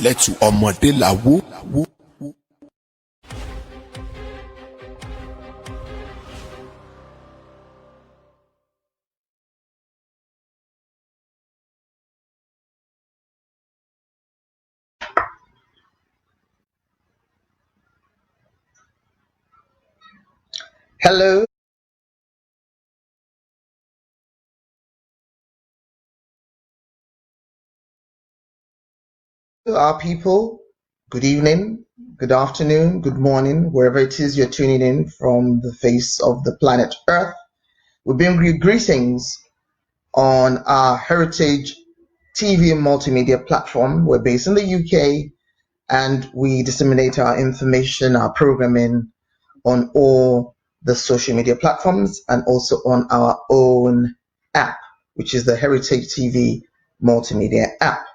Let's ọmọdé làwó. Hello, our people. Good evening, good afternoon, good morning, wherever it is you're tuning in from the face of the planet Earth. We bring you greetings on our Heritage TV multimedia platform. We're based in the UK and we disseminate our information, our programming on all the social media platforms and also on our own app, which is the Heritage TV multimedia app.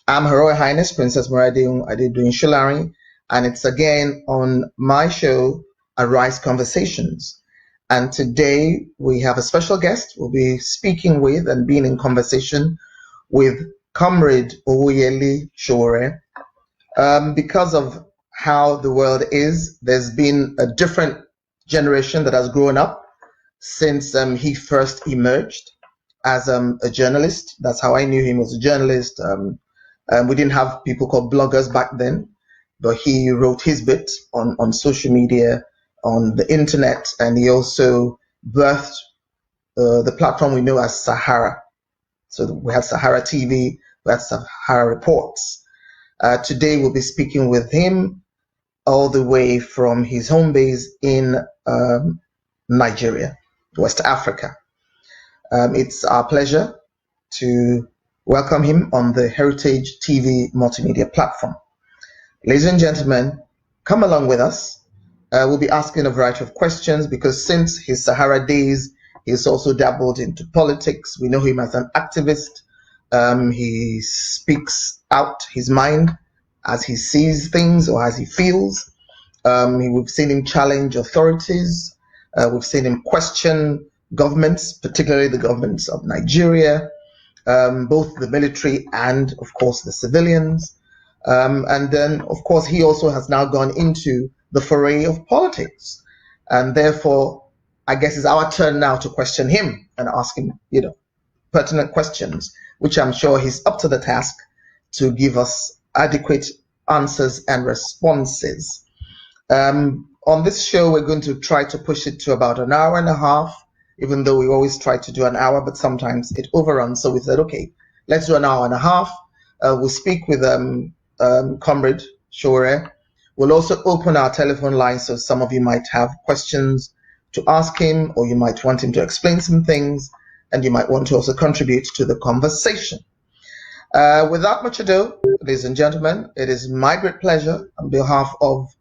I'm Her Royal Highness Princess Muradun Adedoyin Sholari, and it's again on my show, Arise Conversations. And today we have a special guest. We'll be speaking with and being in conversation with Comrade Omoyele Sowore. Because of how the world is, there's been a different generation that has grown up since he first emerged as a journalist. That's how I knew him as a journalist. We didn't have people called bloggers back then, but he wrote his bit on social media, on the internet, and he also birthed the platform we know as Sahara. So we have Sahara TV, we have Sahara Reports. Today we'll be speaking with him all the way from his home base in Nigeria, West Africa. It's our pleasure to welcome him on the Heritage TV multimedia platform. Ladies and gentlemen, come along with us. We'll be asking a variety of questions because since his Sahara days, he's also dabbled into politics. We know him as an activist. He speaks out his mind as he sees things or as he feels. We've seen him challenge authorities. We've seen him question governments, particularly the governments of Nigeria, both the military and, of course, the civilians. And then, of course, he also has now gone into the foray of politics. And therefore, I guess it's our turn now to question him and ask him, pertinent questions, which I'm sure he's up to the task to give us adequate answers and responses. On this show, we're going to try to push it to about an hour and a half, even though we always try to do an hour, but sometimes it overruns. So we said, okay, let's do an hour and a half. We'll speak with Comrade Sowore. We'll also open our telephone line, so some of you might have questions to ask him, or you might want him to explain some things, and you might want to also contribute to the conversation. Without much ado, ladies and gentlemen, it is my great pleasure on behalf of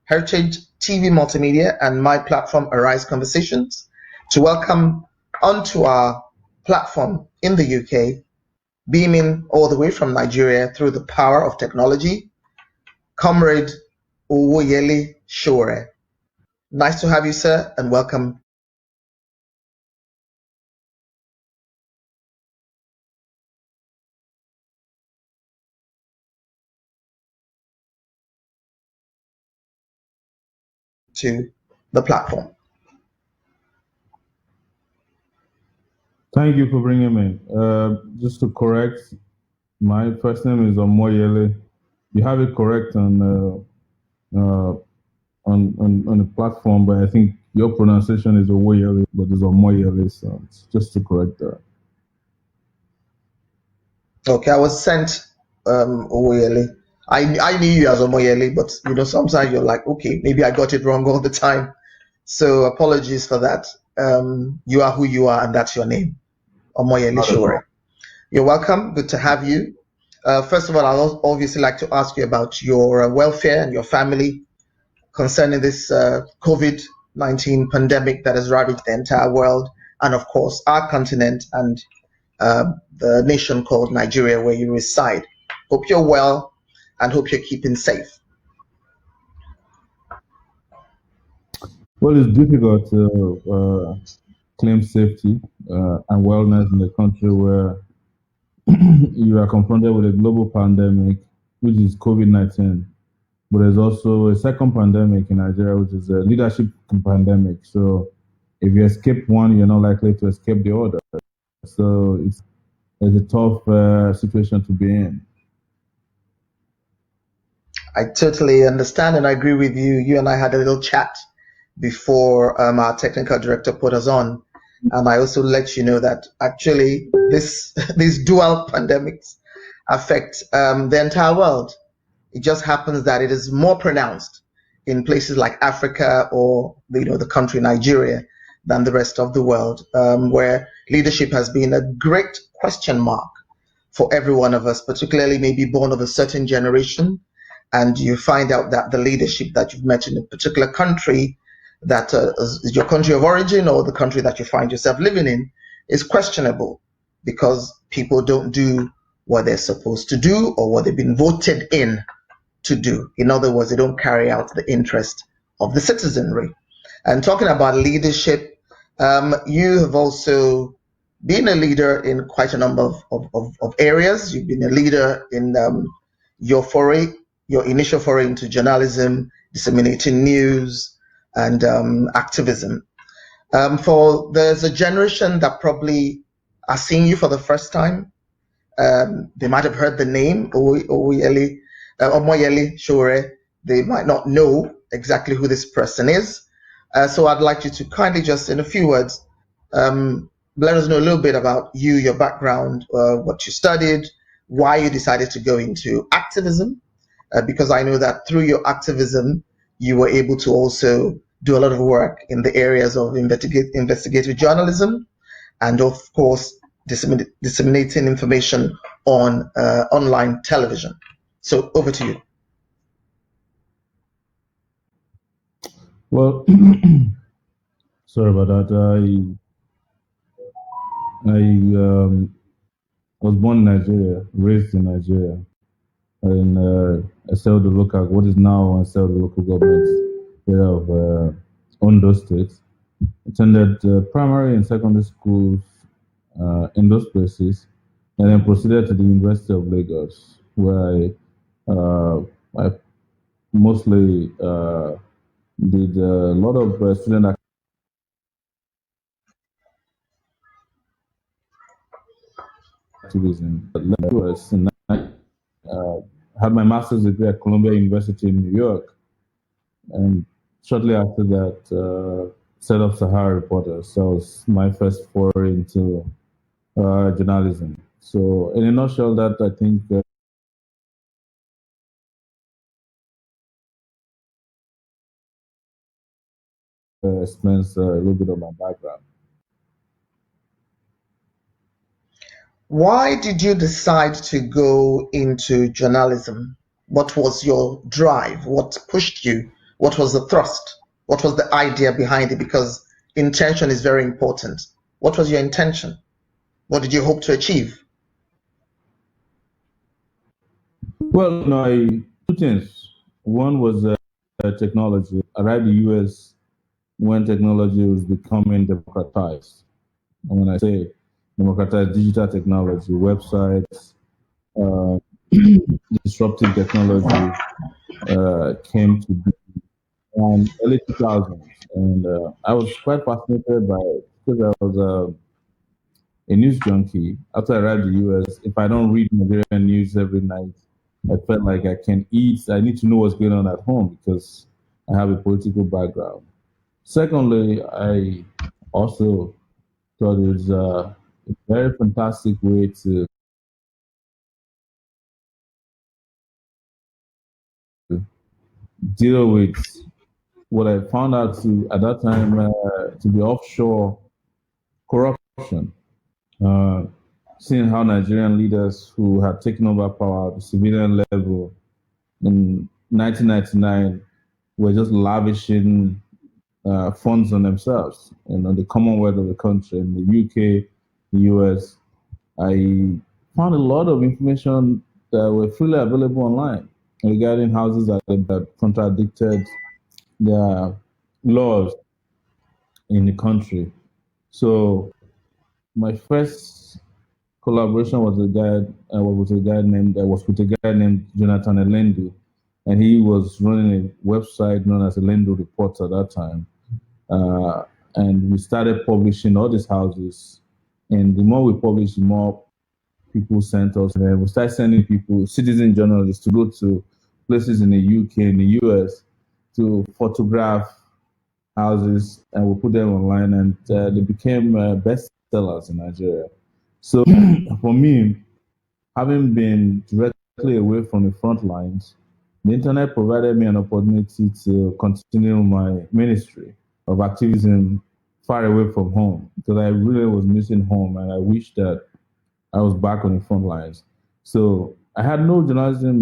Heritage TV Multimedia and my platform, Arise Conversations, to welcome onto our platform in the UK, beaming all the way from Nigeria through the power of technology, Comrade Omoyele Sowore. Nice to have you, sir, and welcome. To the platform. Thank you for bringing me. Just to correct, my first name is Omoyele. You have it correct on the platform, but I think your pronunciation is Omoyele, but it's Omoyele. So it's just to correct that. Okay, I was sent Omoyele. I knew you as Omoyele, but sometimes you're like, okay, maybe I got it wrong all the time. So apologies for that. You are who you are, and that's your name, Omoyele Sowore. You're welcome. Good to have you. First of all, I'd obviously like to ask you about your welfare and your family concerning this COVID-19 pandemic that has ravaged the entire world, and of course our continent and the nation called Nigeria, where you reside. Hope you're well and hope you're keeping safe. Well, it's difficult to claim safety and wellness in a country where you are confronted with a global pandemic which is COVID-19. But there's also a second pandemic in Nigeria, which is a leadership pandemic. So if you escape one, you're not likely to escape the other. So it's a tough situation to be in. I totally understand and I agree with you. You and I had a little chat before our technical director put us on, and I also let you know that actually this these dual pandemics affect the entire world. It just happens that it is more pronounced in places like Africa or the country Nigeria than the rest of the world, where leadership has been a great question mark for every one of us, particularly maybe born of a certain generation, and you find out that the leadership that you've met in a particular country, that is your country of origin or the country that you find yourself living in, is questionable because people don't do what they're supposed to do or what they've been voted in to do. In other words, they don't carry out the interest of the citizenry. And talking about leadership, you have also been a leader in quite a number of areas. You've been a leader in your foray, your initial foray into journalism, disseminating news, and activism. For there's a generation that probably are seeing you for the first time. They might have heard the name Omoyele Sowore. They might not know exactly who this person is. So I'd like you to kindly just, in a few words, let us know a little bit about you, your background, what you studied, why you decided to go into activism, because I know that through your activism, you were able to also do a lot of work in the areas of investigative journalism and, of course, disseminating information on online television. So over to you. Well, sorry about that. I was born in Nigeria, raised in Nigeria, and I served the local, what is now I served the local government area of Ondo State. Attended primary and secondary schools in those places, and then proceeded to the University of Lagos, where I mostly did a lot of student activism. I left the US and I had my master's degree at Columbia University in New York, and shortly after that, set up Sahara Reporters. So that was my first foray into journalism. So, in a nutshell, that I think explains a little bit of my background. Why did you decide to go into journalism? What was your drive? What pushed you? What was the thrust? What was the idea behind it? Because intention is very important. What was your intention? What did you hope to achieve? Well, no, two things. One was technology. I arrived in the US when technology was becoming democratized. And when I say democratized, digital technology, websites, uh, disruptive technology came to be in early 2000s. And I was quite fascinated by it because I was a news junkie. After I arrived in the US, if I don't read Nigerian news every night, I felt like I can eat. I need to know what's going on at home because I have a political background. Secondly, I also thought it was a very fantastic way to deal with what I found out to at that time to be offshore corruption. Uh, Seeing how Nigerian leaders who had taken over power at the civilian level in 1999 were just lavishing funds on themselves and on the Commonwealth of the country, in the UK, the US. I found a lot of information that were freely available online regarding houses that contradicted the laws in the country. So my first collaboration was with a guy named Jonathan Elendu, and he was running a website known as Elendu Reports at that time. Uh, and we started publishing all these houses, and the more we published, the more people sent us. And we started sending people, citizen journalists, to go to places in the UK, in the US, to photograph houses, and we put them online, and they became bestsellers in Nigeria. So for me, having been directly away from the front lines, the internet provided me an opportunity to continue my ministry of activism far away from home, because I really was missing home, and I wish that I was back on the front lines. So I had no journalism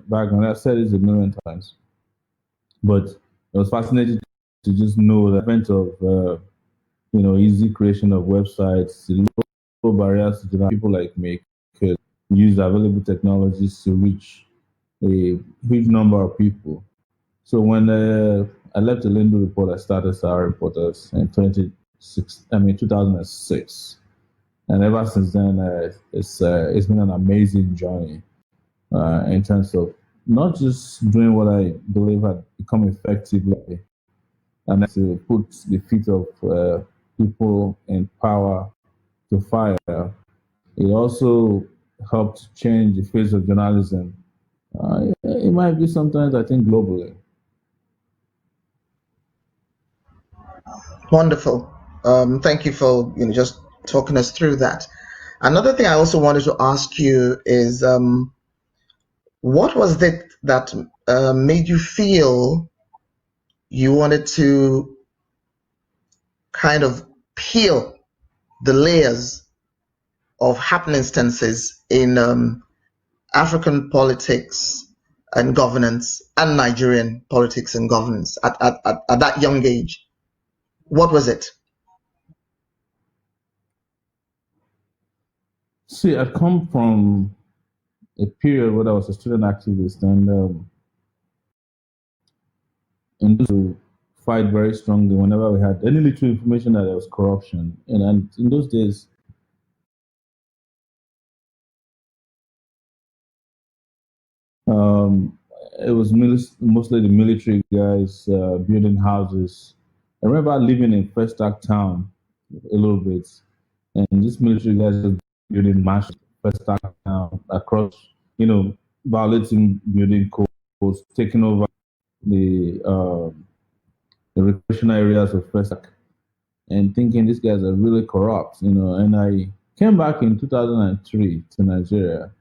background. I've said this a million times, but it was fascinating to just know the event of easy creation of websites, the low barriers to people like me could use available technologies to reach a huge number of people. So when I left the Lindo report, I started Sahara Reporters in 2006, and ever since then, it's been an amazing journey in terms of not just doing what I believe had become effectively, and to put the feet of people in power to fire. It also helped change the face of journalism. It might be sometimes, I think, globally. Wonderful. Thank you for just talking us through that. Another thing I also wanted to ask you is, what was it that made you feel you wanted to kind of peel the layers of happenstances in African politics and governance and Nigerian politics and governance at that young age? What was it? See, I come from a period where I was a student activist, and to fight very strongly whenever we had any little information that there was corruption. And in those days, um, it was mostly the military guys building houses. I remember living in First Act Town a little bit, and these military guys were building mansions, First Act Town, across, violating building codes, taking over the recreational areas of First Act, and thinking these guys are really corrupt. And I came back in 2003 to Nigeria,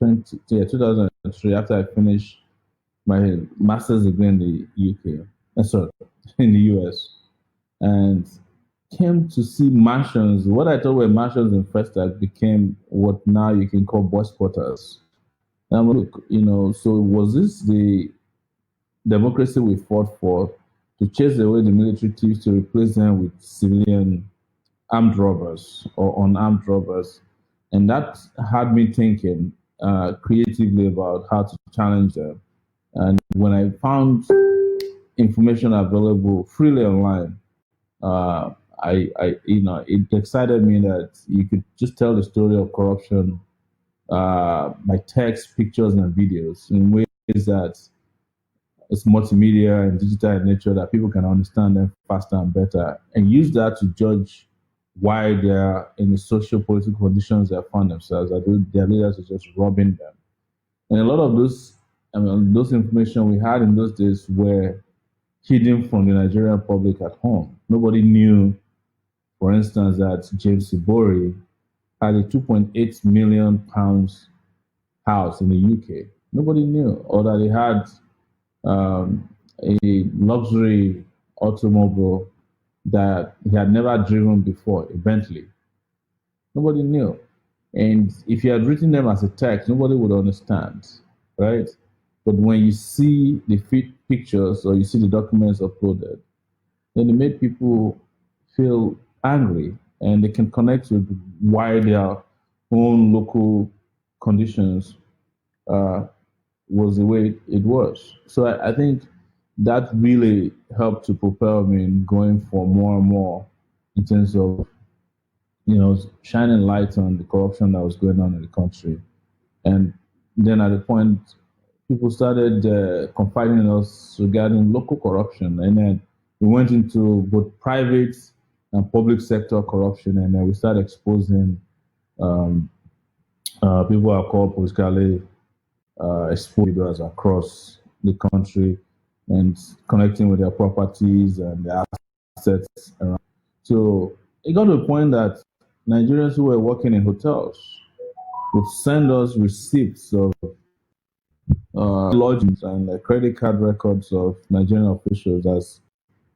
2003, after I finished my master's degree in the UK, sorry, in the US, and came to see mansions. What I thought were mansions in First Act became what now you can call boys' quarters. And I'm like, look, so was this the democracy we fought for, to chase away the military thieves to replace them with civilian armed robbers or unarmed robbers? And that had me thinking creatively about how to challenge them. And when I found information available freely online, uh, it excited me that you could just tell the story of corruption by text, pictures, and videos in ways that it's multimedia and digital in nature, that people can understand them faster and better, and use that to judge why they're in the social political conditions they find themselves. That their leaders are just robbing them. And a lot of those information we had in those days were hidden from the Nigerian public at home. Nobody knew, for instance, that James Ibori had a 2.8 million pounds house in the UK. Nobody knew, or that he had um, a luxury automobile that he had never driven before, a Bentley. Nobody knew. And if you had written them as a text, nobody would understand, right? But when you see the pictures or you see the documents uploaded, then it made people feel angry, and they can connect with why their own local conditions uh, was the way it was. So I think that really helped to propel me in going for more and more in terms of shining light on the corruption that was going on in the country. And then at the point, people started confiding in us regarding local corruption. And then we went into both private and public sector corruption. And then we started exposing um, people are called politically exposed individuals across the country and connecting with their properties and their assets around. So it got to a point that Nigerians who were working in hotels would send us receipts of lodgings and credit card records of Nigerian officials as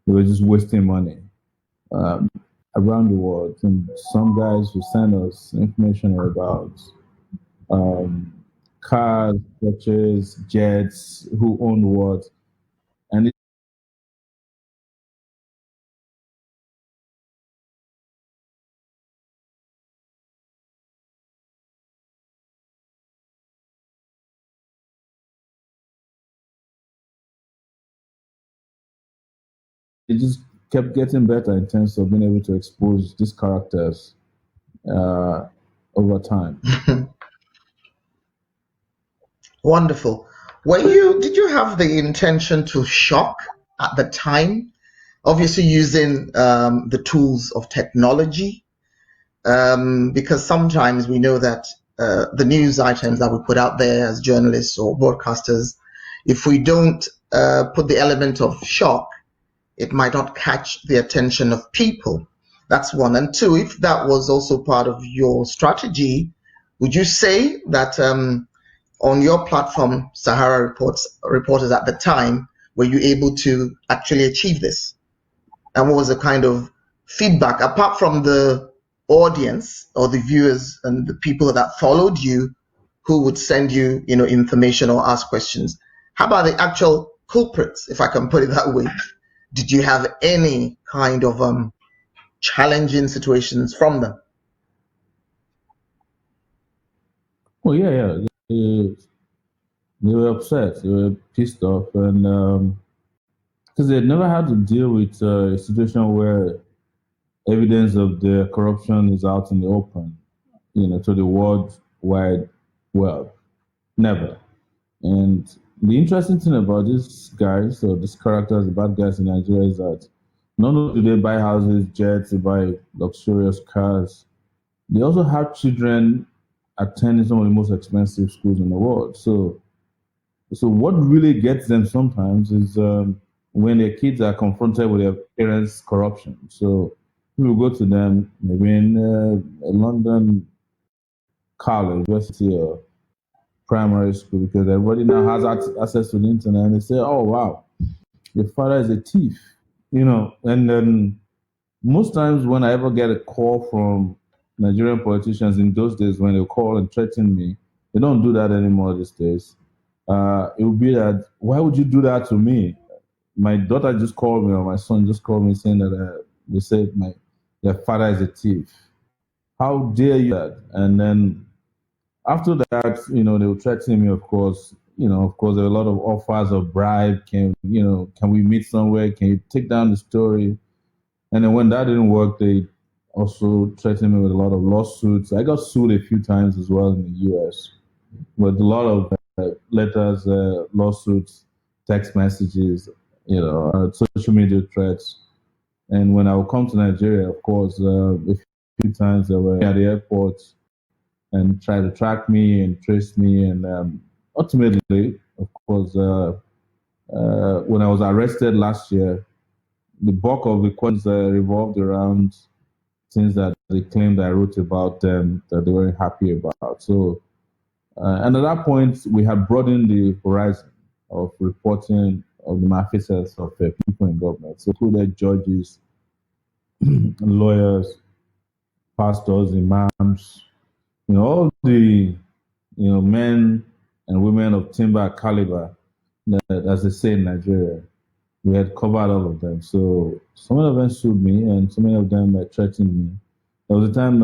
they were just wasting money um, around the world. And some guys would send us information about um, cars, watches, jets, who owned what. And it just kept getting better in terms of being able to expose these characters uh, over time. Wonderful. Did you have the intention to shock at the time? Obviously, using the tools of technology, because sometimes we know that the news items that we put out there as journalists or broadcasters, if we don't put the element of shock, it might not catch the attention of people. That's one. And two, if that was also part of your strategy, would you say that on your platform, Sahara reporters at the time, were you able to actually achieve this? And what was the kind of feedback, apart from the audience or the viewers and the people that followed you, who would send you, information or ask questions? How about the actual culprits, if I can put it that way? Did you have any kind of challenging situations from them? Oh yeah, yeah. They were upset. They were pissed off, and because they never had to deal with a situation where evidence of the corruption is out in the open, to the worldwide world. Never. And the interesting thing about these guys or these characters, the bad guys in Nigeria, is that not only do they buy houses, jets, they buy luxurious cars, they also have children attending some of the most expensive schools in the world. So what really gets them sometimes is when their kids are confronted with their parents' corruption. So we will go to them maybe in a London college, university, or primary school because everybody now has access to the internet, and they say, "Oh wow, your father is a thief," And then most times when I ever get a call from Nigerian politicians in those days when they call and threaten me, they don't do that anymore these days. It would be that, why would you do that to me? My daughter just called me, or my son just called me saying that they said their father is a thief. How dare you that? And then after that, they were threatening me, of course. Of course, there were a lot of offers of bribe. Can we meet somewhere? Can you take down the story? And then when that didn't work, they also threatened me with a lot of lawsuits. I got sued a few times as well in the US with a lot of letters, lawsuits, text messages, social media threats. And when I would come to Nigeria, of course, a few times they were at the airport and try to track me and trace me. And ultimately, of course, when I was arrested last year, the bulk of the questions revolved around things that they claimed I wrote about them that they weren't happy about. So, and at that point, we had broadened the horizon of reporting of the malfeasance of people in government, so included judges, lawyers, pastors, imams, all the men and women of timber caliber, that, as they say in Nigeria. We had covered all of them. So some of them sued me, and so many of them threatened me. There was a time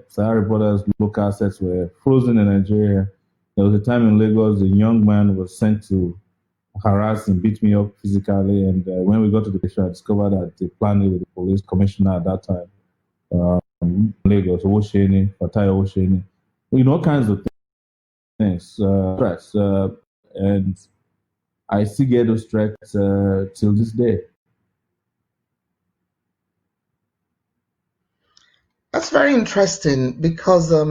Sahara Reporters' local assets were frozen in Nigeria. There was a time in Lagos, a young man was sent to harass and beat me up physically. And when we got to the station, I discovered that they planned it with the police commissioner at that time. Lagos, Owosheni, Fatai Owosheni, all kinds of things, threats, and I still get those threats till this day. That's very interesting because I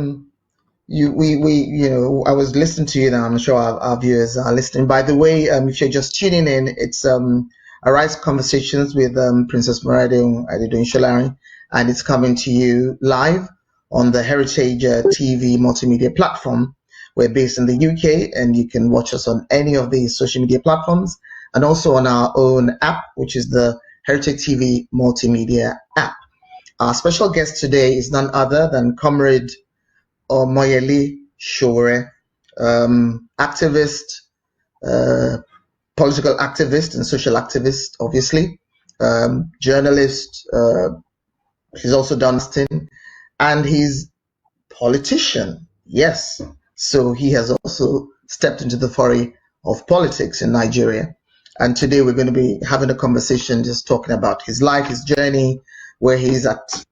was listening to you now. I'm sure our viewers are listening. By the way, if you're just tuning in, it's Arise Conversations with Princess Morado Adedoyin, and it's coming to you live on the Heritage TV multimedia platform. We're based in the UK, and you can watch us on any of the social media platforms, and also on our own app, which is the Heritage TV multimedia app. Our special guest today is none other than Comrade Omoyele Sowore, activist, uh, political activist, and social activist, obviously, journalist. He's also done thing, and he's politician. Yes, so he has also stepped into the foray of politics in Nigeria. And today we're going to be having a conversation, just talking about his life, his journey, where he's at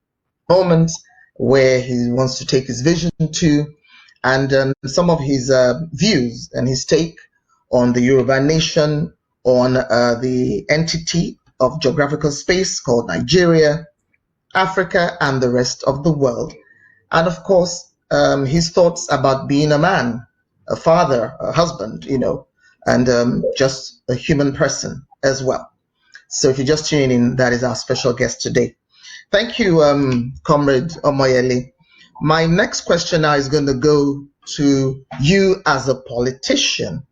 moment, where he wants to take his vision to, and some of his views and his take on the Yoruba nation, on the entity of geographical space called Nigeria, Africa, and the rest of the world. And of course, his thoughts about being a man, a father, a husband, and just a human person as well. So if you're just tuning in, that is our special guest today. Thank you, Comrade Omoyele. My next question now is going to go to you as a politician.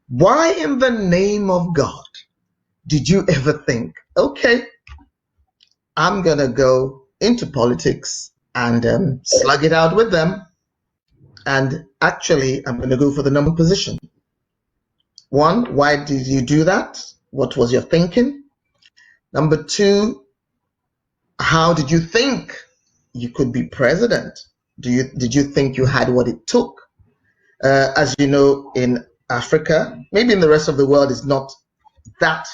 Why in the name of God did you ever think, okay, I'm going to go into politics and slug it out with them? And actually, I'm going to go for the number one position. One, why did you do that? What was your thinking? Number two, how did you think you could be president? Did you think you had what it took? As you know, in Africa, maybe in the rest of the world, is not that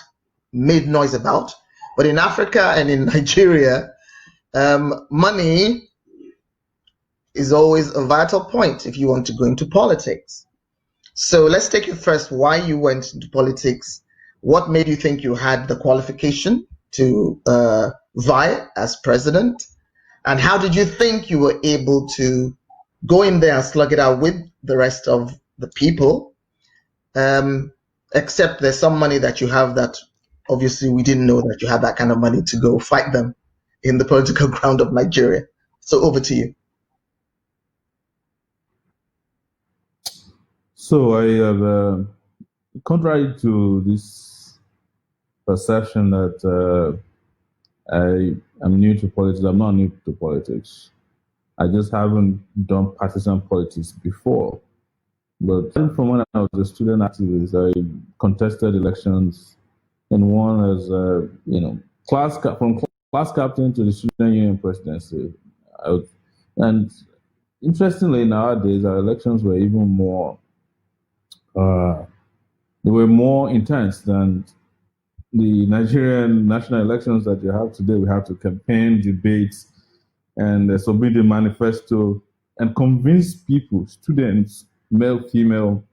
made noise about, but in Africa and in Nigeria, money is always a vital point if you want to go into politics. So let's take it first. Why you went into politics? What made you think you had the qualification to vie as president? And how did you think you were able to go in there and slug it out with the rest of the people? Except there's some money that you have that obviously we didn't know that you had that kind of money to go fight them in the political ground of Nigeria. So over to you. So I have, contrary to this perception that I am new to politics, I'm not new to politics. I just haven't done partisan politics before. But from when I was a student activist, I contested elections and won as from class captain to the student union presidency. And interestingly, nowadays our elections were even more. They were more intense than the Nigerian national elections that you have today. We have to campaign, debate, and submit a manifesto and convince people, students, male, female,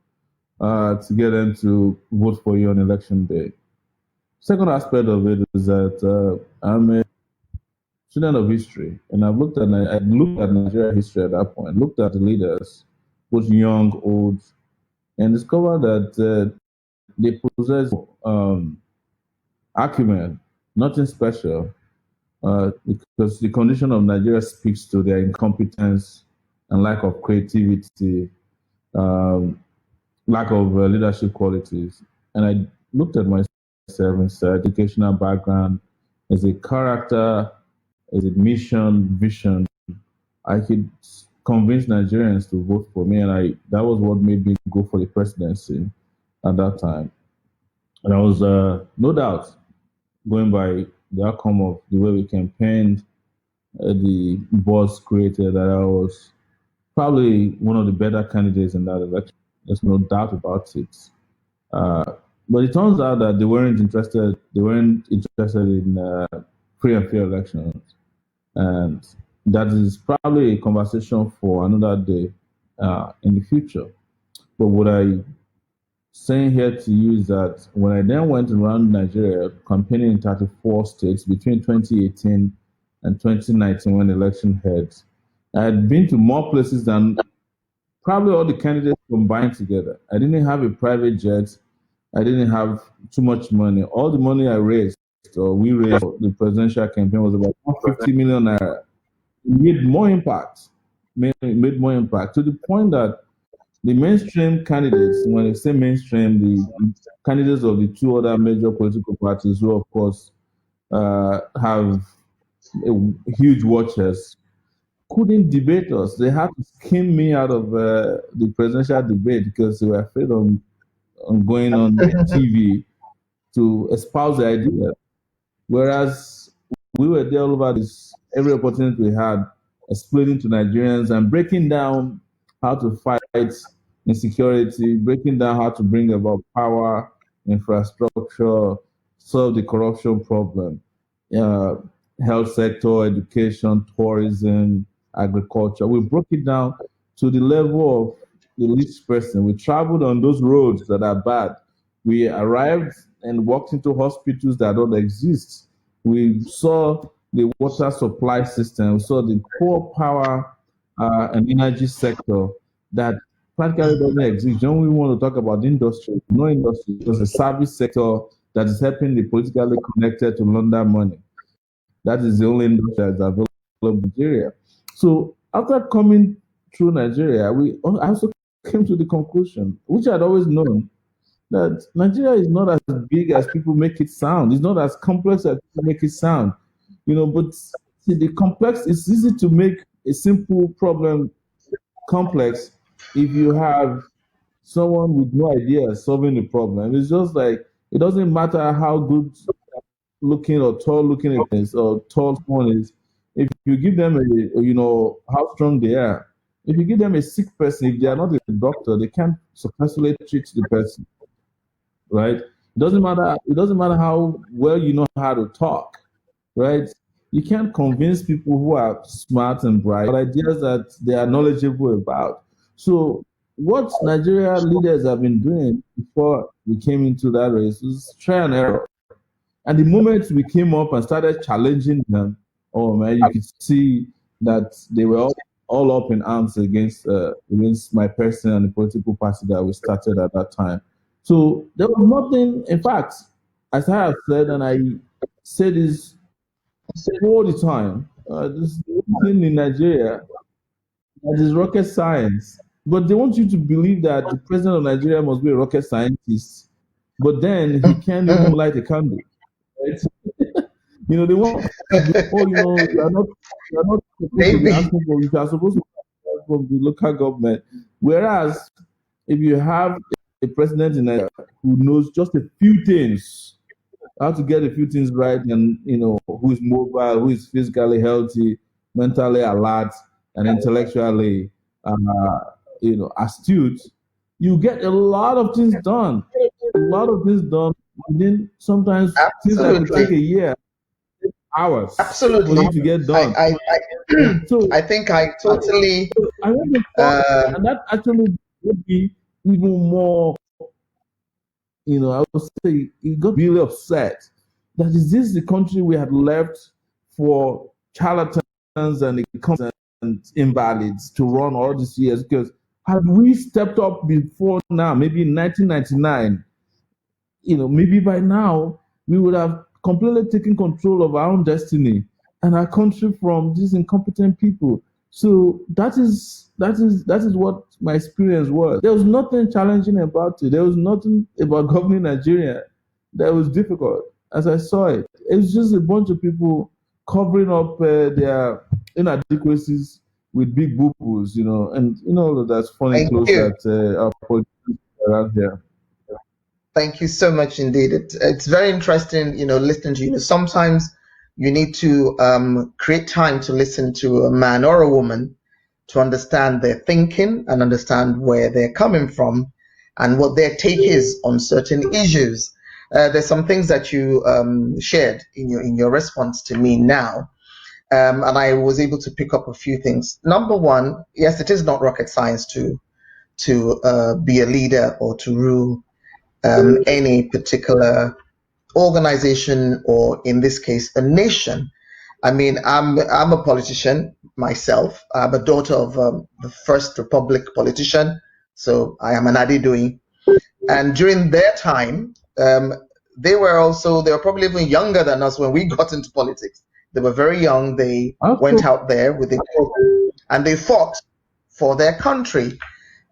to get them to vote for you on election day. Second aspect of it is that I'm a student of history, and I looked at Nigeria history at that point, looked at the leaders, both young, old, and discovered that they possess acumen, nothing special, because the condition of Nigeria speaks to their incompetence and lack of creativity, lack of leadership qualities. And I looked at myself and said, educational background, as a character, as a mission, vision, I could convince Nigerians to vote for me. And that was what made me go for the presidency at that time. And I was, no doubt, going by the outcome of the way we campaigned, the buzz created, that I was probably one of the better candidates in that election. There's no doubt about it. But it turns out that they weren't interested. They weren't interested in free and fair elections, and That is probably a conversation for another day in the future. But what I saying here to you is that when I then went around Nigeria campaigning in 34 states between 2018 and 2019 when the election held, I had been to more places than probably all the candidates combined together. I didn't have a private jet. I didn't have too much money. All the money I raised or we raised for the presidential campaign was about 150 million naira. It made more impact. Made more impact to the point that the mainstream candidates, when I say mainstream, the candidates of the two other major political parties, who of course have huge watchers, couldn't debate us. They had to skim me out of the presidential debate because they were afraid of going on TV to espouse the idea. Whereas we were there all over this, every opportunity we had, explaining to Nigerians and breaking down how to fight insecurity, breaking down how to bring about power, infrastructure, solve the corruption problem, uh, health sector, education, tourism, agriculture. We broke it down to the level of the least person. We traveled on those roads that are bad. We arrived and walked into hospitals that don't exist. We saw the water supply system, we saw the poor power and energy sector that practically doesn't exist. Don't we want to talk about industry? No industry. There's a service sector that is helping the politically connected to launder money. That is the only industry that is available in Nigeria. So after coming through Nigeria, I also came to the conclusion, which I'd always known, that Nigeria is not as big as people make it sound. It's not as complex as people make it sound. But see, the complex, it's easy to make a simple problem complex if you have someone with no idea solving the problem. It's just like it doesn't matter how good looking or tall looking a person is or tall someone is. If you give them how strong they are, if you give them a sick person, if they are not a doctor, they can't successfully treat the person, right? It doesn't matter. It doesn't matter how well you know how to talk, right? You can't convince people who are smart and bright but ideas that they are knowledgeable about. So, what Nigeria leaders have been doing before we came into that race is try and error. And the moment we came up and started challenging them, oh man, you could see that they were all up in arms against my person and the political party that we started at that time. So there was nothing. In fact, as I have said, and I say this all the time, this thing in Nigeria that is rocket science. But they want you to believe that the president of Nigeria must be a rocket scientist, but then he can't even light a candle. Right? They want to be, oh, you are not supposed to be Maybe. asking for, you are supposed to ask from the local government. Whereas if you have a president in Nigeria who knows just a few things, how to get a few things right, and who is mobile, who is physically healthy, mentally alert, and intellectually astute, you get a lot of things done. A lot of things done within sometimes things that could take Absolutely. a year, hours for Absolutely. you to get I, done. I, I, So, I think I totally, I want to talk, uh, and that actually would be even more, I would say he got really upset. That is this the country we had left for charlatans and invalids to run all these years? Because had we stepped up before now, maybe in 1999, maybe by now we would have completely taken control of our own destiny and our country from these incompetent people. So that is what my experience was. There was nothing challenging about it. There was nothing about governing Nigeria that was difficult. As I saw it, it was just a bunch of people covering up their inadequacies with big boo-boos, and all of that funny thank clothes you. that are politicians around here. Thank you so much indeed. It's very interesting, listening to you. Sometimes you need to create time to listen to a man or a woman to understand their thinking and understand where they're coming from and what their take is on certain issues. There's some things that you shared in your response to me now. and I was able to pick up a few things. Number one, yes, it is not rocket science to be a leader or to rule any particular organization, or in this case, a nation. I mean, I'm a politician myself. I'm a daughter of the first republic politician, so I am an Adidoi. And during their time, they were probably even younger than us when we got into politics. They were very young. They Also, went out there with a program and they fought for their country.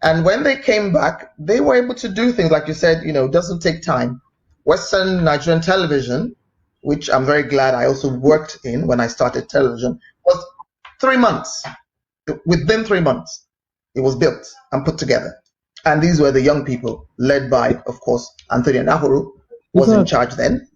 And when they came back, they were able to do things like you said. It doesn't take time. Western Nigerian television, which I'm very glad I also worked in when I started television, was 3 months. Within 3 months, it was built and put together. And these were the young people, led by, of course, Anthony Nahuru was in exactly. charge then.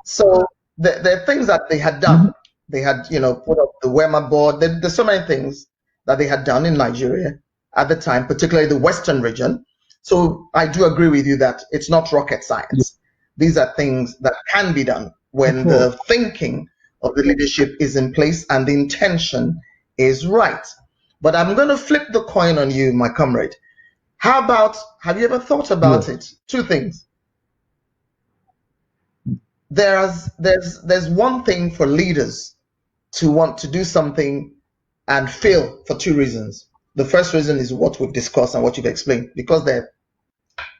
So there are things that they had done. They had, put up the Wema board. There's so many things that they had done in Nigeria at the time, particularly the Western region. So I do agree with you that it's not rocket Yeah, science. These are things that can be done of when course. the thinking of the leadership is in place and the intention is right. But I'm going to flip the coin on you, my comrade. Have you ever thought about Yes. it? Two things. There's one thing for leaders to want to do something and fail for two reasons. The first reason is what we've discussed and what you've explained, because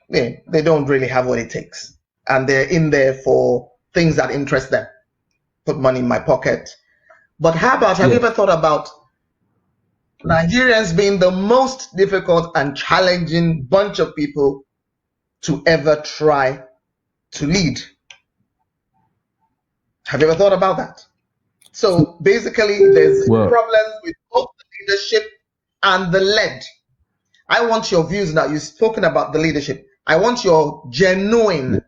they don't really have what it takes, and they're in there for things that interest them. Put money in my pocket. But have you Yes. ever thought about Nigerians being the most difficult and challenging bunch of people to ever try to lead? Have you ever thought about that? So, So basically, there's well, problems with both the leadership and the led. I want your views now. You've spoken about the leadership. I want your yeah, genuine,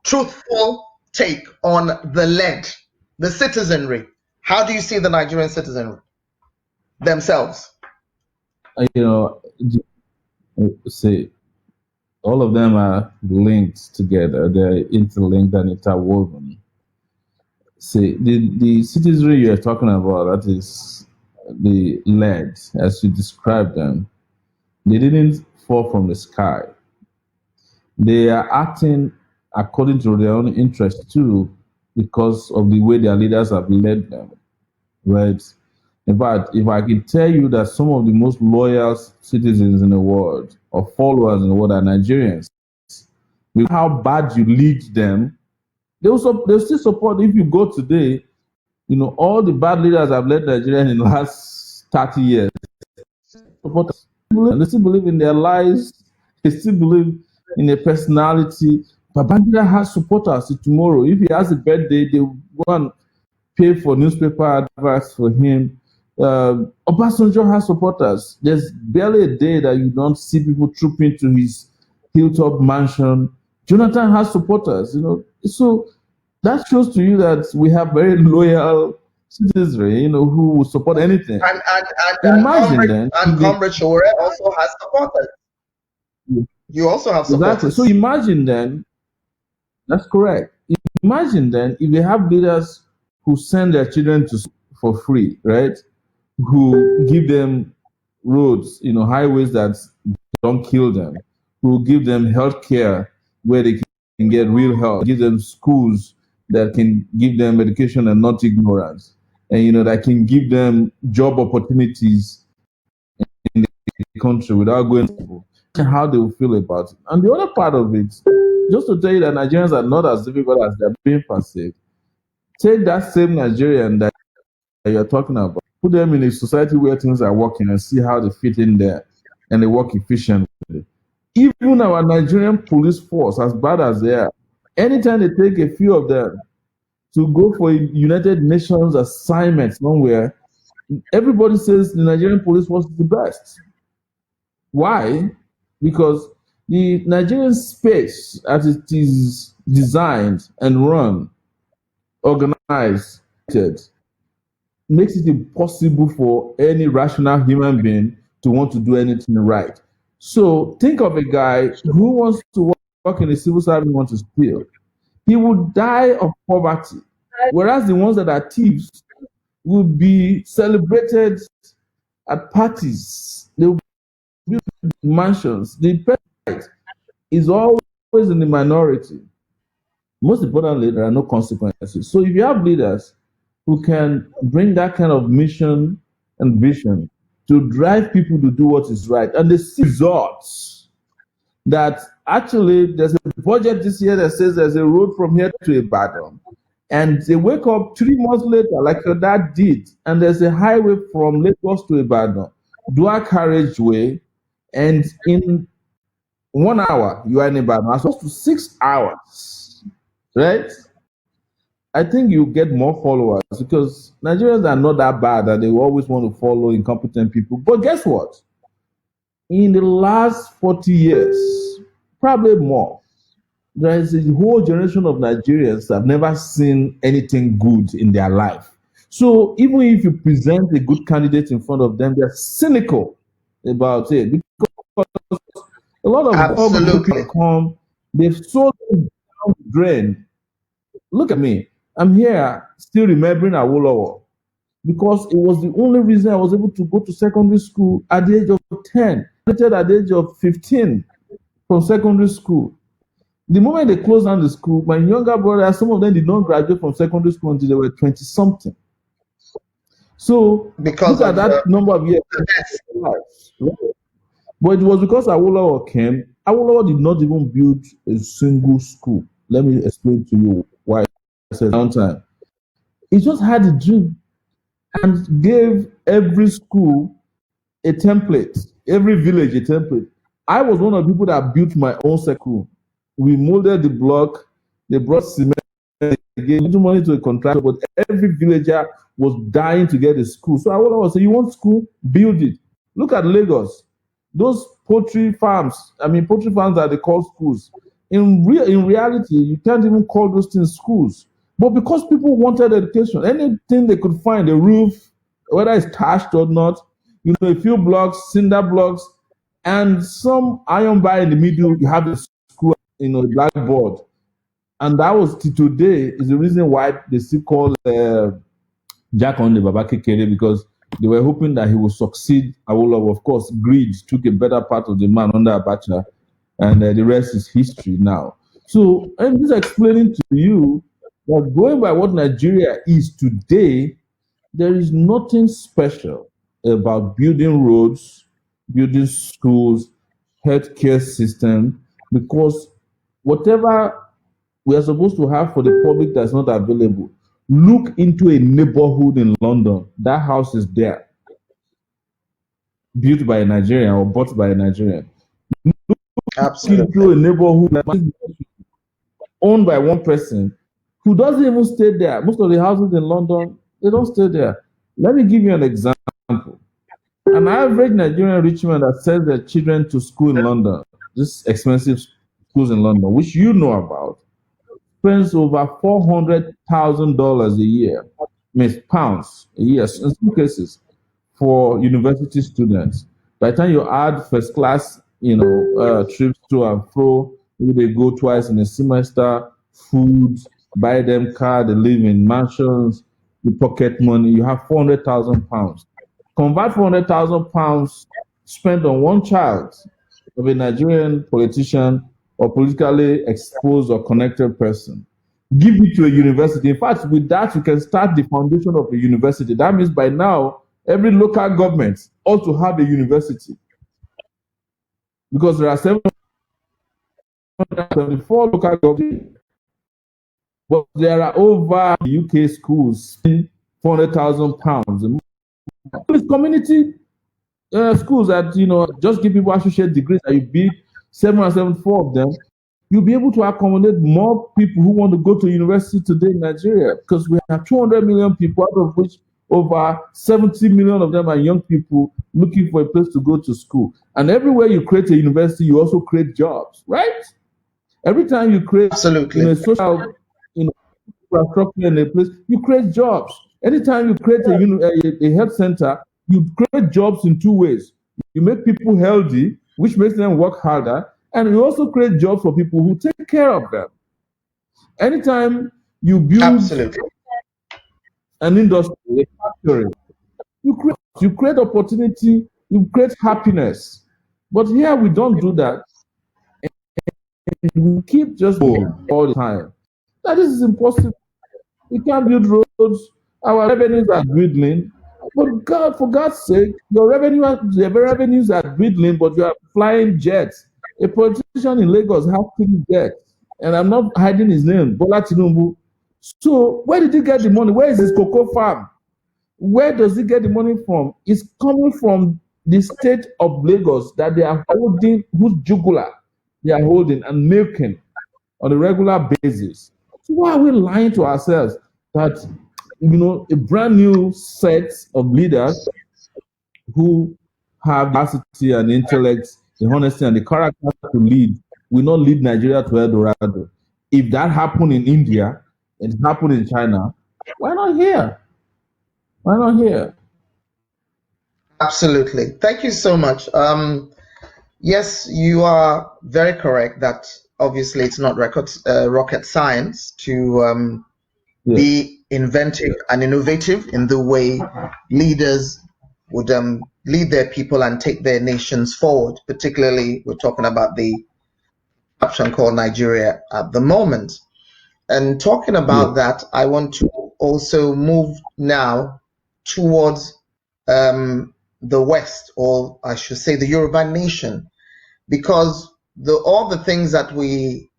truthful take on the led, the citizenry. How do you see the Nigerian citizenry themselves? you know, see, all of them are linked together. They're interlinked and interwoven. See, the citizenry you're talking about, that is the led, as you described them, they didn't fall from the sky. They are acting according to their own interest too, because of the way their leaders have led them, right? In fact, if I can tell you that some of the most loyal citizens in the world or followers in the world are Nigerians, with how bad you lead them, they'll still support. If you go today, all the bad leaders have led Nigeria in the last 30 years. Supporters, and they still believe in their lives. They still believe in their personality. Babangida has supporters tomorrow. If he has a birthday, they will go and pay for newspaper adverts for him. Obasanjo has supporters. There's barely a day that you don't see people trooping to his hilltop mansion. Jonathan has supporters. So that shows to you that we have very loyal citizenry. Who will support anything. And Imagine Comrade then and if they Comrade Sowore also has supporters. You also have exactly. So supporters. imagine then, that's correct. Imagine then if they have leaders who send their children to school for free, right? Who give them roads, highways that don't kill them, who give them health care where they can get real help, give them schools that can give them education and not ignorance, and that can give them job opportunities in the country without going to school. How they will feel about it. And the other part of it, just to tell you that Nigerians are not as difficult as they're being perceived. Take that same Nigerian that you're talking about, put them in a society where things are working and see how they fit in there and they work efficiently. Even our Nigerian police force, as bad as they are, anytime they take a few of them to go for a United Nations assignment somewhere, everybody says the Nigerian police force is the best. Why? Because the Nigerian space, as it is designed and run, organized, makes it impossible for any rational human being to want to do anything right. So think of a guy who wants to work in the civil service and wants to steal. He would die of poverty. Whereas the ones that are thieves would be celebrated at parties. They would build mansions. The president is always in the minority. Most importantly, there are no consequences. So if you have leaders who can bring that kind of mission and vision to drive people to do what is right, and they see results that actually there's a budget this year that says there's a road from here to Ibadan, and they wake up 3 months later, like your dad did, and there's a highway from Lagos to Ibadan, dual carriageway, and in 1 hour you are in Ibadan, as opposed to 6 hours, right? I think you get more followers because Nigerians are not that bad that they always want to follow incompetent people. But guess what? In the last 40 years, probably more, there is a whole generation of Nigerians that have never seen anything good in their life. So even if you present a good candidate in front of them, they're cynical about it because a lot of all good people Absolutely. that come, they've sold them down the drain. Look at me. I'm here still remembering Awolowo because it was the only reason I was able to go to secondary school at the age of 10, graduated at the age of 15 from secondary school. The moment they closed down the school, my younger brothers, some of them did not graduate from secondary school until they were 20 something. So Because look at of that number of years. But it was because Awolowo came. Awolowo did not even build a single school. Let me explain to you why I said downtime. He just had a dream and gave every school a template, every village a template. I was one of the people that built my own school. We molded the block, they brought cement, they gave little money to a contractor, but every villager was dying to get a school. So I would say, you want school? Build it. Look at Lagos. Those poultry farms, poultry farms that they call schools. In reality, you can't even call those things schools. But because people wanted education, anything they could find, a roof, whether it's thatched or not, a few blocks, cinder blocks, and some iron bar in the middle, you have a school, blackboard. And that was today is the reason why they still call Jack on the Baba Kekere, because they were hoping that he would succeed Awolowo. Of course, greed took a better part of the man under Abacha, and the rest is history now. So I'm just explaining to you that going by what Nigeria is today, there is nothing special about building roads, building schools, healthcare system, because whatever we are supposed to have for the public that's not available. Look into a neighborhood in London. That house is there, built by a Nigerian or bought by a Nigerian. Look into a neighborhood owned by one person who doesn't even stay there. Most of the houses in London, they don't stay there. Let me give you an example. An average Nigerian rich man that sends their children to school in London, this expensive schools in London, which you know about, spends over $400,000 a year, means pounds a year, in some cases, for university students. By the time you add first class, trips to and fro, maybe they go twice in a semester, food, buy them car, they live in mansions, the pocket money, you have £400,000. Convert £400,000 spent on one child of a Nigerian politician or politically exposed or connected person. Give it to a university. In fact, with that, you can start the foundation of a university. That means by now, every local government ought to have a university. Because there are 774 local governments, but there are over UK schools spending £400,000. Community schools that just give people associate degrees, that you build 774 of them, you'll be able to accommodate more people who want to go to university today in Nigeria, because we have 200 million people, out of which over 70 million of them are young people looking for a place to go to school. And everywhere you create a university, you also create jobs, right? Every time you create Absolutely. a social infrastructure in a place, you create jobs. Anytime you create a health center, you create jobs in two ways. You make people healthy, which makes them work harder, and you also create jobs for people who take care of them. Anytime you build Absolutely. an industry, a factory. You create opportunity, you create happiness. But here we don't do that. We keep just all the time. That is impossible. We can't build roads. Our revenues are dwindling. But God, for God's sake, your revenues are dwindling, but you are flying jets. A politician in Lagos has 3 jets, and I'm not hiding his name, Bola Tinubu. So where did he get the money? Where is his cocoa farm? Where does he get the money from? It's coming from the state of Lagos that they are holding, whose jugular they are holding and milking on a regular basis. So why are we lying to ourselves that a brand new set of leaders who have the capacity and intellect, the honesty and the character to lead will not lead Nigeria to El Dorado? If that happened in India, it happened in China, why not here? Why not here? Absolutely. Thank you so much. Yes, you are very correct that obviously it's not rocket science to Yeah, be inventive and innovative in the way leaders would lead their people and take their nations forward. Particularly, we're talking about the option called Nigeria at the moment. And talking yeah, about that, I want to also move now towards the West, or I should say the Yoruba nation, because all the things that we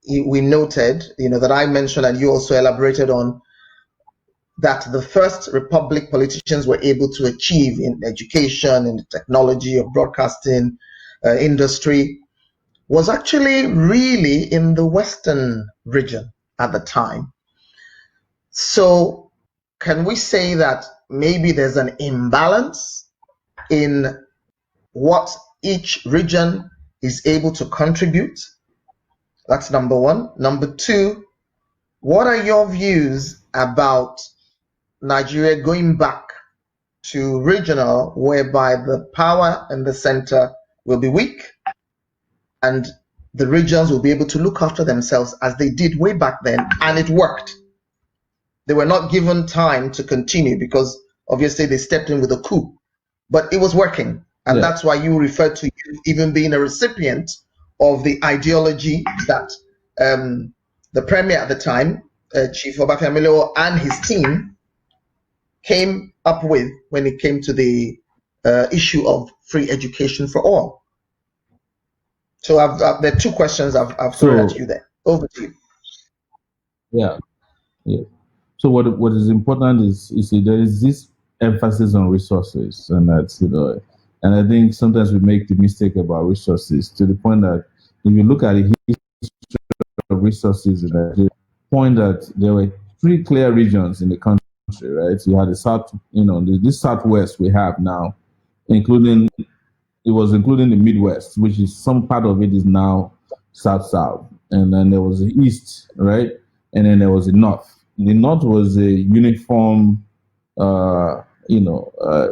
noted, that I mentioned and you also elaborated on, that the first republic politicians were able to achieve in education, in the technology of broadcasting industry, was actually really in the Western region at the time. So, can we say that maybe there's an imbalance in what each region is able to contribute? That's number one. Number two, what are your views about Nigeria going back to regional, whereby the power in the center will be weak and the regions will be able to look after themselves as they did way back then, and it worked. They were not given time to continue because obviously they stepped in with a coup, but it was working. And yeah. that's why you referred to you even being a recipient of the ideology that the premier at the time, Chief Obafemi, and his team came up with when it came to the issue of free education for all. So there are two questions I've thrown at So you there. Over to you. yeah, yeah. So what is important is you see there is this emphasis on resources, and that's and I think sometimes we make the mistake about resources to the point that if you look at the history of resources in Nigeria, point that there were 3 clear regions in the country, right? You had the south, this southwest we have now, including it was including the Midwest, which is some part of it is now South South, and then there was the East, right, and then there was the North. The North was a uniform, a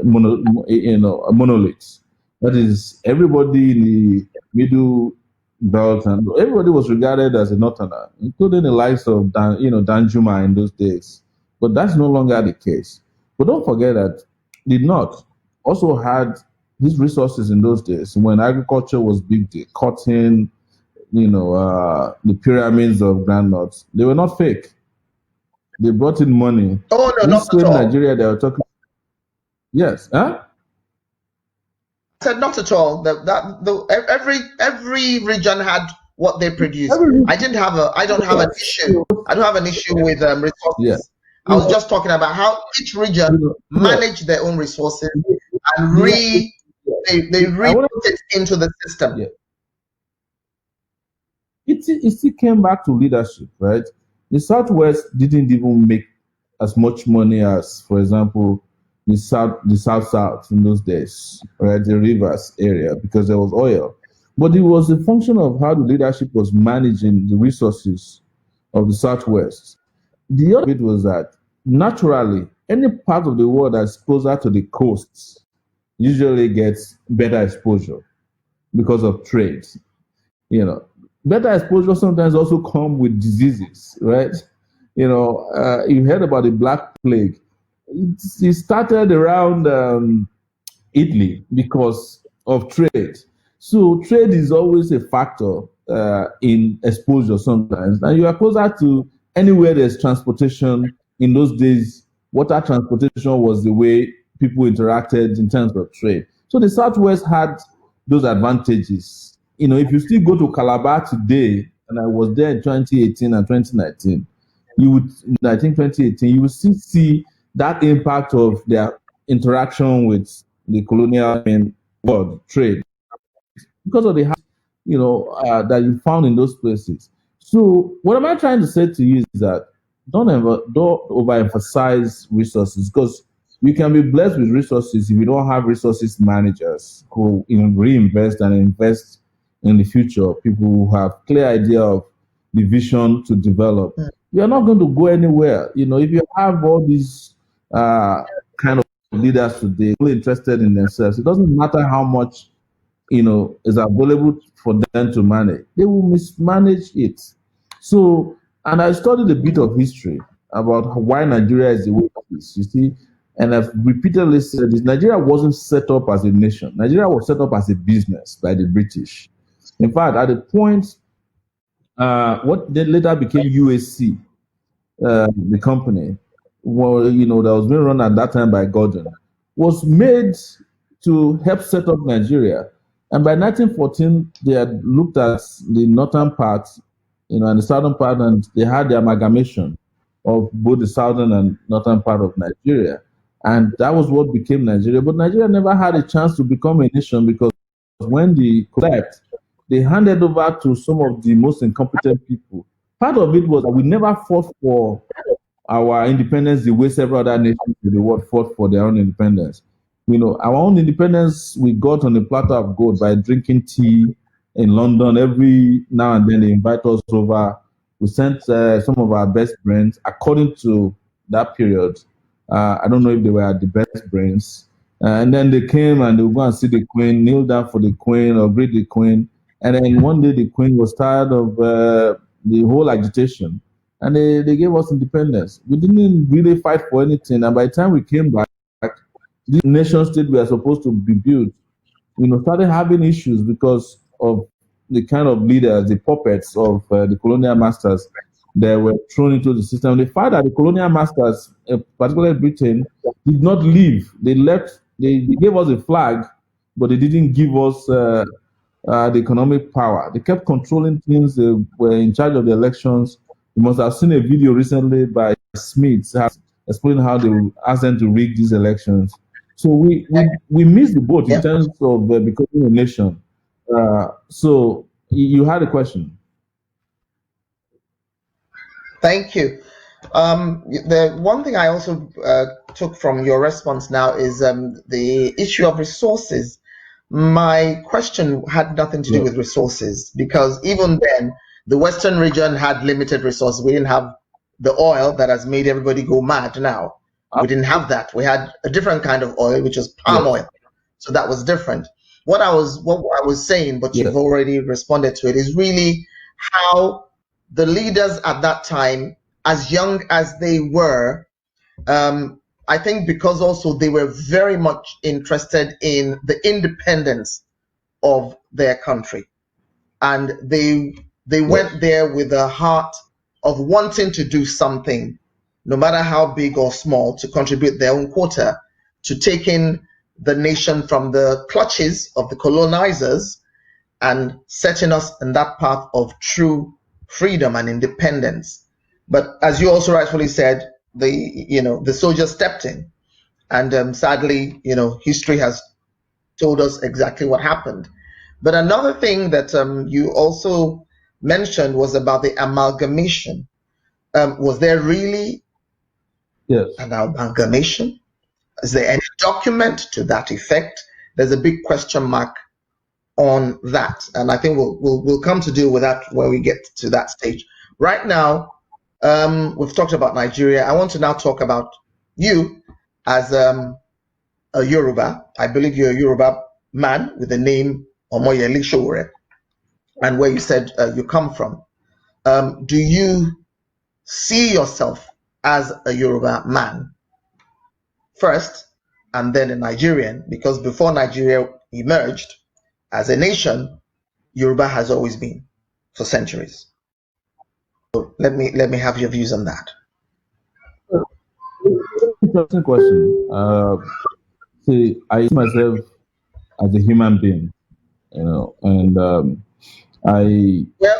monolith. That is, everybody in the middle belt and everybody was regarded as a Northerner, including the likes of Danjuma in those days. But that's no longer the case. But don't forget that the North also had these resources in those days when agriculture was big, the cotton, the pyramids of groundnuts. They were not fake. They brought in money. Oh no, not This at same all. Nigeria they were talking. Yes, huh? I said not at all. Every region had what they produced. Every I don't have an yes, issue. I don't have an issue with yeah, resources. I you was know, just talking about how each region yeah. managed their own resources and The, they I re want put it into the system. yeah. It still came back to leadership, right? The Southwest didn't even make as much money as, for example, the South in those days, right? The rivers area, because there was oil. But it was a function of how the leadership was managing the resources of the Southwest. The other bit was that naturally, any part of the world that's closer to the coasts usually gets better exposure because of trade. Better exposure sometimes also come with diseases, right? You heard about the Black Plague. it started around Italy because of trade. So trade is always a factor in exposure sometimes. And you are closer to anywhere there's transportation. In those days, water transportation was the way people interacted in terms of trade. So the Southwest had those advantages. If you still go to Calabar today, and I was there in 2018 and 2019, you would, I think 2018, you will still see that impact of their interaction with the colonial world trade because of the that you found in those places. So what am I trying to say to you is that don't overemphasize resources because you can be blessed with resources if you don't have resources managers who reinvest and invest in the future. People who have clear idea of the vision to develop. You're not going to go anywhere. If you have all these kind of leaders today only interested in themselves, it doesn't matter how much is available for them to manage. They will mismanage it. So, and I studied a bit of history about why Nigeria is the way it is. You see, and I've repeatedly said this: Nigeria wasn't set up as a nation. Nigeria was set up as a business by the British. In fact, at the point, what then later became UAC, the company, that was being run at that time by Gordon, was made to help set up Nigeria. And by 1914, they had looked at the northern part, and the southern part, and they had the amalgamation of both the southern and northern part of Nigeria. And that was what became Nigeria. But Nigeria never had a chance to become a nation because when they collapsed, they handed over to some of the most incompetent people. Part of it was that we never fought for our independence the way several other nations in the world fought for their own independence. Our own independence we got on a platter of gold by drinking tea in London. Every now and then they invite us over. We sent some of our best brains according to that period. I don't know if they were the best brains. And then they came and they would go and see the queen, kneel down for the queen or greet the queen. And then one day the queen was tired of the whole agitation and they gave us independence. We didn't really fight for anything. And by the time we came back, this nation state we are supposed to be built, started having issues because of the kind of leaders, the puppets of the colonial masters that were thrown into the system. The fact that the colonial masters, particularly Britain, did not leave. They left, they gave us a flag, but they didn't give us the economic power. They kept controlling things. They were in charge of the elections. You must have seen a video recently by Smith explaining how they asked them to rig these elections. So we missed the boat in Yeah. terms of becoming a nation. So you had a question. Thank you. The one thing I also took from your response now is the issue of resources. My question had nothing to do Yeah. with resources because even then, the Western region had limited resources. We didn't have the oil that has made everybody go mad now. We didn't have that. We had a different kind of oil, which was palm Yes. oil. So that was different. What I was saying, but Yes. you've already responded to it, is really how the leaders at that time, as young as they were, I think because also they were very much interested in the independence of their country, and they Yes. went there with a heart of wanting to do something, no matter how big or small, to contribute their own quota to taking the nation from the clutches of the colonizers and setting us in that path of true freedom and independence. But as you also rightfully said, the soldiers stepped in, and sadly, history has told us exactly what happened. But another thing that you also mentioned was about the amalgamation. Was there really Yes. an amalgamation? Is there any document to that effect? There's a big question mark on that, and I think we'll come to deal with that when we get to that stage. Right now, we've talked about Nigeria. I want to now talk about you as a Yoruba. I believe you're a Yoruba man with the name Omoyele Sowore, and where you said you come from. Do you see yourself as a Yoruba man? first and then a Nigerian, because before Nigeria emerged as a nation, Yoruba has always been for centuries. So let me have your views on that. Interesting question. See, I see myself as a human being, and I Well,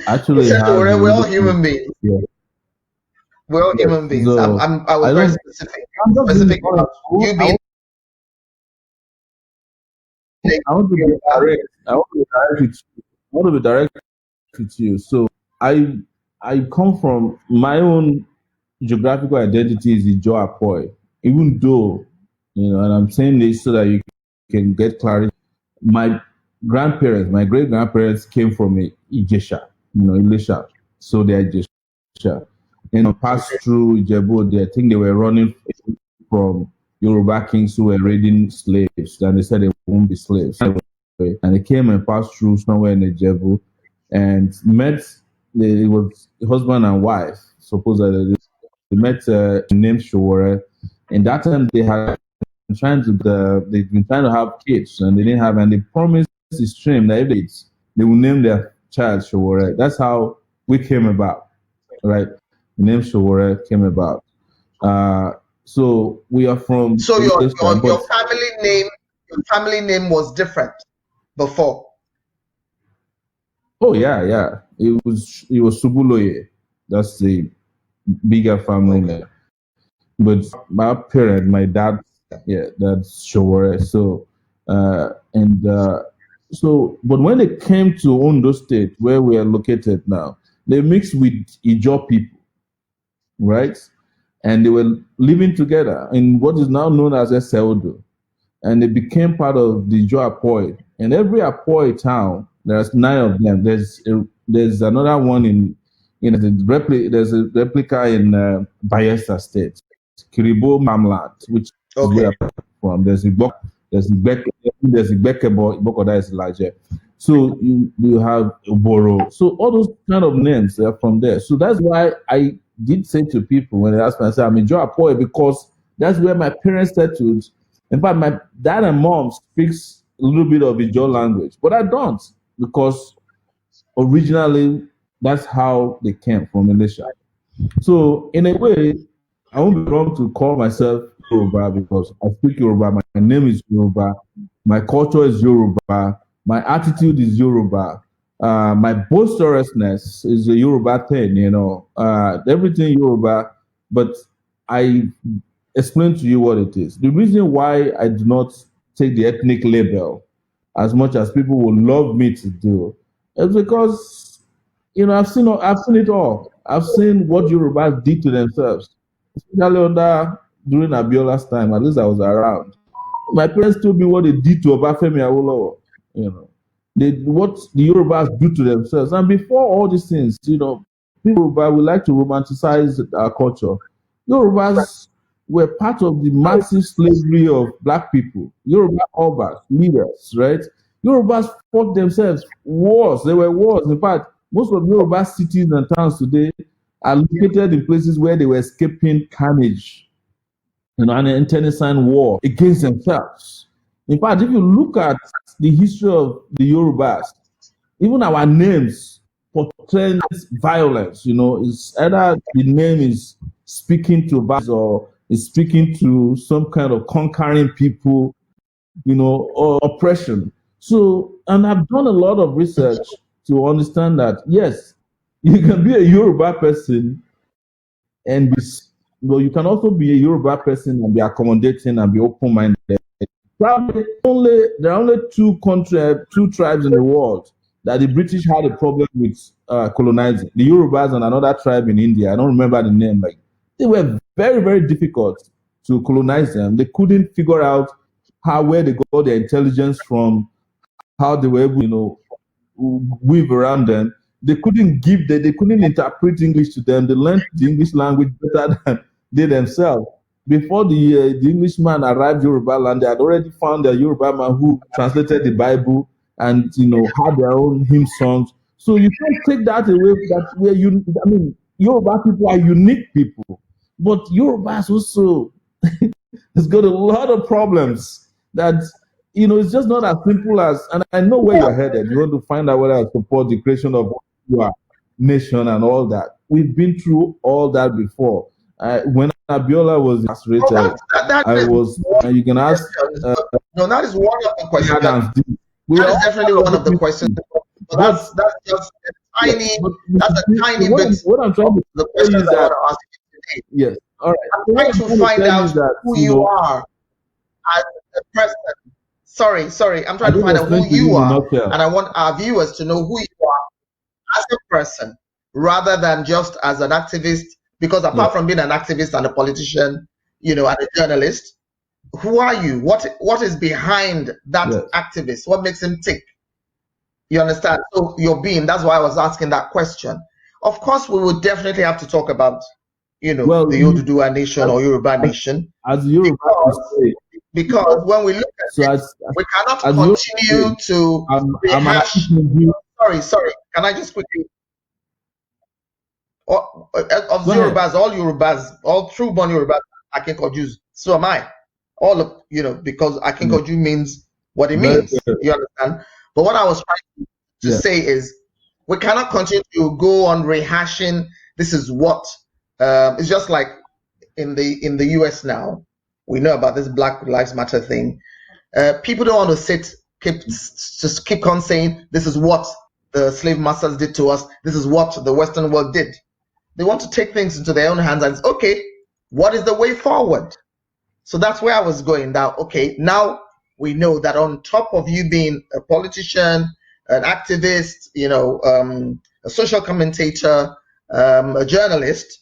actually Mr. have a Sowore, we're all really human beings. yeah, We're all yes. human beings. So I was I very don't. specific, I'm just being specific honest. about you being a I want to be Yoruba. direct. I want to be direct with you. I want to be direct with you. So I I come from my own geographical identity is Ijo Apoy, even though and I'm saying this so that you can get clarity. My grandparents, my great grandparents came from Ijesha, Ilesha, so they're Ijesha, Okay. passed through Ijebu. I think they were running from Yoruba kings who were raiding slaves. And they said they won't be slaves. And they came and passed through somewhere in Ijebu and met, it was husband and wife, supposedly. They met named Sowore. And that time they've been trying to have kids and they didn't have, and they promised the stream that if they will name their child Sowore. That's how we came about, right? The name Sowore came about. Uh, so we are from So Ilesha, but your family name was different before. oh yeah, yeah, it was Subuloye. That's the bigger family Okay. name. But my parent, my dad, yeah, that's Showore. So and so, but when they came to Ondo State, where we are located now, they mixed with Ijo people, right? And they were living together in what is now known as Eseudo, and they became part of the Joe Apoy. And every Apoy town, there's 9 of them. There's another one there's a replica in Bayelsa State, Kiribo Mamlat, which is Okay. where I'm from. There's Igbekebo, Ibokoda is larger. So you have Boro. So all those kind of names are from there. So that's why I did say to people when they asked me, I said I'm in Joe Apoy because that's where my parents settled. In fact, my dad and mom speaks a little bit of Ijaw language, but I don't because originally that's how they came from Malaysia. So in a way, I won't be wrong to call myself Yoruba because I speak Yoruba. My name is Yoruba. My culture is Yoruba. My attitude is Yoruba. My boisterousness is a Yoruba thing, everything Yoruba. But I explain to you what it is. The reason why I do not take the ethnic label as much as people would love me to do is because I've seen it all. I've seen what Yorubas did to themselves, especially during Abiola's time. At least I was around. My parents told me what they did to Obafemi Awolowo. What the Yorubas do to themselves. And before all these things, people Yoruba we like to romanticize our culture. Yorubas were part of the massive slavery of black people. Yoruba Obas, leaders, right? Yorubas fought themselves wars. There were wars. In fact, most of Yoruba cities and towns today are located in places where they were escaping carnage, an internecine war against themselves. In fact, if you look at the history of the Yorubas, even our names portray violence. It's either the name is speaking to violence or is speaking to some kind of conquering people, or oppression. So, and I've done a lot of research to understand that yes, you can be a Yoruba person and you can also be a Yoruba person and be accommodating and be open-minded. Probably there are only two tribes in the world that the British had a problem with colonizing. The Yorubas and another tribe in India. I don't remember the name. Like they were very, very difficult to colonize them. They couldn't figure out where they got their intelligence from, how they were able, weave around them. They couldn't interpret English to them. They learned the English language better than they themselves. Before the Englishman arrived Yoruba land, they had already found a Yoruba man who translated the Bible and had their own hymn songs. So you can't take that away. That Yoruba people are unique people, but Yorubas also It's got a lot of problems that, it's just not as simple as, and I know where you're headed. You want to find out whether I support the creation of your nation and all that. We've been through all that before. When Abiola was Well, incarcerated, that I is was, one and you can ask question. No, that is one of the questions. Adams. We That were is all definitely part one of of the the questions. issue. But But that's just a yes, tiny but that's a tiny what bit I'm trying of to the tell you questions is I want that, to ask you today. yes, all right. I'm So what trying I'm to trying to find tell you out is that, who you are as a person. Sorry. I'm I trying to just find out who explained to you you in a are, nutshell. and I want our viewers to know who you are as a person, rather than just as an activist. Because Yes, apart from being an activist and a politician, and a journalist, who are you? What is behind that yes. activist? What makes him tick? You understand? So your being, that's why I was asking that question. Of course, we would definitely have to talk about, Well, the Oduduwa nation as, or Yoruba as, nation, as Yoruba would because say, when we look at so it, we cannot as Yoruba would continue say, to I'm an rehash. Akinkunju. Sorry. Can I just quickly, of Go ahead. Yorubas, all Yorubas, all true born Yorubas, Akinkonjus. So am I. All of, because Yeah, Akinkonju means what it very means. good. You understand? But what I was trying to Yeah, say is, we cannot continue to go on rehashing. This is what, it's just like in the US now. We know about this Black Lives Matter thing. People don't want to just keep on saying this is what the slave masters did to us. This is what the Western world did. They want to take things into their own hands and say, okay, what is the way forward? So that's where I was going now. Okay, now we know that on top of you being a politician, an activist, a social commentator, a journalist,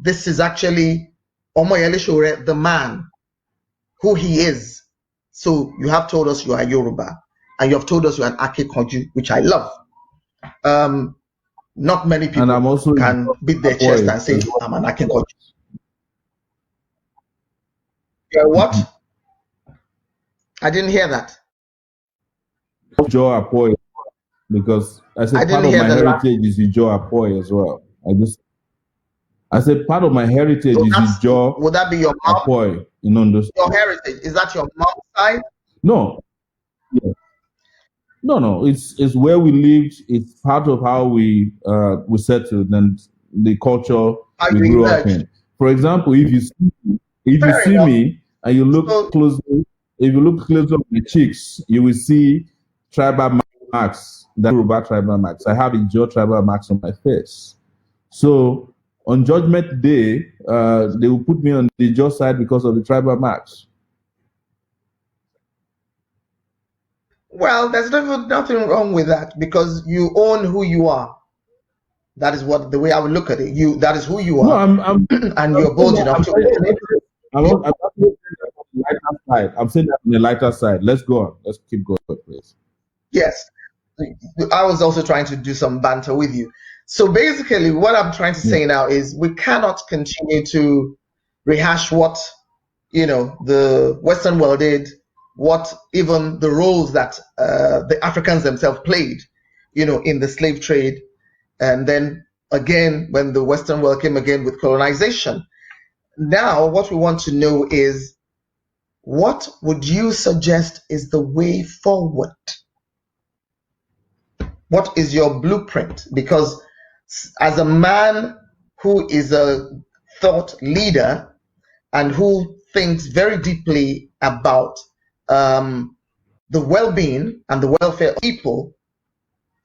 this is actually Omoyele Sowore, the man, who he is. So you have told us you are Yoruba, and you have told us you're an Akekonju, which I love. Um, Not many and people I'm also can beat their chest Apoy and as say, well. I'm an Akekonju. Yeah, what? I didn't hear that. Joe Apoy, because I I said part didn't of hear my the last. heritage is Joe Apoy as well. I said part of my heritage So is Joe would that be your mom, Apoy in Ondo. your heritage? Is that your mom's side? No, yeah. No. It's where we lived. It's part of how we settled and the culture How we you grew up emerged? in. For example, if you Fair see enough. me and you look So, closely, if you look closely at my cheeks, you will see tribal marks. That Yoruba tribal marks. I have a Joe tribal marks on my face. So on Judgment Day, they will put me on the Joe side because of the tribal marks. well, there's nothing wrong with that because you own who you are. That is what the way I would look at it. That is who you No, are, and you're bold enough to own it. I'm not saying that on the lighter side. I'm saying that on the lighter side. Let's go on. Let's keep going, please. Yes, I was also trying to do some banter with you. So basically, what I'm trying to Yeah. say now is we cannot continue to rehash what the Western world did, what even the roles that the Africans themselves played, in the slave trade, and then again when the Western world came again with colonization. Now, what we want to know is what would you suggest is the way forward? What is your blueprint? Because as a man who is a thought leader and who thinks very deeply about the well-being and the welfare of people,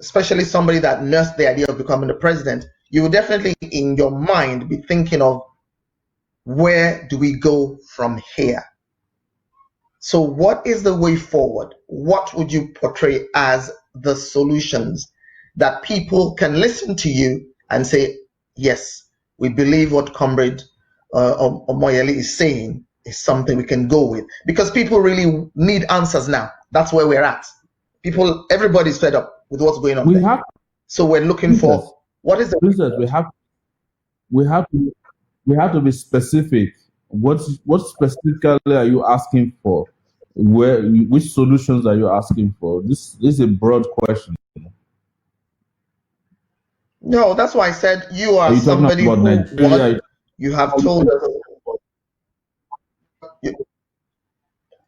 especially somebody that nursed the idea of becoming a president, you will definitely in your mind be thinking of where do we go from here? So what is the way forward? What would you portray as the solutions that people can listen to you and say, yes, we believe what Comrade Omoyele is saying is something we can go with? Because people really need answers now. That's where we're at. Everybody's fed up with what's going on We there. have So we're looking princess, for what is the way princess. forward? We have to we have to be specific. What specifically are you asking for? Which solutions are you asking for? This is a broad question. No, that's why I said you Are are you talking somebody about who, Nigeria? you have told us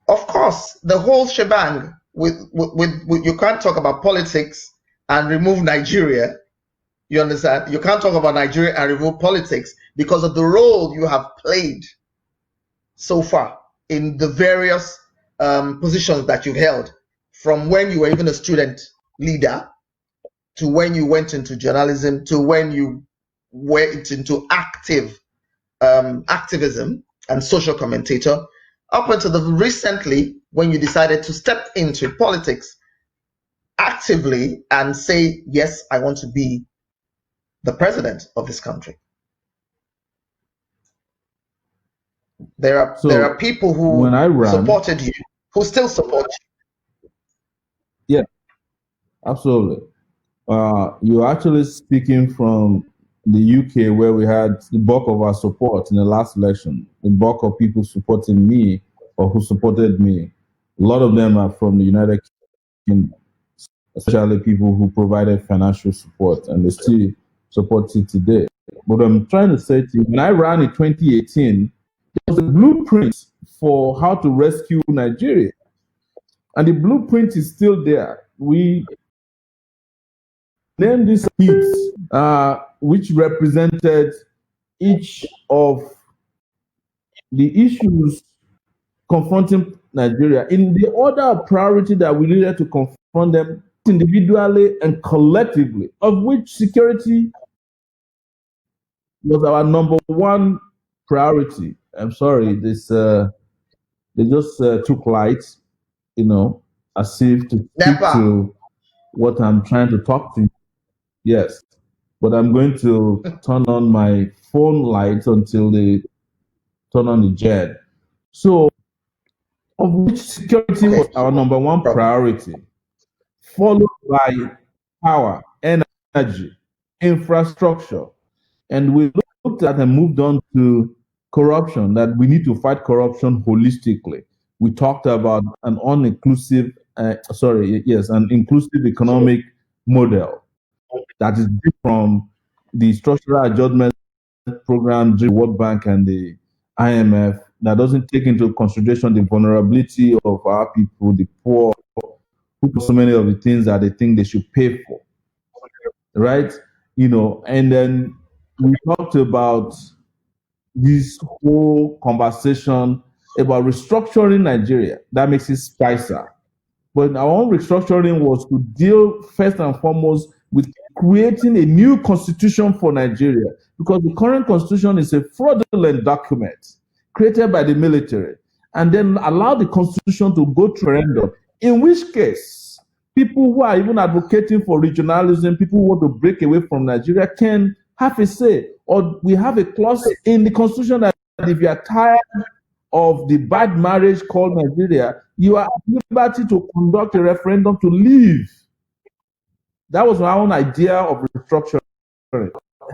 Of course, the whole shebang. With you can't talk about politics and remove Nigeria. You understand? You can't talk about Nigeria and remove politics because of the role you have played so far in the various positions that you've held, from when you were even a student leader to when you went into journalism to when you went into activism and social commentator, up until recently when you decided to step into politics actively and say, yes, I want to be the president of this country. There are So people when who I ran, supported you, who still support yeah, absolutely. You're actually speaking from the UK, where we had the bulk of our support in the last election, the bulk of people supporting me or who supported me. A lot of them are from the United Kingdom, especially people who provided financial support, and they still support it today. But I'm trying to say to you, when I ran in 2018, there was a blueprint for how to rescue Nigeria, and the blueprint is still there. We named these heats, which represented each of the issues confronting Nigeria in the order of priority that we needed to confront them individually and collectively, of which security was our number one priority. I'm sorry, this they just took light, as if to speak NEPA. to what I'm trying to talk to. Yes, but I'm going to turn on my phone lights until they turn on the jet. So, of which security was Okay, our no number one problem. priority, followed by power, energy, infrastructure. And we looked at and moved on to corruption, that we need to fight corruption holistically. We talked about an inclusive economic model that is different from the structural adjustment program, the World Bank and the IMF, that doesn't take into consideration the vulnerability of our people, the poor, who do so many of the things that they think they should pay for, right? And then we talked about this whole conversation about restructuring Nigeria. That makes it spicier. But our own restructuring was to deal first and foremost with creating a new constitution for Nigeria, because the current constitution is a fraudulent document created by the military, and then allow the constitution to go through referendum, in which case people who are even advocating for regionalism, people who want to break away from Nigeria, can have a say. Or we have a clause in the constitution that if you are tired of the bad marriage called Nigeria, you are at liberty to conduct a referendum to leave. That was my own idea of restructuring.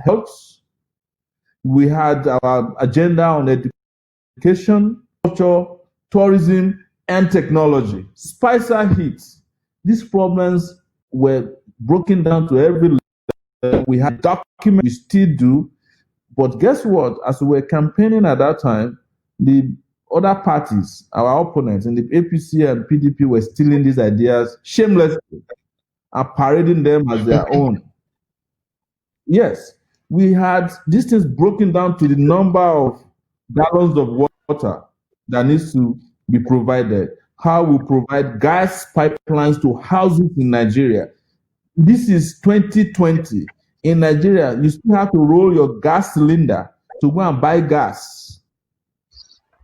Health, we had our agenda on education, culture, tourism, and technology. Spicer hits. These problems were broken down to every level. We had documents, we still do. But guess what? As we were campaigning at that time, the other parties, our opponents in the APC and PDP, were stealing these ideas shamelessly and parading them as their own. Yes, we had these things broken down to the number of gallons of water that needs to be provided, how we provide gas pipelines to houses in Nigeria. This is 2020. In Nigeria, you still have to roll your gas cylinder to go and buy gas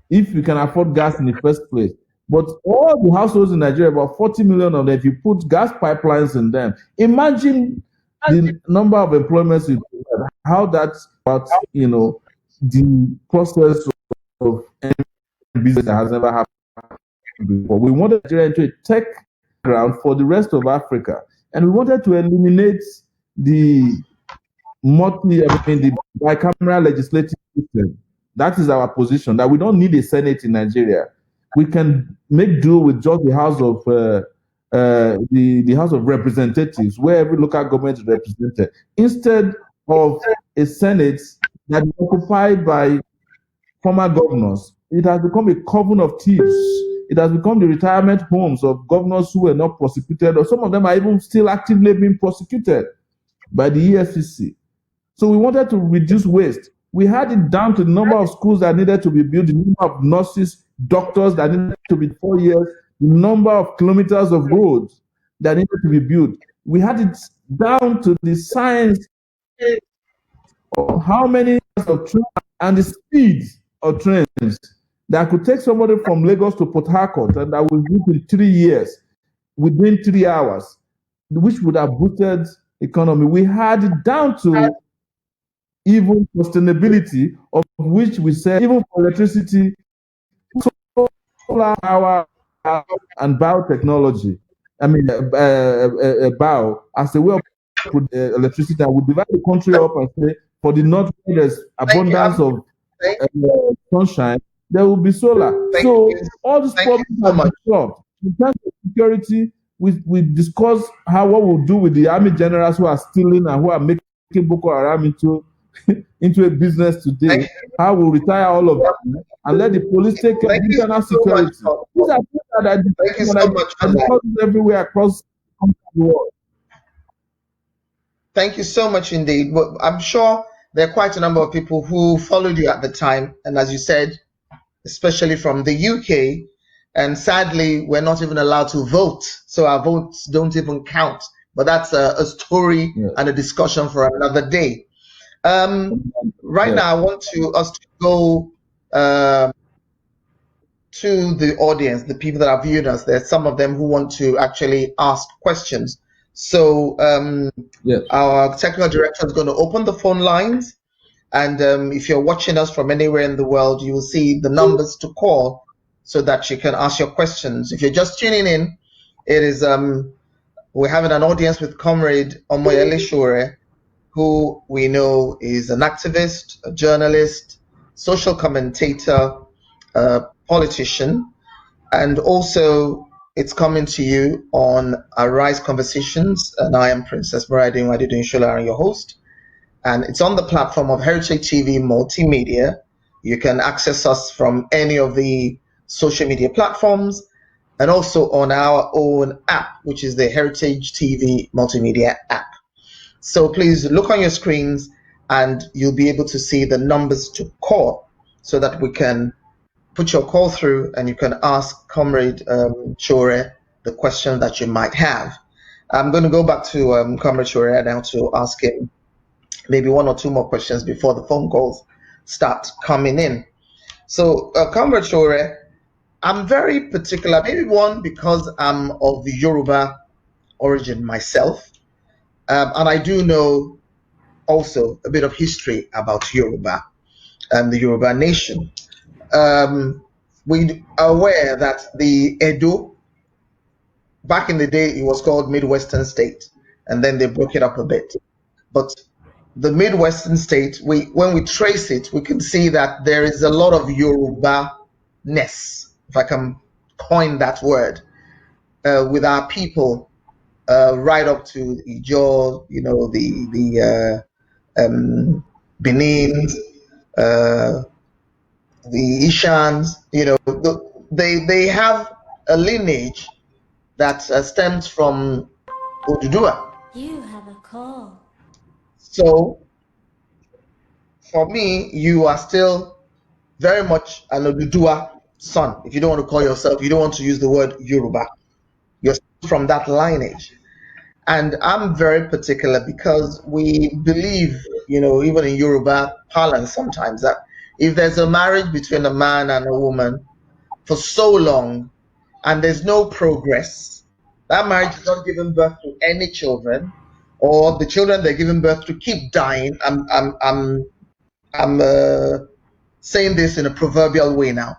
if you can afford gas in the first place. But all the households in Nigeria, about 40 million of them, if you put gas pipelines in them, imagine the number of employments you provide, how that's about, the process of business that has never happened before. We wanted Nigeria into a tech ground for the rest of Africa, and we wanted to eliminate the the bicameral legislative system. That is our position. That we don't need a Senate in Nigeria. We can make do with just the House of the House of Representatives, where every local government is represented, instead of a Senate that is occupied by former governors. It has become a coven of thieves it has become the retirement homes of governors who were not prosecuted, or some of them are even still actively being prosecuted by the EFCC. So we wanted to reduce waste. We had it down to the number of schools that needed to be built, the number of nurses, doctors that needed to be 4 years, the number of kilometers of roads that needed to be built. We had it down to the science of how many of trains and the speed of trains that could take somebody from Lagos to Port Harcourt and that will do in 3 years, within 3 hours, which would have boosted economy. We had it down to even sustainability, of which we said even for electricity, solar power, and biotechnology. I mean, bio as a way of put electricity, and we divide the country up and say for the north where there's Thank you. abundance of Thank, sunshine, there will be solar. thank So you. all these Thank you problems so have much. been solved. In terms of security, we discuss how what we'll do with the army generals who are stealing and who are making Boko Haram into a business Thank today. you. How we'll retire all of them and let the police take care of Thank you internal so much. security. These are things Thank you so much for that that. discussed everywhere across the world. Thank you so much indeed. Well, I'm sure there are quite a number of people who followed you at the time, and as you said, especially from the UK. And sadly, we're not even allowed to vote, so our votes don't even count. But that's a story Yes. and a discussion for another day. Right Yes. now, I want us to go um, to the audience, the people that are viewing us. There's some of them who want to actually ask questions. So Yes. our technical director is going to open the phone lines. And if you're watching us from anywhere in the world, you will see the numbers to call so that you can ask your questions. If you're just tuning in, it is we're having an audience with Comrade Omoyele Sowore, who we know is an activist, a journalist, social commentator, politician, and also it's coming to you on Arise Conversations, and I am Princess Muradi Wadidun Shola, your host. And it's on the platform of Heritage TV Multimedia. You can access us from any of the social media platforms and also on our own app, which is the Heritage TV Multimedia app. So please look on your screens and you'll be able to see the numbers to call so that we can put your call through and you can ask Comrade Sowore the question that you might have. I'm going to go back to Comrade Sowore now to ask him maybe one or two more questions before the phone calls start coming in. So, Comrade Sowore, I'm very particular, maybe one because I'm of the Yoruba origin myself, and I do know also a bit of history about Yoruba and the Yoruba nation. We are aware that the Edo, back in the day, it was called Midwestern State, and then they broke it up a bit. But the Midwestern state, when we trace it, we can see that there is a lot of Yoruba-ness, if I can coin that word, with our people, right up to Ijaw, the Benin, uh, the Ishans, they have a lineage that stems from Oduduwa. You have a call. So for me, you are still very much an Oduduwa son. If you don't want to call yourself, you don't want to use the word Yoruba. You're from that lineage. And I'm very particular because we believe, even in Yoruba parlance sometimes, that if there's a marriage between a man and a woman for so long and there's no progress, that marriage is not giving birth to any children, or the children they're giving birth to keep dying. I'm saying this in a proverbial way now.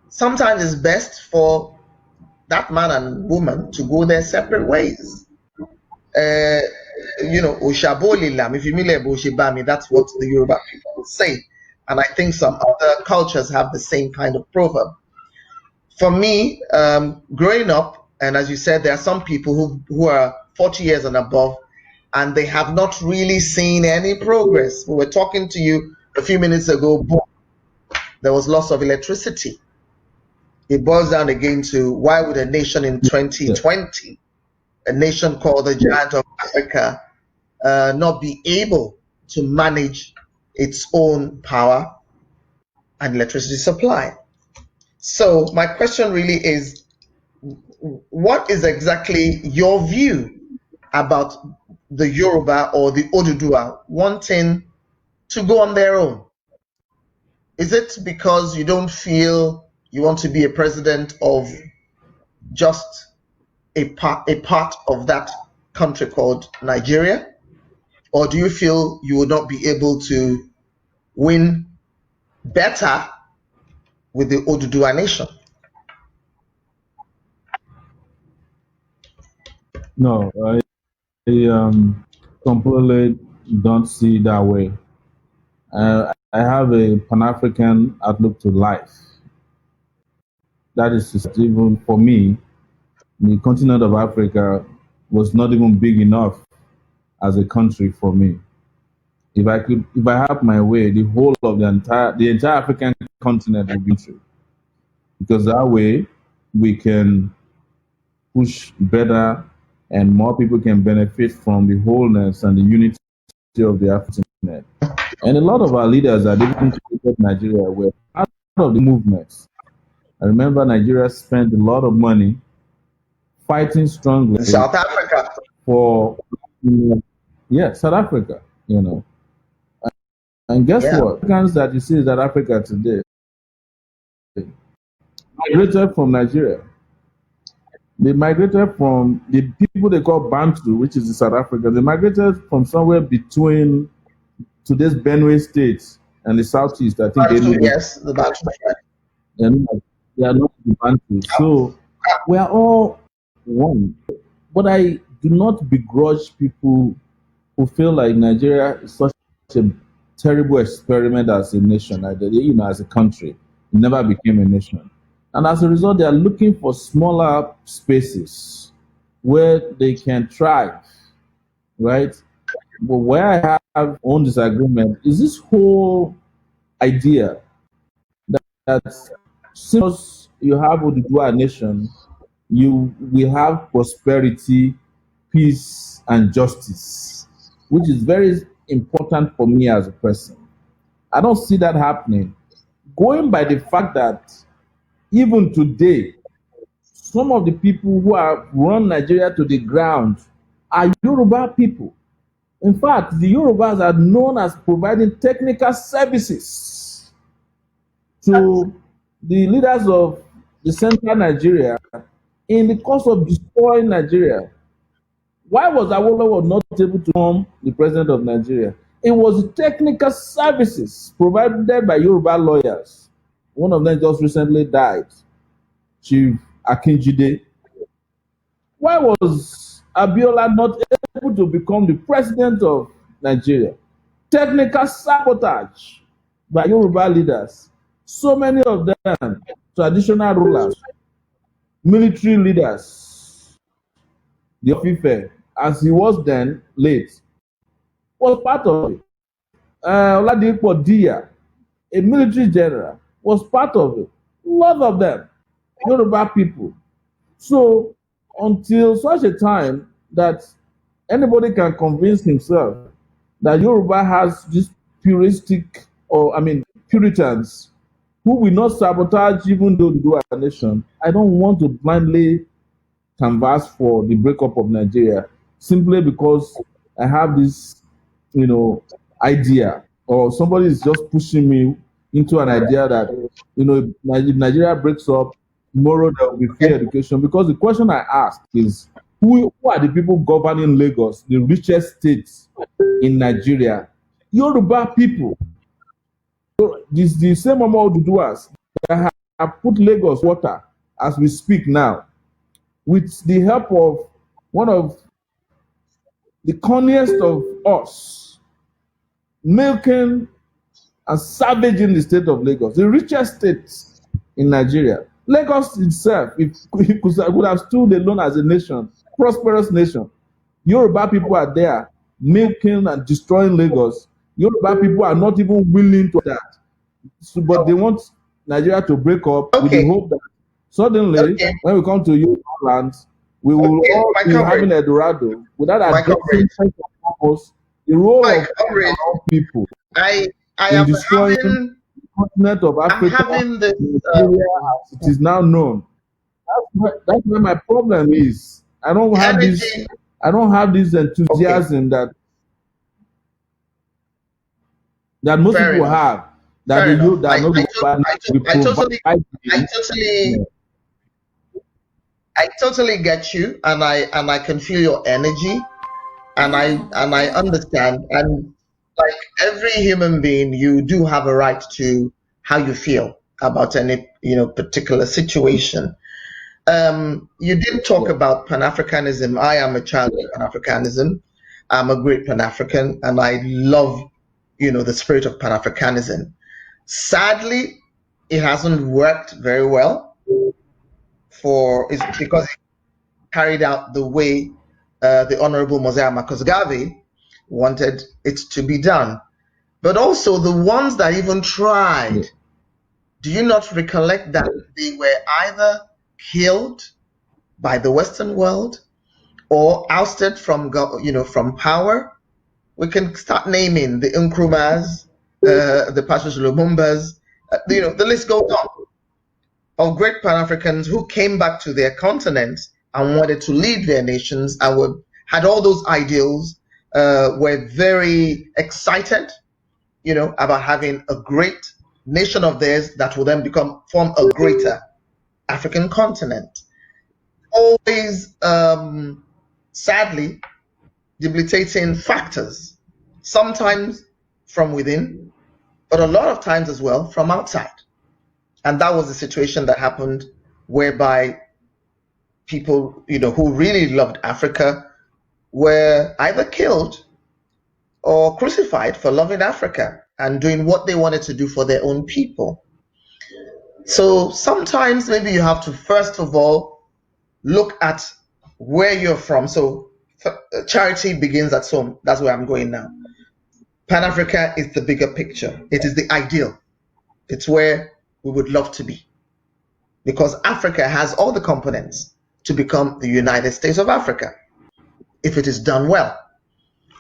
Sometimes it's best for that man and woman to go their separate ways. Oshaboli lam, if you mean Oshibami, that's what the Yoruba people say. And I think some other cultures have the same kind of proverb. For me, growing up, and as you said, there are some people who are 40 years and above, and they have not really seen any progress. We were talking to you a few minutes ago, there was loss of electricity. it boils down again to why would a nation in Yeah. 2020, a nation called the Giant of Africa, not be able to manage its own power and electricity supply? So my question really is, what is exactly your view about the Yoruba or the Oduduwa wanting to go on their own? Is it because you don't feel you want to be a president of just a part of that country called Nigeria? Or do you feel you will not be able to win better with the Oduduwa nation? No, I completely don't see it that way. I have a Pan-African outlook to life. That is to say, even for me, the continent of Africa was not even big enough as a country for me. If I have my way, the whole of the entire African continent would be true. Because that way we can push better and more people can benefit from the wholeness and the unity of the African continent. And a lot of our leaders that even created Nigeria were part of the movements. I remember Nigeria spent a lot of money fighting In strongly South Africa, for, yeah, South Africa, you know. And guess yeah, what? Africans that you see in South Africa today migrated from Nigeria. They migrated from the people they call Bantu, which is in South Africa. They migrated from somewhere between today's Benue State and the southeast. I think Bantu, Enugu. yes, the Bantu. They are not the Bantu. So we are all one. But I do not begrudge people who feel like Nigeria is such a terrible experiment as a nation, as a country. It never became a nation. And as a result, they are looking for smaller spaces where they can thrive, right? But where I have own disagreement is this whole idea that since you have Oduduwa nation, you will have prosperity, peace, and justice, which is very important for me as a person. I don't see that happening. Going by the fact that even today, some of the people who have run Nigeria to the ground are Yoruba people. In fact, the Yorubas are known as providing technical services to the leaders of the central Nigeria in the course of destroying Nigeria. Why was Awolowo not able to become the president of Nigeria? It was the technical services provided by Yoruba lawyers. One of them just recently died, Chief Akinjide. Why was Abiola not able to become the president of Nigeria? Technical sabotage by Yoruba leaders. So many of them, traditional rulers, military leaders, the Ofife, as he was then late, was part of it. Oladipo Dia, a military general, was part of it. A lot of them, Yoruba people. So until such a time that anybody can convince himself that Yoruba has this puristic, or I mean, Puritans who will not sabotage even though they do a nation, I don't want to blindly canvass for the breakup of Nigeria simply because I have this, idea, or somebody is just pushing me into an idea that, if Nigeria breaks up, tomorrow there will be free education. Because the question I ask is, who are the people governing Lagos, the richest states in Nigeria? Yoruba people. This the same amount of Oduduwas that have put Lagos water as we speak now, with the help of one of the cunniest of us, milking and savaging the state of Lagos, the richest state in Nigeria. Lagos itself, if it could have stood alone as a nation, prosperous nation. Yoruba people are there milking and destroying Lagos. Yoruba people are not even willing to that. So, but they want Nigeria to break up with the okay. hope that Suddenly, Okay, when we come to Yoruba lands, we will okay, all my be comrade, having Eldorado without my comrade, addressing first and foremost the role my of comrade. our people I in am destroying the having continent of I'm Africa, having this Nigeria, as it is now known. That's where my problem is. energy. I don't have this Okay, enthusiasm that most fair people enough. have. That Fair the enough. youth that know we I provide totally, I me. totally, Yeah. I totally get you, and I can feel your energy, May I have a and I call? understand, and like every human being, you do have a right to how you feel about any particular situation. You did talk Yeah. about Pan Africanism. I am a child of Pan Africanism. I'm a great Pan African, and I love the spirit of Pan Africanism. Sadly, it hasn't worked very well for it's because it carried out the way the Honorable Mosiah Makozgave wanted it to be done. But also the ones that even tried, Yeah. do you not recollect that they were either killed by the Western world or ousted from from power? We can start naming the Nkrumahs, the Patrice Lumumbas, the list goes on of great Pan Africans who came back to their continent and wanted to lead their nations and had all those ideals, were very excited, about having a great nation of theirs that will then form a greater African continent. Always, sadly, debilitating factors, sometimes from within, but a lot of times as well from outside. And that was the situation that happened whereby people, who really loved Africa were either killed or crucified for loving Africa and doing what they wanted to do for their own people. So sometimes maybe you have to first of all look at where you're from. So charity begins at home. That's where I'm going now. Pan Africa is the bigger picture. It is the ideal. It's where we would love to be because Africa has all the components to become the United States of Africa if it is done well.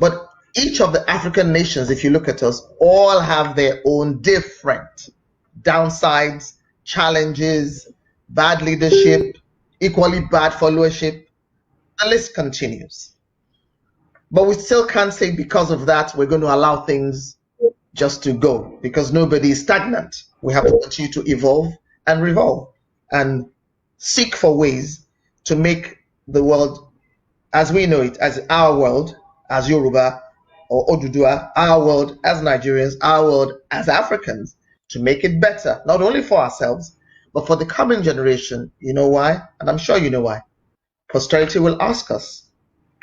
But each of the African nations, if you look at us, all have their own different downsides, challenges, bad leadership, equally bad followership. The list continues. But we still can't say because of that we're going to allow things just to go because nobody is stagnant. We have to continue to evolve and revolve and seek for ways to make the world as we know it, as our world, as Yoruba or Odudua, our world as Nigerians, our world as Africans, to make it better, not only for ourselves, but for the coming generation. You know why? And I'm sure you know why. Posterity will ask us,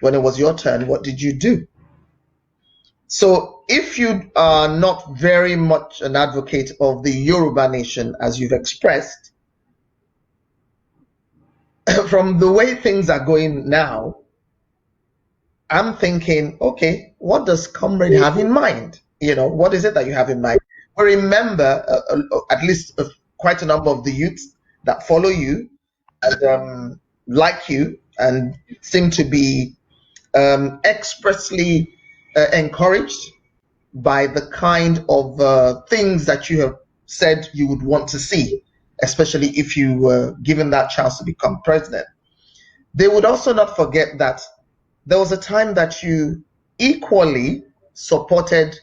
when it was your turn, what did you do? So if you are not very much an advocate of the Yoruba nation, as you've expressed, from the way things are going now, I'm thinking, okay, what does Comrade have in mind? What is it that you have in mind? We remember at least quite a number of the youths that follow you and like you and seem to be expressly encouraged by the kind of things that you have said you would want to see, especially if you were given that chance to become president. They would also not forget that there was a time that you equally supported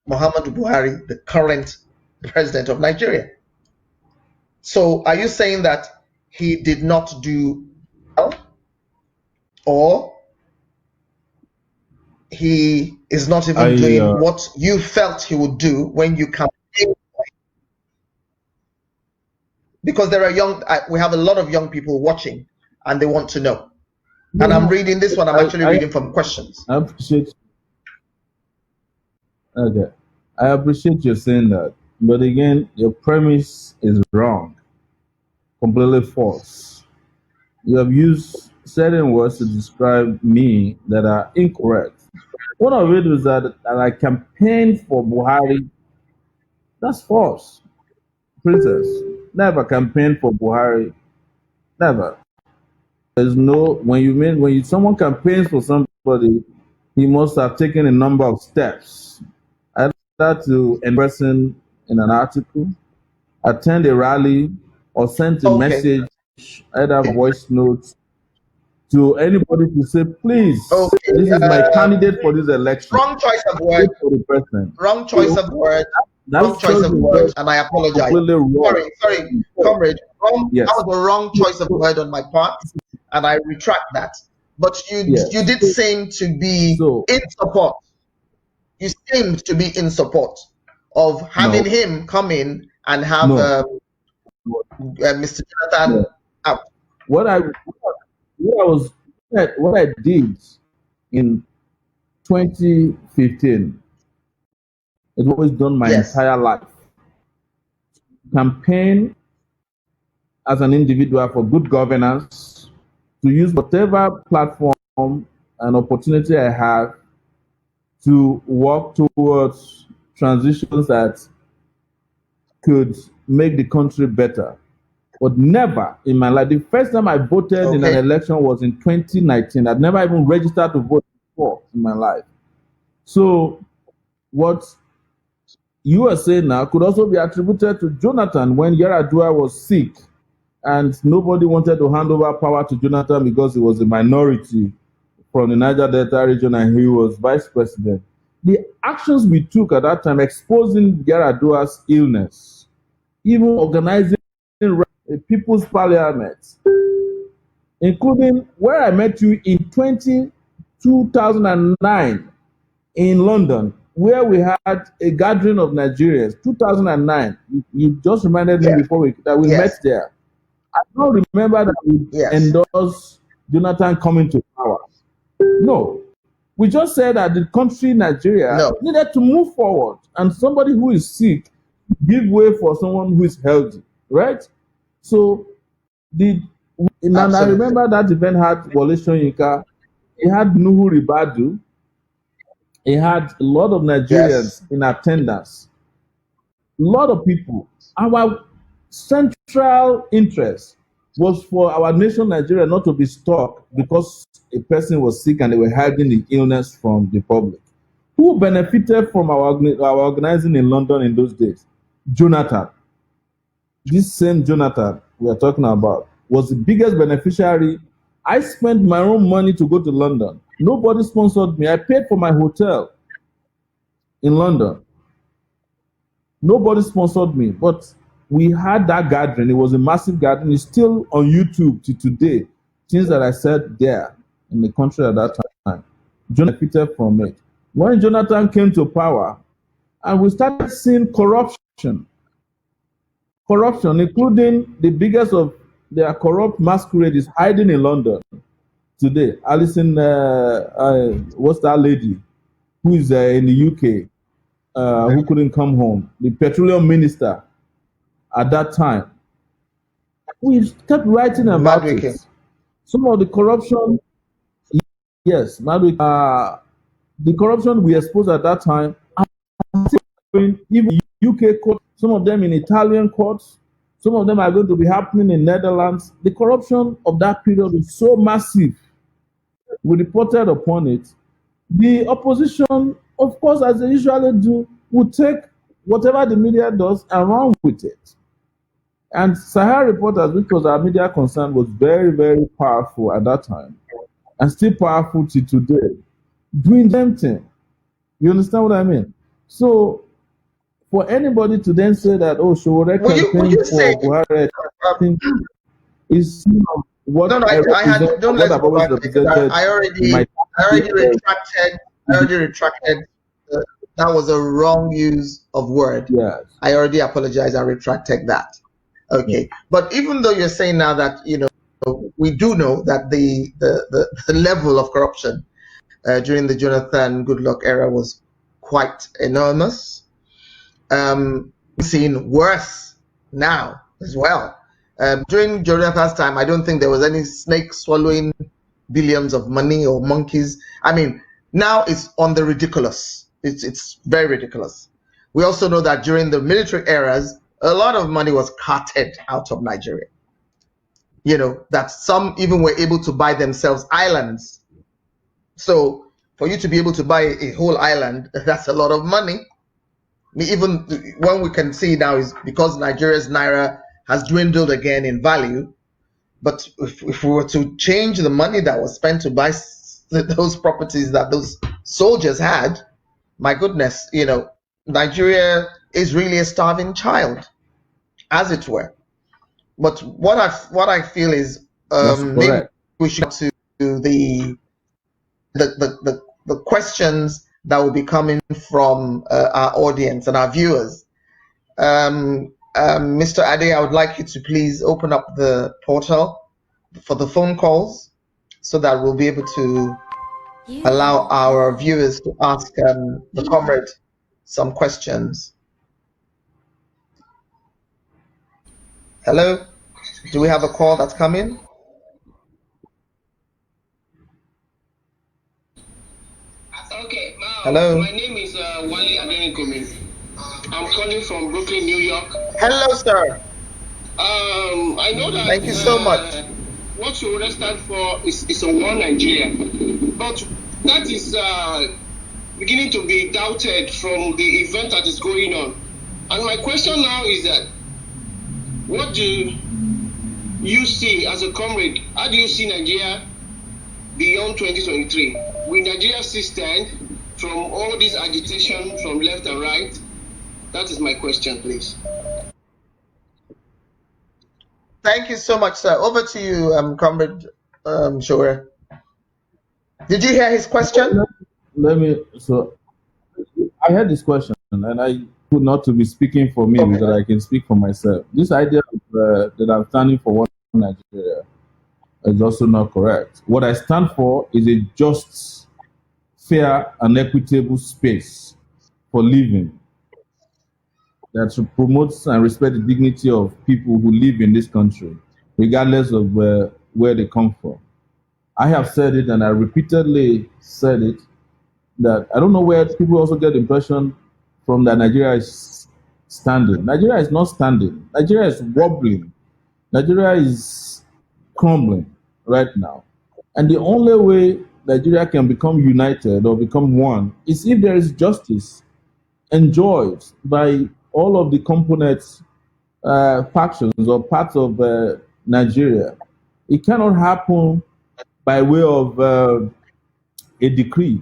Muhammadu Buhari, the current president of Nigeria. So are you saying that he did not do well, or he is not even I doing what you felt he would do when you campaigned? Because there are we have a lot of young people watching and they want to know. And I'm no, reading this one, I'm I, actually I reading from questions. I appreciate. Okay, I appreciate you saying that, but again, your premise is wrong, completely false. You have used certain words to describe me that are incorrect. One of it was that I campaigned for Buhari. That's false. Princess, never campaigned for Buhari. Never. There's no when someone campaigns for somebody, he must have taken a number of steps, either to endorse person in an article, attend a rally, or send a Okay. message, either voice notes to anybody to say, please, Okay. this is my candidate for this election. Wrong choice of word. Vote for the person. Wrong choice So of word. that Wrong choice shows of you words, just and I apologize. completely wrong. Sorry, comrade. Wrong. That Yes. was a wrong choice of So, word on my part, and I retract that. But you yes. did seem to be So in support. You seemed to be in support of having no, him come in and have no, Mr. Jonathan no. out. What I did in 2015, it's always done my Yes. entire life. Campaign as an individual for good governance, to use whatever platform and opportunity I have to work towards transitions that could make the country better. But never in my life. The first time I voted in an Okay. election was in 2019. I'd never even registered to vote before in my life. So what you are saying now could also be attributed to Jonathan when Yaradua was sick and nobody wanted to hand over power to Jonathan because he was a minority from the Niger Delta region and he was vice president. The actions we took at that time, exposing Yaradua's illness, even organizing a people's parliament, including where I met you in 2009 in London, where we had a gathering of Nigerians. 2009. You just reminded me Yeah. before that we met Yes. there. I don't remember that we Yes. endorsed Jonathan coming to power. No. We just said that the country, Nigeria, No. needed to move forward, and somebody who is sick give way for someone who is healthy, right? So the and I Absolutely. remember that event had Wole Soyinka, it had Nuhu Ribadu, it had a lot of Yes. Nigerians in attendance, a lot of people. Our central interest was for our nation, Nigeria, not to be stuck because a person was sick and they were hiding the illness from the public. Who benefited from our organizing in London in those days? Jonathan. This same Jonathan we are talking about was the biggest beneficiary. I spent my own money to go to London. Nobody sponsored me. I paid for my hotel in London. Nobody sponsored me, but we had that gathering. It was a massive gathering. It's still on YouTube to today. Things that I said there in the country at that time. Jonathan benefited from it. When Jonathan came to power, and we started seeing corruption, including the biggest of their corrupt masquerade is hiding in London today. Alison, what's that lady who is in the UK, who couldn't come home? The petroleum minister at that time. We kept writing about it. Madwike. Some of the corruption, yes, the corruption we exposed at that time, even UK court, some of them in Italian courts, some of them are going to be happening in Netherlands. The corruption of that period is so massive. We reported upon it. The opposition, of course, as they usually do, would take whatever the media does and run with it. And Sahara Reporters, which was our media concern, was very, very powerful at that time and still powerful to today, doing them thing. You understand what I mean? So for anybody to then say that, oh, Sowore Will campaigned you say for Buhari, I think is what no, no, I I had represent, don't what let's I've go always back there because represented in my I already retracted. I already retracted. That was a wrong use of word. yes. I already apologize. I retracted that. Okay. Yeah. But even though you're saying now that we do know that the level of corruption during the Jonathan Goodluck era was quite enormous. We've seen worse now as well. During Jonathan's time, I don't think there was any snake swallowing billions of money or monkeys. I mean, now it's on the ridiculous. It's very ridiculous. We also know that during the military eras, a lot of money was carted out of Nigeria. that some even were able to buy themselves islands. So for you to be able to buy a whole island, that's a lot of money. Even one we can see now is because Nigeria's naira has dwindled again in value. But if we were to change the money that was spent to buy those properties that those soldiers had, my goodness, Nigeria is really a starving child, as it were. But what I feel is That's maybe correct. we should to the questions that will be coming from our audience and our viewers. Mr. Ade, I would like you to please open up the portal for the phone calls so that we'll be able to You have allow a our call. viewers to ask the comrade some questions. Hello, do we have a call that's coming? Okay, Hello. my name is Wale Adenikomi. I'm calling from Brooklyn, New York. Hello, sir. I know that Thank you so much. what Sowore stand for is a one Nigeria, but that is beginning to be doubted from the event that is going on. And my question now is that, what do you see as a comrade? How do you see Nigeria beyond 2023? Will Nigeria still stand from all this agitation from left and right? That is my question, please. Thank you so much, sir. Over to you, Comrade Sowore. Did you hear his question? Let me. So I had this question, and I could not to be speaking for me Okay. because I can speak for myself. This idea of, that I'm standing for one Nigeria is also not correct. What I stand for is a just, fair, and equitable space for living that promotes and respect the dignity of people who live in this country, regardless of where they come from. I have said it, and I repeatedly said it, that I don't know where people also get the impression from that Nigeria is standing. Nigeria is not standing. Nigeria is wobbling. Nigeria is crumbling right now. And the only way Nigeria can become united or become one is if there is justice enjoyed by all of the components, factions or parts of Nigeria. It cannot happen by way of a decree.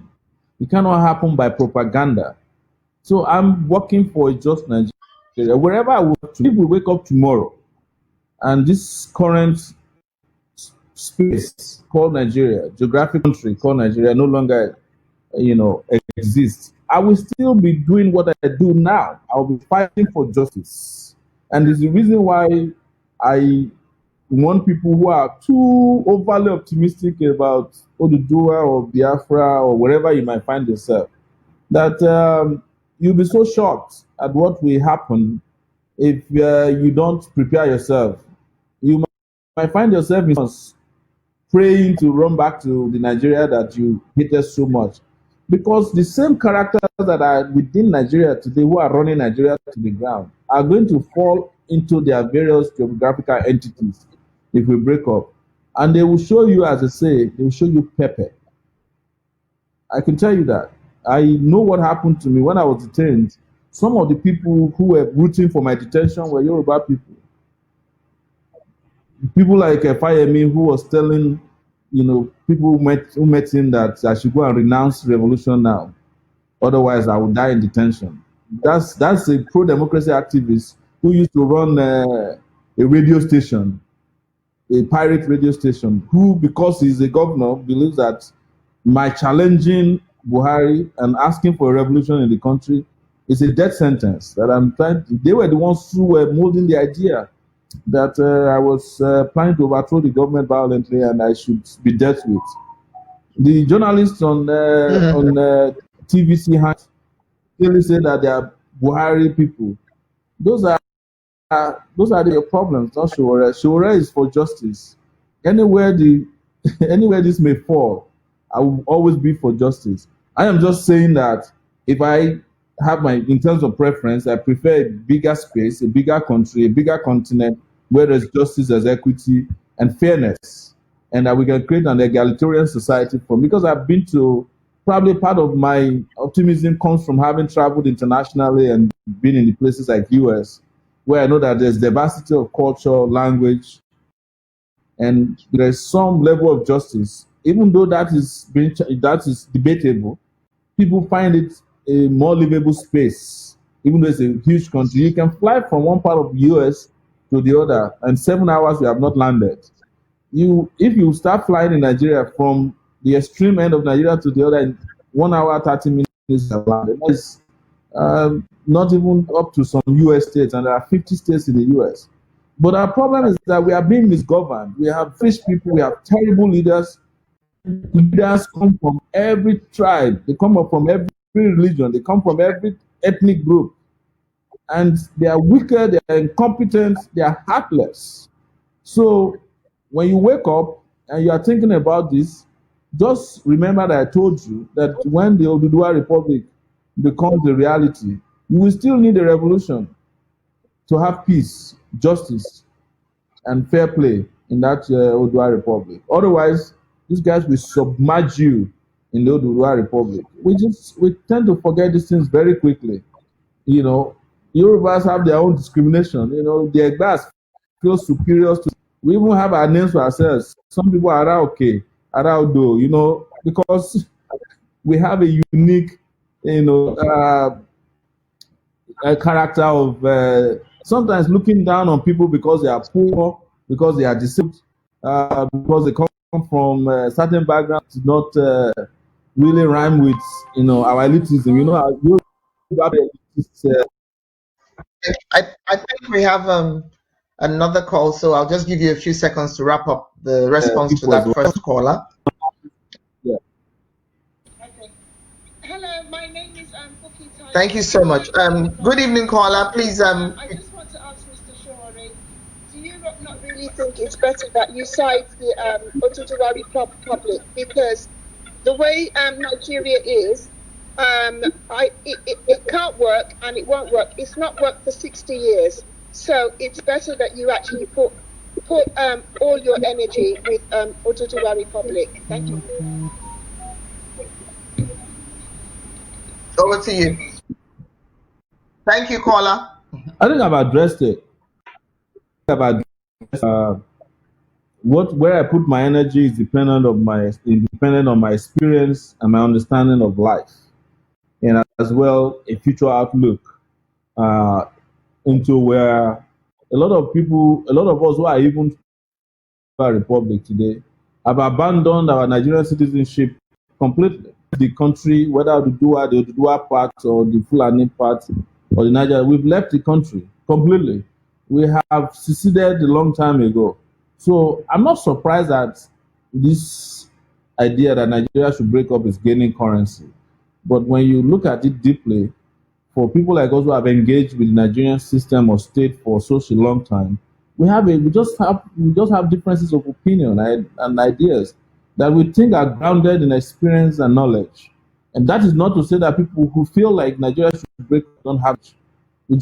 It cannot happen by propaganda. So I'm working for a just Nigeria. Wherever I work to, if we wake up tomorrow and this current space called Nigeria, geographic country called Nigeria, no longer, exists, I will still be doing what I do now. I'll be fighting for justice. And it's the reason why I want people who are too overly optimistic about Oduduwa or Biafra or wherever you might find yourself, that you'll be so shocked at what will happen if you don't prepare yourself. You might find yourself praying to run back to the Nigeria that you hated so much. Because the same characters that are within Nigeria today who are running Nigeria to the ground are going to fall into their various geographical entities if we break up. And they will show you, as I say, they will show you pepper. I can tell you that. I know what happened to me when I was detained. Some of the people who were rooting for my detention were Yoruba people. People like Fayemi, who was telling, people who met him that I should go and renounce revolution now. Otherwise, I would die in detention. That's a pro-democracy activist who used to run a radio station, a pirate radio station, who, because he's a governor, believes that my challenging Buhari and asking for a revolution in the country is a death sentence. That I'm trying. They were the ones who were molding the idea that I was planning to overthrow the government violently and I should be dealt with. The journalists on TVC clearly say that they are Buhari people. Those are the problems, not Sowore. Sowore is for justice. Anywhere anywhere this may fall, I will always be for justice. I am just saying that if I have in terms of preference, I prefer a bigger space, a bigger country, a bigger continent where there's justice, there's equity, and fairness, and that we can create an egalitarian society from. Because I've been to, probably part of my optimism comes from having traveled internationally and been in the places like US, where I know that there's diversity of culture, language, and there's some level of justice. Even though that is debatable, people find it a more livable space. Even though it's a huge country, you can fly from one part of the US to the other, and 7 hours you have not landed. If you start flying in Nigeria from the extreme end of Nigeria to the other in 1 hour 30 minutes, you have landed. That's not even up to some US states, and there are 50 states in the US. But our problem is that we are being misgoverned. We have fish people, we have terrible leaders. Leaders come from every tribe, they come up from every religion, they come from every ethnic group. And they are wicked, they are incompetent, they are heartless. So when you wake up and you are thinking about this, just remember that I told you that when the Oduduwa Republic becomes a reality, you will still need a revolution to have peace, justice, and fair play in that Oduduwa Republic. Otherwise, these guys will submerge you in the Oduduwa Republic. We tend to forget these things very quickly. You know, Yorubas have their own discrimination. You know, their glass feel superior to. We even have our names for ourselves. Some people are Arauke, Araudo, you know, because we have a unique, you know, character of sometimes looking down on people because they are poor, because they are disabled, because they come from certain backgrounds, do not really rhyme with, you know, our elitism. You know, our elitists, I think we have another call, so I'll just give you a few seconds to wrap up the response to people as that well. first caller. Yeah. Okay. Hello, my name is Buki Tai. Thank you so much. Good evening, caller. Please. I just want to ask Mr. Sowore, do you not really think it's better that you cite the Oduduwa Republic? Because the way Nigeria is, it can't work and it won't work. It's not worked for 60 years. So it's better that you actually put all your energy with Oduduwa Republic. Thank you. Over to you. Thank you, caller. I think I've addressed it. Where I put my energy is dependent on my experience and my understanding of life, and as well a future outlook uh, into where a lot of us who are even our republic today have abandoned our Nigerian citizenship completely. The country, whether the Oduduwa part or the Fulani part or the Niger, we've left the country completely. We have seceded a long time ago. So I'm not surprised that this idea that Nigeria should break up is gaining currency. But when you look at it deeply, for people like us who have engaged with the Nigerian system or state for such a long time, we just have differences of opinion and ideas that we think are grounded in experience and knowledge. And that is not to say that people who feel like Nigeria should break don't have. I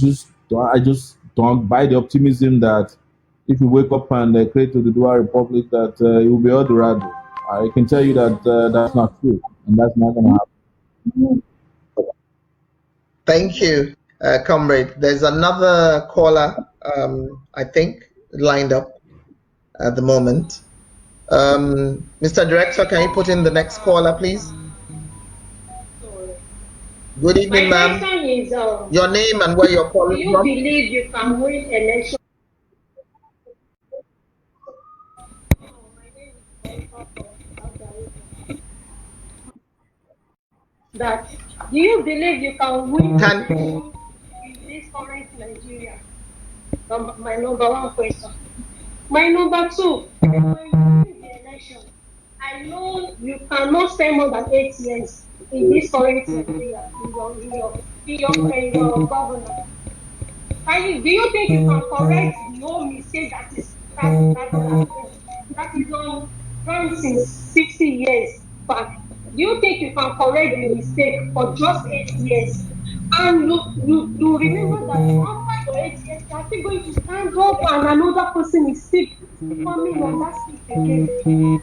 just don't buy the optimism that if you wake up and create the Dual Republic, that it will be Eldorado. I can tell you that that's not true, and that's not going to happen. Thank you, comrade. There's another caller, I think, lined up at the moment. Mr. Director, can you put in the next caller, please? Good evening, ma'am. My question is, your name and where you're calling from. Do you believe you can win election? That do you believe you can win in this current Nigeria? My number one question. My number two, when you win the election, I know you cannot spend more than 8 years in this current Nigeria in your government. Do you think you can correct the whole mistake that is done since 60 years back? Do you think you can correct the mistake for just 8 years? And you remember that after your 8 years, you are still going to stand up and another person is still coming on that seat again.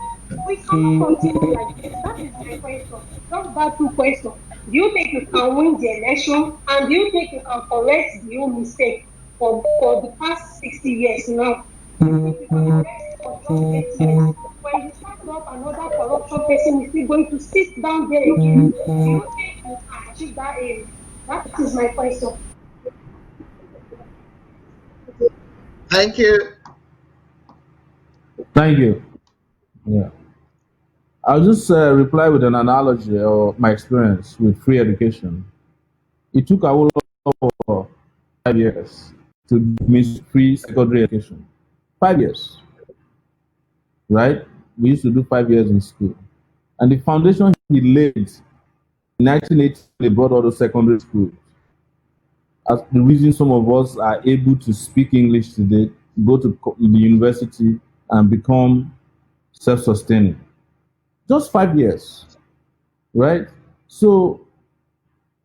We cannot continue like this. That is my question. Just that two questions. Do you think you can win the election? And do you think you can correct the old mistake for the past 60 years now? Do you think you can correct it for just 8 years? When you start up another corruption person is still going to sit down there again. Do you think you can achieve that aim? That is my question. Thank you. Thank you. Yeah. I'll just reply with an analogy or my experience with free education. It took a whole 5 years to give me free secondary education. 5 years, right? We used to do 5 years in school. And the foundation he laid in 1980, they brought all the secondary schools. As the reason some of us are able to speak English today, go to the university and become self-sustaining. Just 5 years, right? So,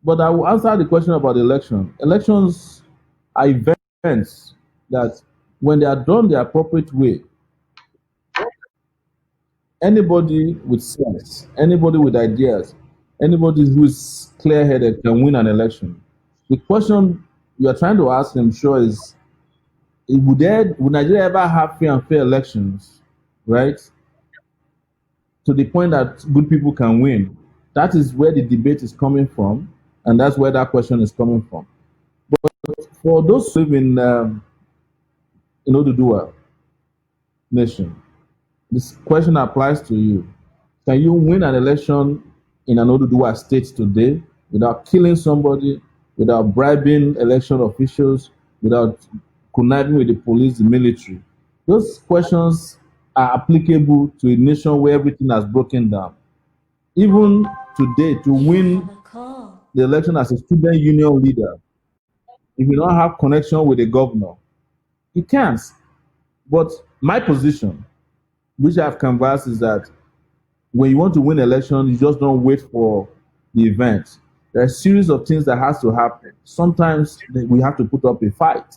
but I will answer the question about the election. Elections are events that, when they are done the appropriate way, anybody with sense, anybody with ideas, anybody who is clear-headed can win an election. The question you are trying to ask, I'm sure, is would Nigeria ever have free and fair elections, right? To the point that good people can win. That is where the debate is coming from, and that's where that question is coming from. But for those who live in Oduduwa nation, this question applies to you. Can you win an election in an Oduduwa state today without killing somebody, without bribing election officials, without conniving with the police, the military? Those questions are applicable to a nation where everything has broken down. Even today, to win the election as a student union leader, if you don't have connection with the governor, you can't. But my position, which I've canvassed, is that when you want to win election, you just don't wait for the event. There are a series of things that has to happen. Sometimes we have to put up a fight.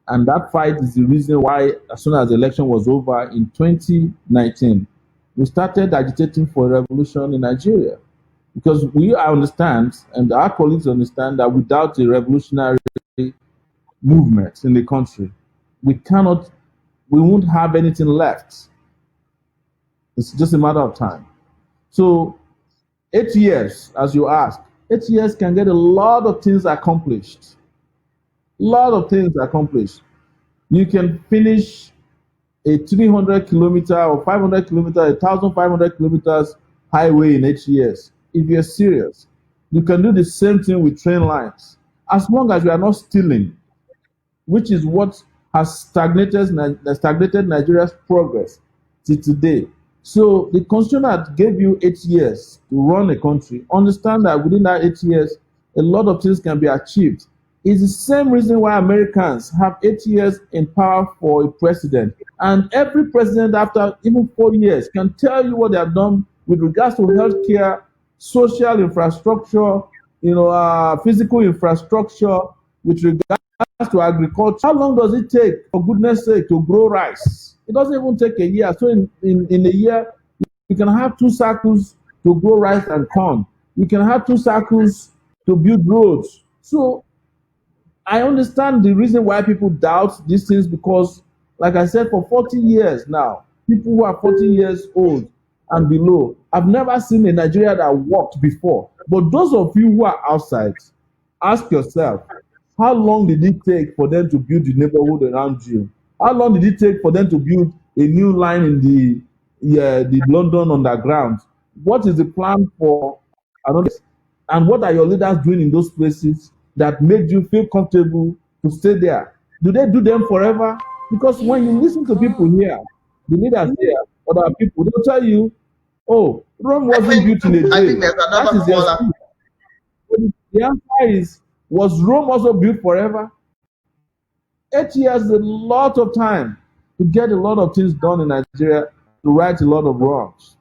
And that fight is the reason why, as soon as the election was over in 2019, we started agitating for a revolution in Nigeria. Because we understand, and our colleagues understand, that without a revolutionary movement in the country, we won't have anything left. It's just a matter of time. So 8 years, as you ask, 8 years can get a lot of things accomplished. Lot of things accomplished. You can finish a 300 kilometer or 500 kilometer, 1,500 kilometers highway in 8 years. If you're serious, you can do the same thing with train lines, as long as you are not stealing, which is what has stagnated Nigeria's progress till today. So the constitution that gave you 8 years to run a country, understand that within that 8 years, a lot of things can be achieved. It's the same reason why Americans have 8 years in power for a president. And every president after even 4 years can tell you what they have done with regards to healthcare, social infrastructure, physical infrastructure, with regards to agriculture. How long does it take, for goodness sake, to grow rice? It doesn't even take a year. So in a year, you can have 2 cycles to grow rice and corn. You can have 2 cycles to build roads. So I understand the reason why people doubt these things, because, like I said, for 40 years now, people who are 40 years old and below, I've never seen a Nigeria that worked before. But those of you who are outside, ask yourself, how long did it take for them to build the neighborhood around you? How long did it take for them to build a new line in the London Underground? What is the plan for another? And what are your leaders doing in those places that made you feel comfortable to stay there? Do they do them forever? Because when you listen to people here, the leaders here, other people, they'll tell you, oh, Rome wasn't built in a day. I think there's another caller. The answer is, was Rome also built forever? 8 years is a lot of time to get a lot of things done in Nigeria, to right a lot of wrongs.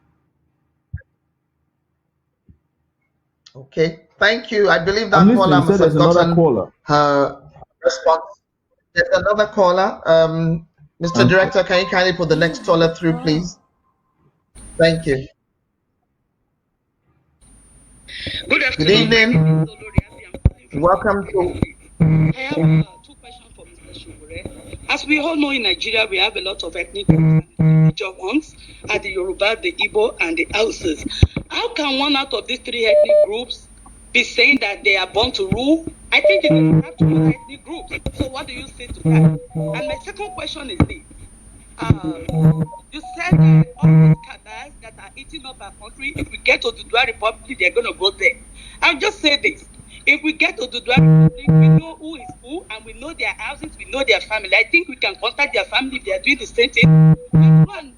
Okay, thank you. I believe that caller must have gotten her response. There's another caller. Mr. Director, can you kindly put the next caller through, please? Thank you. Good Good afternoon. evening. Welcome to. I have two questions for Mr. Sowore. As we all know, in Nigeria, we have a lot of ethnic groups, and the major ones are the Yoruba, the Igbo, and the Hausas. How can one out of these three ethnic groups be saying that they are born to rule? I think it is have two other ethnic groups. So what do you say to that? And my second question is this. You said that all these cadres that are eating up our country, if we get to the Dua Republic, they're going to go there. I'll just say this. If we get to the Dua Republic, we know who is who, and we know their houses, we know their family. I think we can contact their family if they are doing the same thing. And go and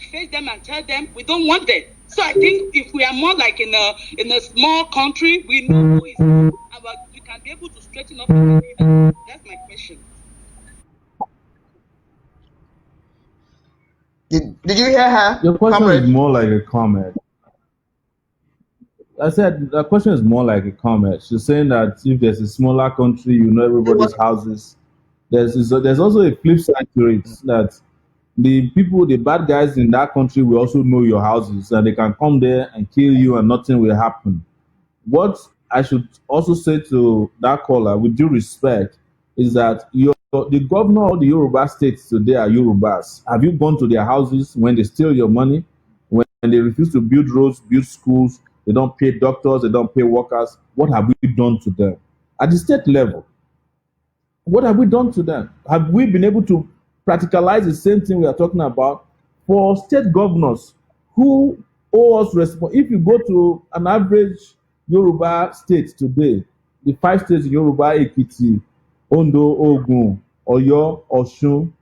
face them and tell them we don't want them. So I think if we are more like in a small country, we know who is who, and we can be able to straighten up our leaders. That's my question. Did you hear her? Your question Comrade? is more like a comment. I said the question is more like a comment. She's saying that if there's a smaller country, you know everybody's houses. There's also a flip side to it that the people, the bad guys in that country will also know your houses and they can come there and kill you and nothing will happen. What I should also say to that caller, with due respect, is that the governor of the Yoruba states today are Yorubas. Have you gone to their houses when they steal your money, when they refuse to build roads, build schools, they don't pay doctors, they don't pay workers? What have we done to them? At the state level, what have we done to them? Have we been able to practicalize the same thing we are talking about for state governors who owe us response? If you go to an average Yoruba state today, the 5 states in Yoruba, Ekiti, Ondo, Ogun, Oyo, Osun,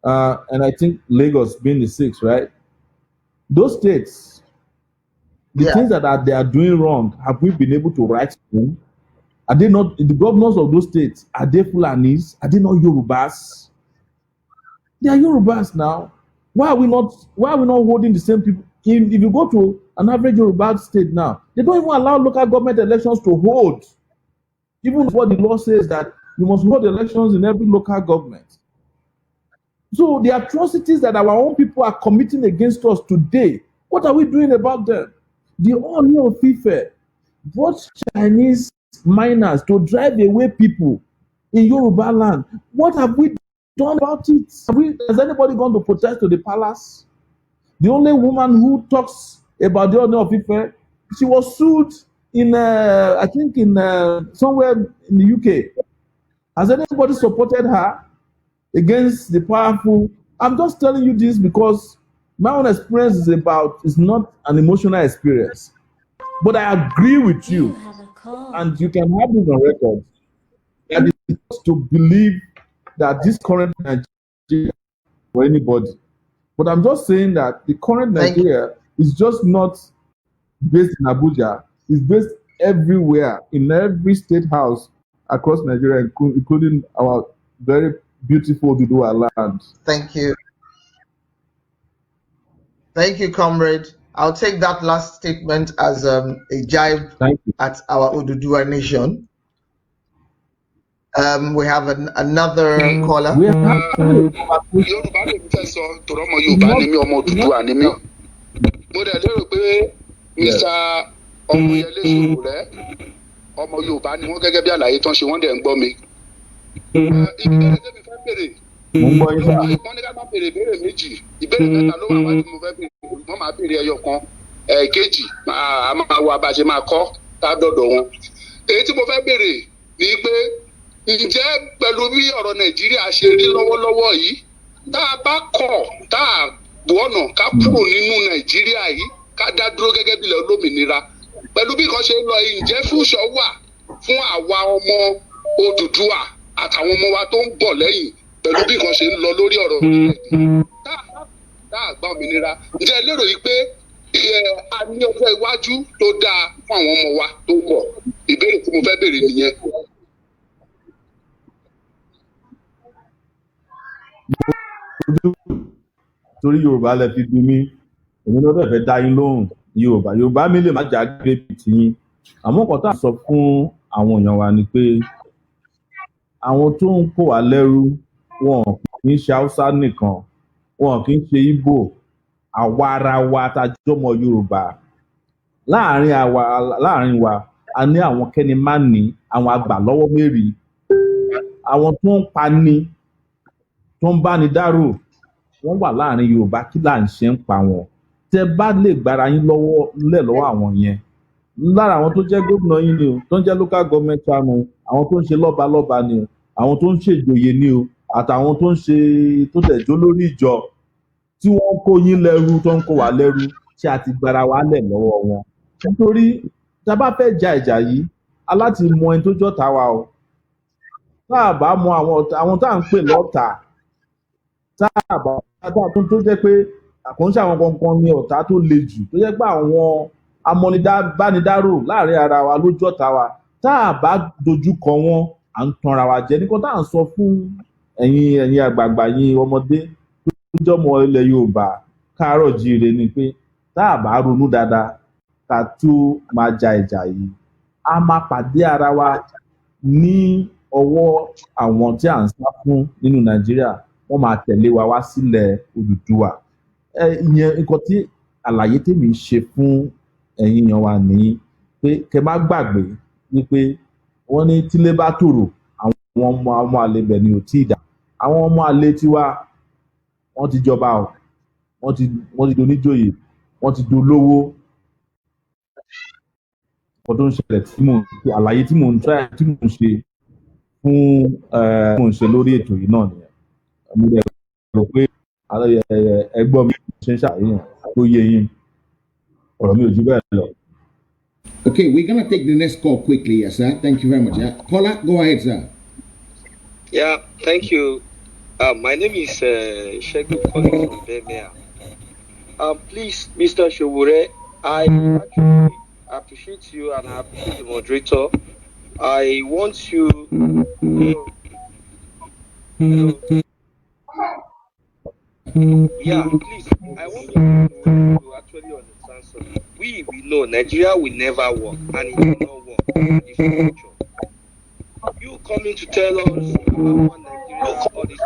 and I think Lagos being the 6th, right? Those states, the things that they are doing wrong, have we been able to right them? Are they not, the governors of those states, are they Fulanis? Are they not Yorubas? They are Yorubas now. Why are we not holding the same people? If you go to an average Yoruba state now, they don't even allow local government elections to hold. Even what the law says that you must hold elections in every local government. So the atrocities that our own people are committing against us today, what are we doing about them? The Oni of Ife brought Chinese miners to drive away people in Yoruba land. What have we done about it? Has anybody gone to protest to the palace? The only woman who talks about the Oni of Ife, she was sued in, I think in somewhere in the UK. Has anybody supported her against the powerful? I'm just telling you this because my own experience is not an emotional experience. But I agree with you, and you can have this on record, that it's to believe that this current Nigeria for anybody. But I'm just saying that the current Nigeria is just not based in Abuja. It's based everywhere, in every state house across Nigeria, including our very beautiful Dudua land. Thank you. Thank you, comrade. I'll take that last statement as a jibe at our Odudua nation. We have another caller. Yorùbá lè fẹ́ sọ tòrọ ọmọ Yorùbá ni mí, ọmọ Odùduwà ni mí. Mo dẹ̀ lérò pé Mr. Omoyele Sowore ọmọ Yorùbá ni wọ́n gẹ́gẹ́ bí àlàyé tán ṣe wọ́n dẹ̀ ń gbọ́ mi. Ìbéèrè tẹ́mi fẹ́ béèrè. Wọ́n ní ká má béèrè ìbéèrè méjì. Ìbéèrè mẹ́ta ló wà wá tí mo fẹ́ béèrè. Wọ́n máa béèrè ẹyọ kan. Kejì a máa wo abàṣe máa kọ́ tá a dọ̀dọ̀ wọn. Èyí tí mo fẹ́ béèrè ni pé ǹjẹ́ pẹ̀lú bí ọ̀rọ̀ Nàìjíríà ṣe rí lọ́wọ́lọ́wọ́ yìí, tá a bá kọ̀ tá a bọ̀ ọ̀nà ká kúrò nínú Nàìjíríà yìí ká dá dúró gẹ́gẹ́ bí ilẹ̀ olómìnira, pẹ̀lú bí nǹkan ṣe ń lọ yìí, ǹjẹ́ fúnṣọ wà fún àwa ọmọ Odùduwà àtàwọn ọmọ wa tó ń bọ̀ lẹ́yìn pẹ̀lú bí nǹkan ṣe ń lọ lórí ọ̀rọ̀ tá a gba òmìnira? Ǹjẹ́ lérò yìí pé a ní ọjọ́ iwájú tó dáa fún àwọn ọmọ wa tó ń bọ̀? Ìbéèrè tí mo fẹ́ béèrè nìyẹn. Torí Yorùbá lẹ fi bí mi, èmi náà dẹ̀ fẹ́ dá yín lóhùn. Yorùbá mi lè má jà gbé tiyín, àmọ́ nǹkan tá a sọ fún àwọn èèyàn wa ni pé àwọn tó ń kó wa lẹ́rú wọn kì í ṣe Haúsá nìkan, wọn kì í ṣe Ìgbò, àwa ara wa tá a jọmọ Yorùbá. Láàrin wa a ní àwọn kẹ́ni má ní, àwọn àgbà lọ́wọ́ mẹ́rì, àwọn tó ń pani, tó ń báni dárò, wọ́n wà láàrin Yorùbá. Kí là ń ṣe ń pa wọn? Tẹ bá lè gbára yín lọ́wọ́ àwọn yẹn, lára àwọn tó jẹ́ gómìnà yín ni o, tó ń jẹ́ local government chairman, àwọn tó ń ṣe lọ́balọ́ba ni o, àwọn tó ń ṣèjòyè ni o, àtàwọn tó ń ṣe tó tẹ̀jọ́ lórí ìjọ tí wọ́n ń kó yín lẹ́rú, tó ń kó wa lẹ́rú, tí a ti gbára wa lẹ̀ lọ́wọ́ wọn. Nítorí tá a bá fẹ́ ja ìjà yìí, aláti mọ ẹni tó jọ́ta wa o. Tá a bá mọ àwọn tá à ń pè lọ́ta, tá a bá tó jẹ́ pé àkóńṣe àwọn kankan ní ọ̀tá tó le jù, tó jẹ́ pé àwọn amọ̀nibánidárò láàrin ara wa ló jọ́ta wa. Tá a bá dojúkọ wọn, à ń tanra wa jẹ. Nìkan tá à ń sọ fún ẹ̀yin àgbààgbà, yín ọmọdé tó jọmọ ilẹ̀ Yorùbá káàárọ̀ jíire ni pé tá a bá ronú dáadáa ká tó máa ja ìjà yìí, a máa pàdé ara wa ní ọwọ́ àwọn tí à ń sá fún nínú Nàìjíríà. Wọ́n máa tẹ̀lé wa wá sílẹ̀ Odùduwà. Ìyẹn nǹkan tí àlàyé tèmi ṣe fún ẹ̀yin èèyàn wa ní pé kẹ má gbàgbé wípé wọ́n ní tílé bá tòrò, àwọn ọmọ àlè bẹ̀ ni ò tí ì dà. Àwọn ọmọ àlè tiwa wọ́n ti jọba o, wọ́n ti doníjòyè, wọ́n ti dolówó. Nǹkan tó ń ṣẹlẹ̀ àlàyé tí mò ń ṣe mò ń ṣe lórí ètò yìí náà nìyẹn. Mo dẹ̀ rò pé ẹgbọ́n mi ṣe ń ṣàríyàn tó yé yín. Ọ̀rọ̀ mi ò jù bẹ́ẹ̀ lọ. Okay, we're going to take the next call quickly, yes, sir. Thank you very much. Caller, go ahead, sir. Yeah, thank you. My name is Shegun calling from Birmingham. Please, Mr. Sowore, I actually appreciate you and I appreciate the moderator. I want you yeah, please, I want you to actually understand something. We know Nigeria will never work and it will not work in the future. You coming to tell us about Nigeria or this is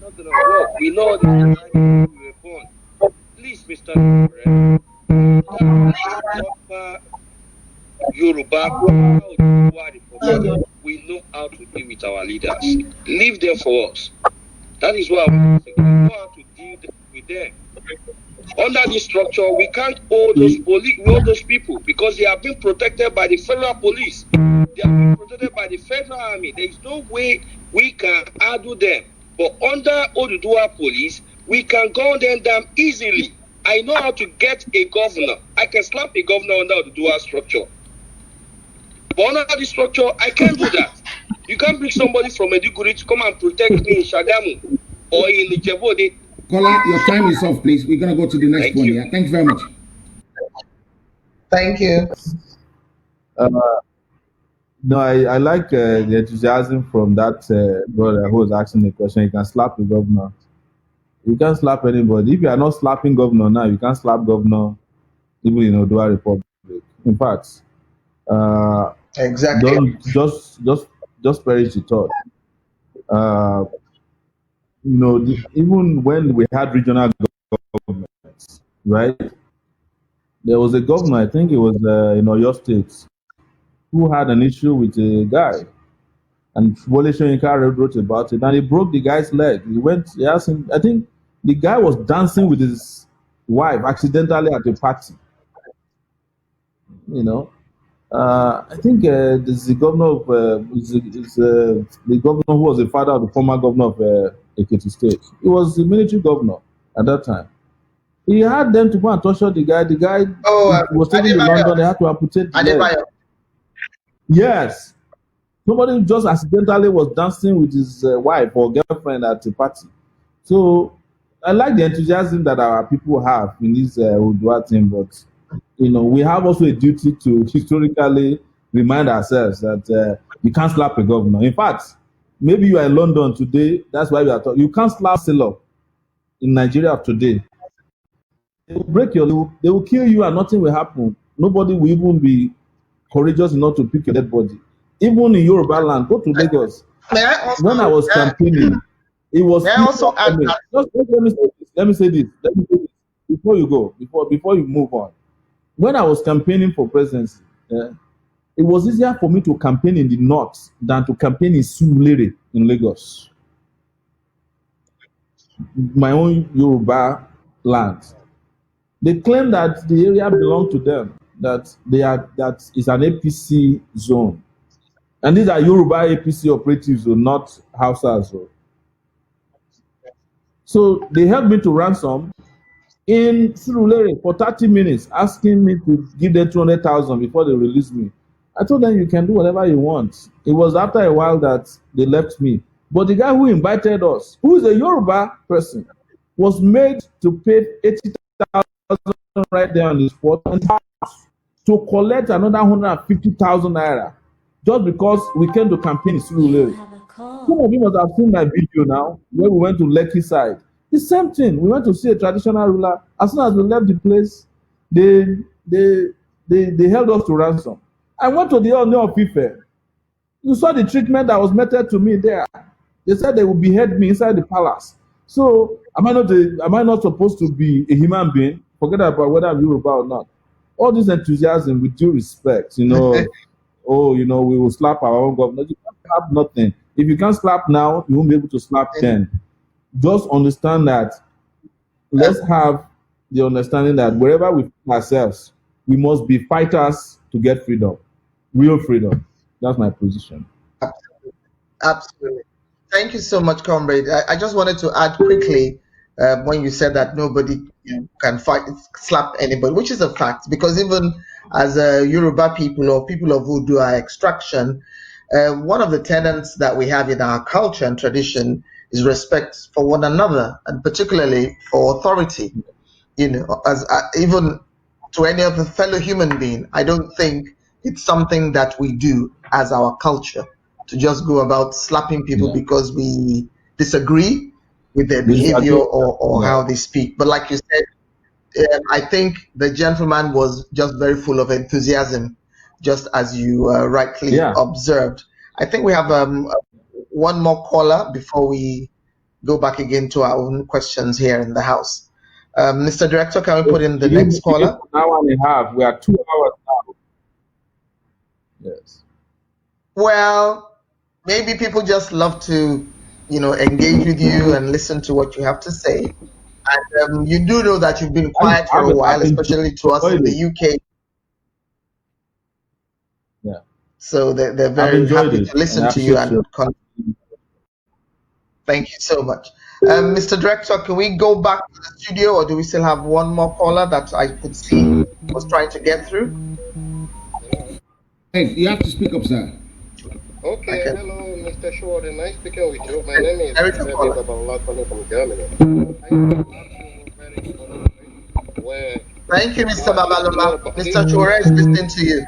not gonna work. We know this is the time we were born. Please, Mr. Proper Yoruba, we know how to deal with our leaders. Leave them for us. That is why we know how to deal with them. Under this structure, we can't hold those people because they have been protected by the federal police. They have been protected by the federal army. There is no way we can handle them. But under Oduduwa police, we can gun them down easily. I know how to get a governor. I can slap a governor under Oduduwa structure. But under this structure, I can't do that. You can't bring somebody from Maiduguri to come and protect me in Shagamu or in Ijebode. Caller, your time is off, please. We're going to go to the next one. Yeah, thank you very much. Thank you. No, I like the enthusiasm from that brother who was asking the question. You can slap the governor. You can't slap anybody. If you are not slapping governor now, you can't slap governor even in Oduduwa Republic. In fact, exactly. Don't just perish the thought. Even when we had regional governments, right? There was a governor, I think it was in Oyo State, who had an issue with a guy, and Wole Soyinka wrote about it, and he broke the guy's leg. He asked him, I think the guy was dancing with his wife accidentally at a party. I think this is the governor of the governor who was the father of the former governor of Ekiti State. He was the military governor at that time. He had them to go and torture the guy. The guy was taken to London. They had to amputate the leg. Yes. Somebody just accidentally was dancing with his wife or girlfriend at a party. So I like the enthusiasm that our people have in this Oduduwa thing, but we have also a duty to historically remind ourselves that you can't slap a governor. In fact, maybe you are in London today. That's why we are talking. You can't slap Silo in Nigeria today. They will break your leg. They will kill you and nothing will happen. Nobody will even be courageous enough to pick your dead body. Even in Yoruba land, go to Lagos. When I was campaigning, It was May I still also add coming. that? Just let me say this. Let me say this. Let me say this before you go. Before you move on. When I was campaigning for presidency, it was easier for me to campaign in the north than to campaign in Surulere in Lagos, my own Yoruba land. They claim that the area belongs to them, that is an APC zone. And these are Yoruba APC operatives, not Hausas. So they held me to ransom in Surulere for 30 minutes, asking me to give them 200,000 before they released me. I told them, you can do whatever you want. It was after a while that they left me. But the guy who invited us, who is a Yoruba person, was made to pay 80,000 right there on the spot and to collect another 150,000 naira just because we came to campaign in You Surulere. have a call. Some of you must have seen my video now where we went to Lekki side. The same thing. We went to see a traditional ruler. As soon as we left the place, they held us to ransom. I went to the Oni of Ife. You saw the treatment that was meted to me there. They said they would behead me inside the palace. So am I not supposed to be a human being? Forget about whether I'm Yoruba or not. All this enthusiasm, with due respect, oh, we will slap our own government. You can't slap nothing. If you can't slap now, you won't be able to slap then. Just understand that. Let's have the understanding that wherever we find ourselves, we must be fighters to get freedom, real freedom. That's my position. Absolutely. Thank you so much, comrade. I just wanted to add quickly when you said that nobody can slap anybody, which is a fact, because even as Yoruba people or people of Udua extraction, one of the tenets that we have in our culture and tradition is respect for one another, and particularly for authority. As even to any other fellow human being, I don't think it's something that we do as our culture to just go about slapping people because we disagree with their behavior or how they speak. But like you said, I think the gentleman was just very full of enthusiasm, just as you rightly observed. I think we have one more caller before we go back again to our own questions here in the house. Mr. Director, can we put in the next caller? An hour and a half. We are 2 hours now. Yes. Well, maybe people just love to, engage with you and listen to what you have to say. And you do know that you've been quiet for a while, especially to us in the UK. Yeah. So they're very happy to listen to you and thank you so much. Mr. Director, can we go back to the studio, or do we still have one more caller that I could see was trying to get through? Hey, you have to speak up, sir. Okay, hello, Mr. Sowore. Nice speaking with you. My name is Babala calling from Germany. Thank you, Mr. Babaloma. Mr. Sowore is listening to you.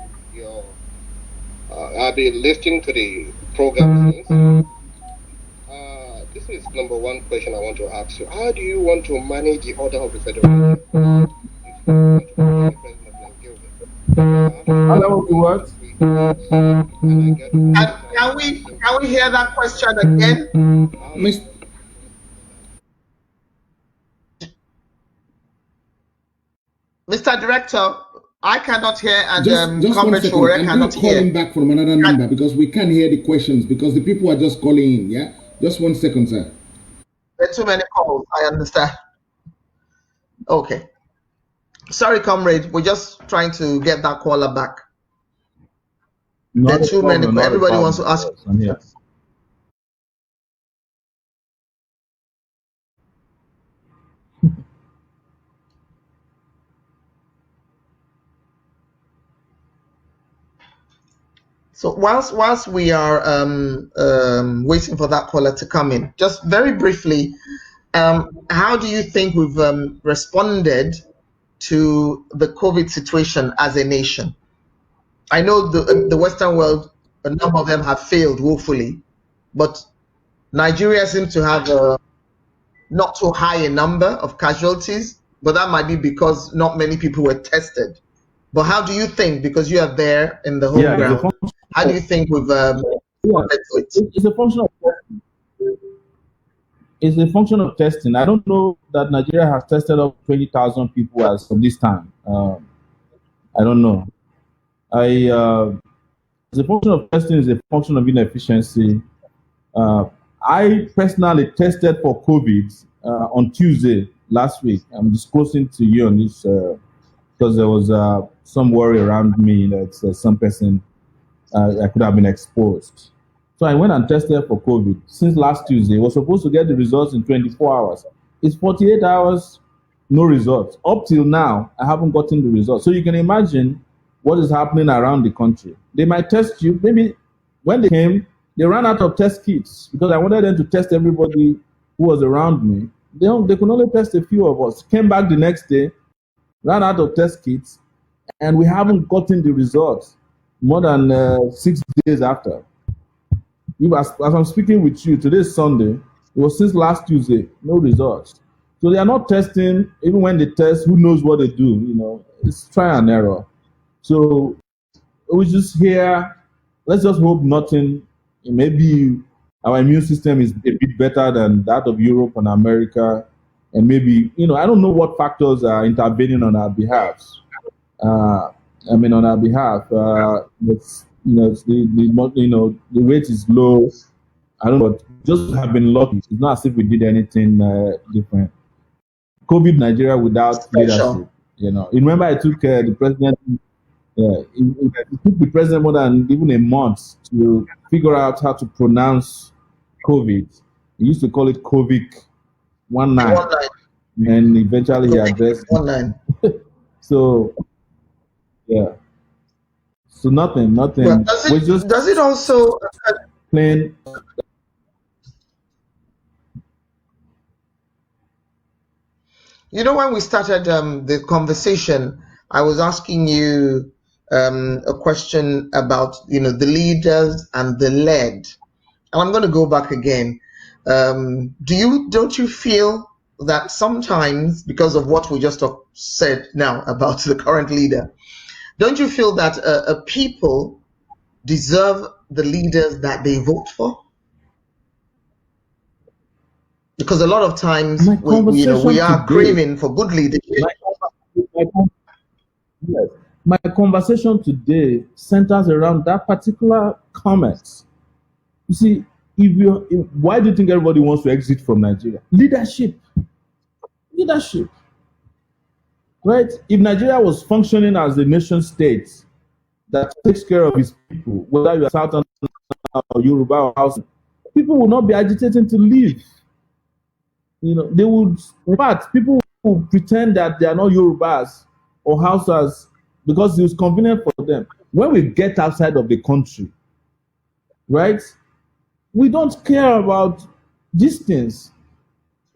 I've been listening to the program since. This is number one question I want to ask you. How do you want to manage the order of the federation? What? Can we hear that question again? Mr. Director, I cannot hear, and just Comrade Sowore cannot hear. I'm back from another number because we can't hear the questions because the people are just calling in. Yeah, just 1 second, sir. There are too many calls. I understand. Okay. Sorry, comrade. We're just trying to get that caller back. There are too many. Everybody wants to ask. Yes. So whilst we are waiting for that caller to come in, just very briefly, how do you think we've responded to the COVID situation as a nation? I know the Western world, a number of them have failed woefully, but Nigeria seems to have not too high a number of casualties, but that might be because not many people were tested. But how do you think, because you are there in the home ground, how do you think we've it's a function of testing. it's a function of testing. I don't know that Nigeria has tested up 20,000 people as of this time. I don't know. It's a function of testing, is a function of inefficiency. I personally tested for COVID on Tuesday last week. I'm disclosing to you on this because there was some worry around me that some person I could have been exposed. So I went and tested for COVID since last Tuesday. I was supposed to get the results in 24 hours. It's 48 hours, no results. Up till now, I haven't gotten the results. So you can imagine what is happening around the country. They might test you. Maybe when they came, they ran out of test kits because I wanted them to test everybody who was around me. They could only test a few of us. Came back the next day, ran out of test kits, and we haven't gotten the results more than 6 days after. As I'm speaking with you, today is Sunday. It was since last Tuesday, no results. So they are not testing. Even when they test, who knows what they do? You know, it's try and error. So we just here. Let's just hope nothing. Maybe our immune system is a bit better than that of Europe and America, and maybe I don't know what factors are intervening on our behalf. On our behalf, the rate is low. I don't know, but just have been lucky. It's not as if we did anything different. COVID Nigeria without leadership. Remember I took the president. It took the president more than even a month to figure out how to pronounce COVID. He used to call it COVID 19, and eventually he addressed 19. So yeah. So nothing. Well, does it also plain? When we started the conversation, I was asking you a question about the leaders and the led, and I'm going to go back again. Don't you feel that sometimes, because of what we just said now about the current leader, don't you feel that people deserve the leaders that they vote for? Because a lot of times we are craving for good leadership. My conversation today centers around that particular comment. You see, why do you think everybody wants to exit from Nigeria? Leadership. Right? If Nigeria was functioning as a nation state that takes care of its people, whether you are Southern or Yoruba or Hausa, people will not be agitating to leave. They would, in fact, people will pretend that they are not Yorubas or Hausas because it's convenient for them. When we get outside of the country, right, we don't care about these things.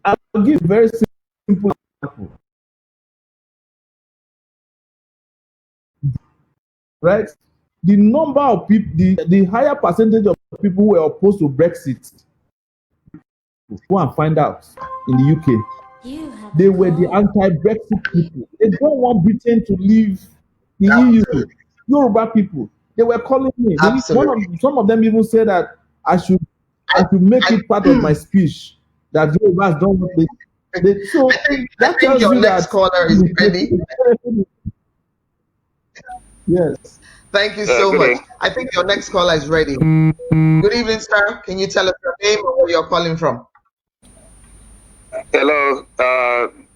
I'll give a very simple example. Right? The number of people, the higher percentage of people who were opposed to Brexit, go and find out in the UK. They were the anti-Brexit people. They don't want Britain to leave the EU. Yoruba people, they were calling me. Some of them even said that I should make it part of my speech that Yorubas don't want it. So I think your next caller is ready. Yes. Thank you so much. I think your next caller is ready. Good evening, sir. Can you tell us your name or where you're calling from? Hello.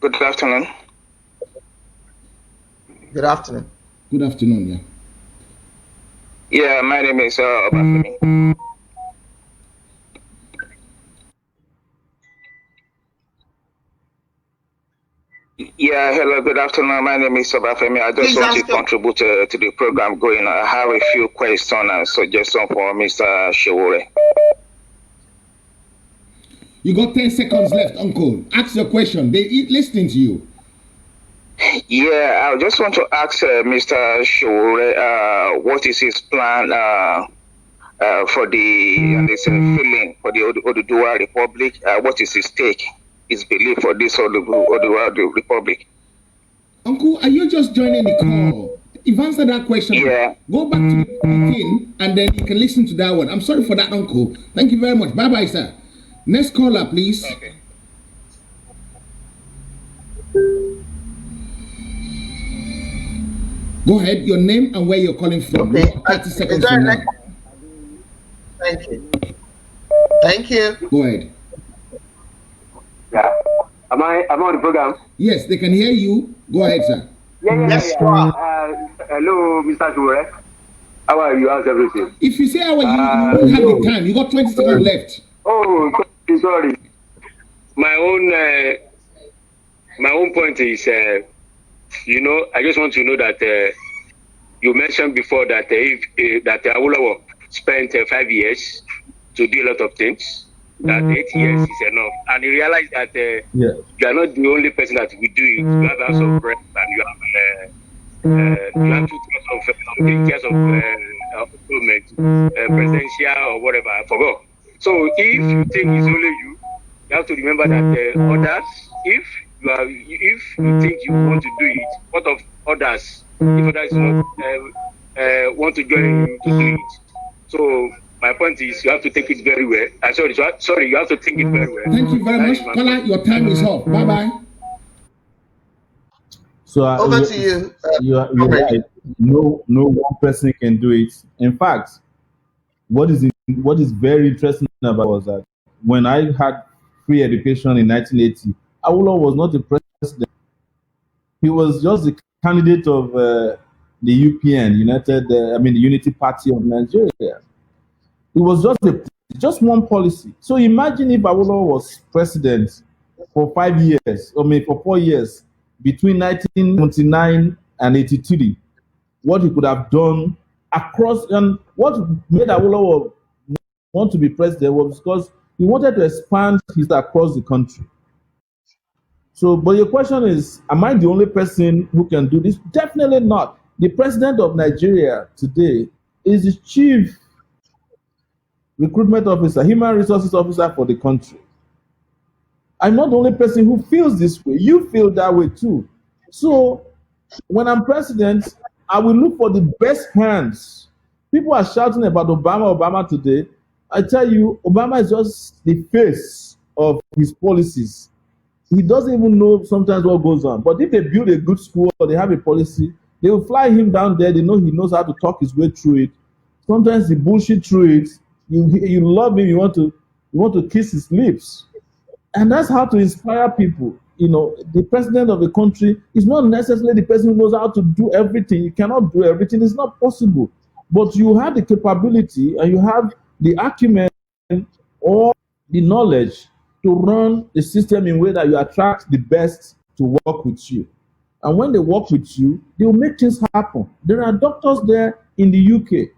Good afternoon. Good afternoon. Good afternoon, yeah. Yeah, my name is Obafemi. Yeah, hello, good afternoon. My name is Obafemi. I just want to contribute to the program going. I have a few questions and suggestions for Mr. Sowore. You got 10 seconds left, Uncle. Ask your question. They're listening to you. Yeah, I just want to ask Mr. Sowore, what is his plan for the feeling for the Oduduwa Republic? What is his stake, his belief for this Oduduwa Republic? Uncle, are you just joining the call? You've answered that question. Yeah. Go back to the thing and then you can listen to that one. I'm sorry for that, Uncle. Thank you very much. Bye-bye, sir. Next caller, please. Okay. Go ahead, your name and where you're calling from. Okay. 30 seconds from now. Thank you. Thank you. Go ahead. Yeah. Am I on the program? Yes, they can hear you. Go ahead, sir. Yes, hello, Mr. Sowore. How are you? How's everything? If you say how are you won't have the time. You got 20 seconds left. Oh, sorry. My own point is, I just want to know that you mentioned before that that Awolowo spent 5 years to do a lot of things. That 8 years is enough, and you realize that you are not the only person that will do it. You have House of Reps, and you have 2 years of government, presidential or whatever. I forgot. So if you think it's only you have to remember that others, if you think you want to do it, what of others? If others want to join you to do it, so my point is you have to take it very well. Sorry, you have to think it very well. Thank you very much. Caller, your time is up. Bye-bye. So over to you. You're right. No one person can do it. In fact, what is very interesting about was that when I had free education in 1980, Awolowo was not the president. He was just the candidate of the UPN, the Unity Party of Nigeria. It was just one policy. So imagine if Awolowo was president for 5 years, for 4 years, between 1979 and 83, what he could have done across, and what made Awolowo want to be president was because he wanted to expand his across the country. So, but your question is, am I the only person who can do this? Definitely not. The president of Nigeria today is the chief recruitment officer, human resources officer for the country. I'm not the only person who feels this way. You feel that way too. So when I'm president, I will look for the best hands. People are shouting about Obama today. I tell you, Obama is just the face of his policies. He doesn't even know sometimes what goes on. But if they build a good school or they have a policy, they will fly him down there. They know he knows how to talk his way through it. Sometimes he bullshit through it. You love him. You want to kiss his lips. And that's how to inspire people. The president of the country is not necessarily the person who knows how to do everything. You cannot do everything. It's not possible. But you have the capability and you have the acumen or the knowledge to run the system in a way that you attract the best to work with you. And when they work with you, they will make things happen. There are doctors there in the UK.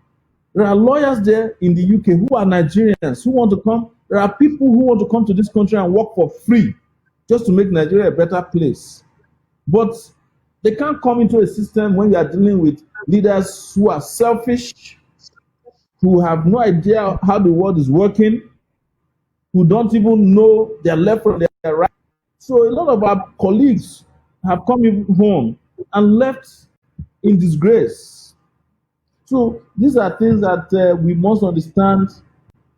There are lawyers there in the UK who are Nigerians who want to come. There are people who want to come to this country and work for free just to make Nigeria a better place. But they can't come into a system when you are dealing with leaders who are selfish, who have no idea how the world is working, who don't even know their left from their right. So a lot of our colleagues have come home and left in disgrace. So these are things that we must understand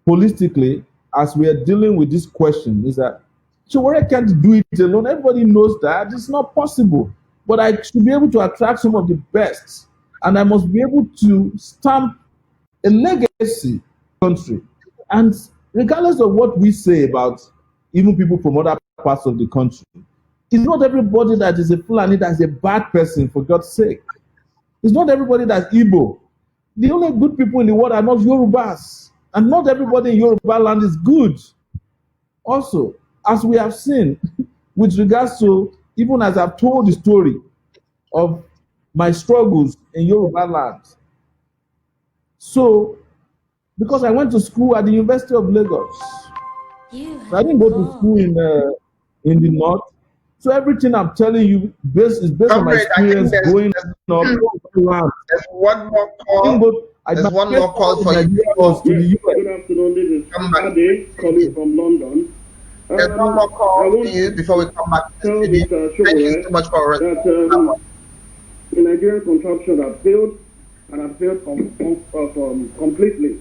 holistically as we are dealing with this question. Is that Sowore can't do it alone. Everybody knows that. It's not possible. But I should be able to attract some of the best. And I must be able to stamp a legacy country. And regardless of what we say about even people from other parts of the country, it's not everybody that is a Fulani that is a bad person, for God's sake. It's not everybody that's Igbo. The only good people in the world are not Yorubas. And not everybody in Yoruba land is good. Also, as we have seen, with regards to, even as I've told the story of my struggles in Yoruba land. So, because I went to school at the University of Lagos. So I didn't go to school in the north. So everything I'm telling you is based on my experience going up. There's one more call. There's one more call for you. Good afternoon. This is Ade calling from London. There's one more call for you before we come back to the studio. Thank you so much for that the Nigerian contraption have failed and have failed completely.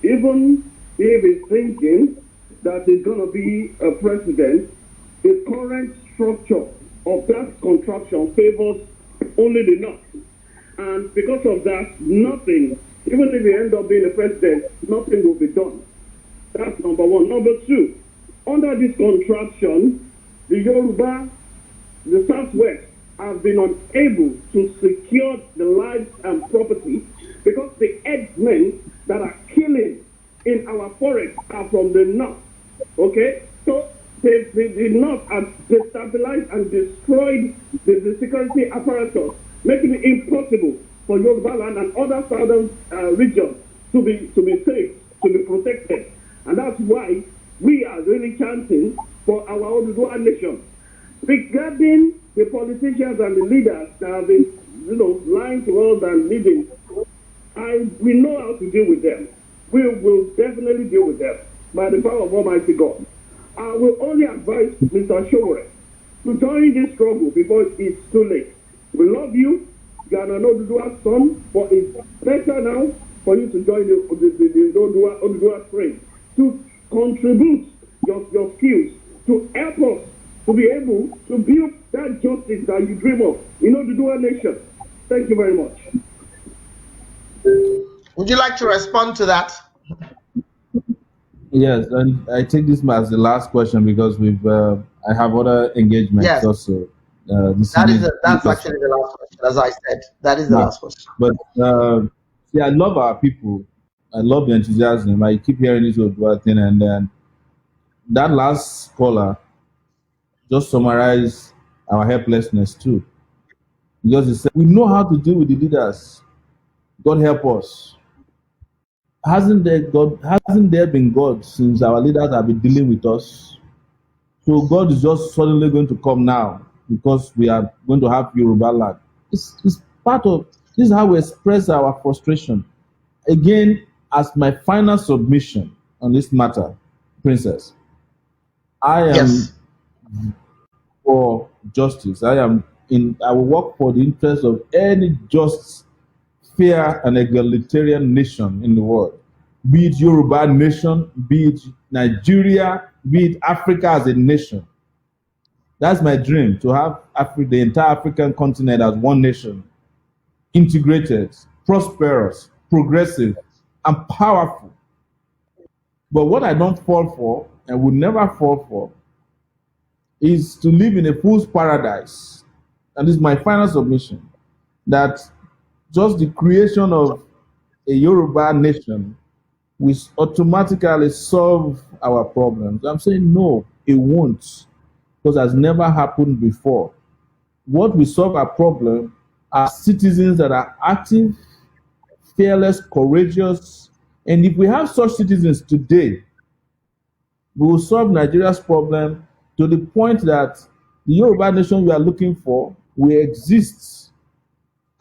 Even if it's thinking that is going to be a president, the current structure of that contraption favors only the North. And because of that, nothing, even if he ends up being a president, nothing will be done. That's number one. Number two, under this contraption, the Yoruba, the Southwest, have been unable to secure the lives and property because the headsmen that are killing in our forest are from the North. Okay? So the North has destabilized and destroyed the security apparatus, making it impossible for Yoruba land and other southern regions to be safe, to be protected. And that's why we are really chanting for our Oduduwa nation. Regarding the politicians and the leaders that have been, lying to us and leading, we know how to deal with them. We will definitely deal with them by the power of Almighty God. I will only advise Mr. Sowore to join this struggle before it's too late. We love you. You are an Oduduwa son, but it's better now for you to join the Oduduwa train, to contribute your skills, to help us to be able to build that justice that you dream of in Oduduwa nation. Thank you very much. Would you like to respond to that? Yes, and I take this as the last question because I have other engagements Yes. also. That's actually the last question. As I said, that is the last question. But I love our people. I love the enthusiasm. I keep hearing this thing, and then that last caller just summarized our helplessness too, because he said we know how to deal with the leaders. God help us. Hasn't there been God since our leaders have been dealing with us? So God is just suddenly going to come now because we are going to have Yoruba land. It's part of this is how we express our frustration. Again, as my final submission on this matter, Princess, I am for justice. I will work for the interest of any just, fair, and egalitarian nation in the world. Be it Yoruba nation, be it Nigeria, be it Africa as a nation. That's my dream, to have the entire African continent as one nation, integrated, prosperous, progressive, and powerful. But what I don't fall for, and will never fall for, is to live in a fool's paradise. And this is my final submission, that just the creation of a Yoruba nation will automatically solve our problems. I'm saying no, it won't, because it has never happened before. What will solve our problem are citizens that are active, fearless, courageous. And if we have such citizens today, we will solve Nigeria's problem to the point that the Yoruba nation we are looking for will exist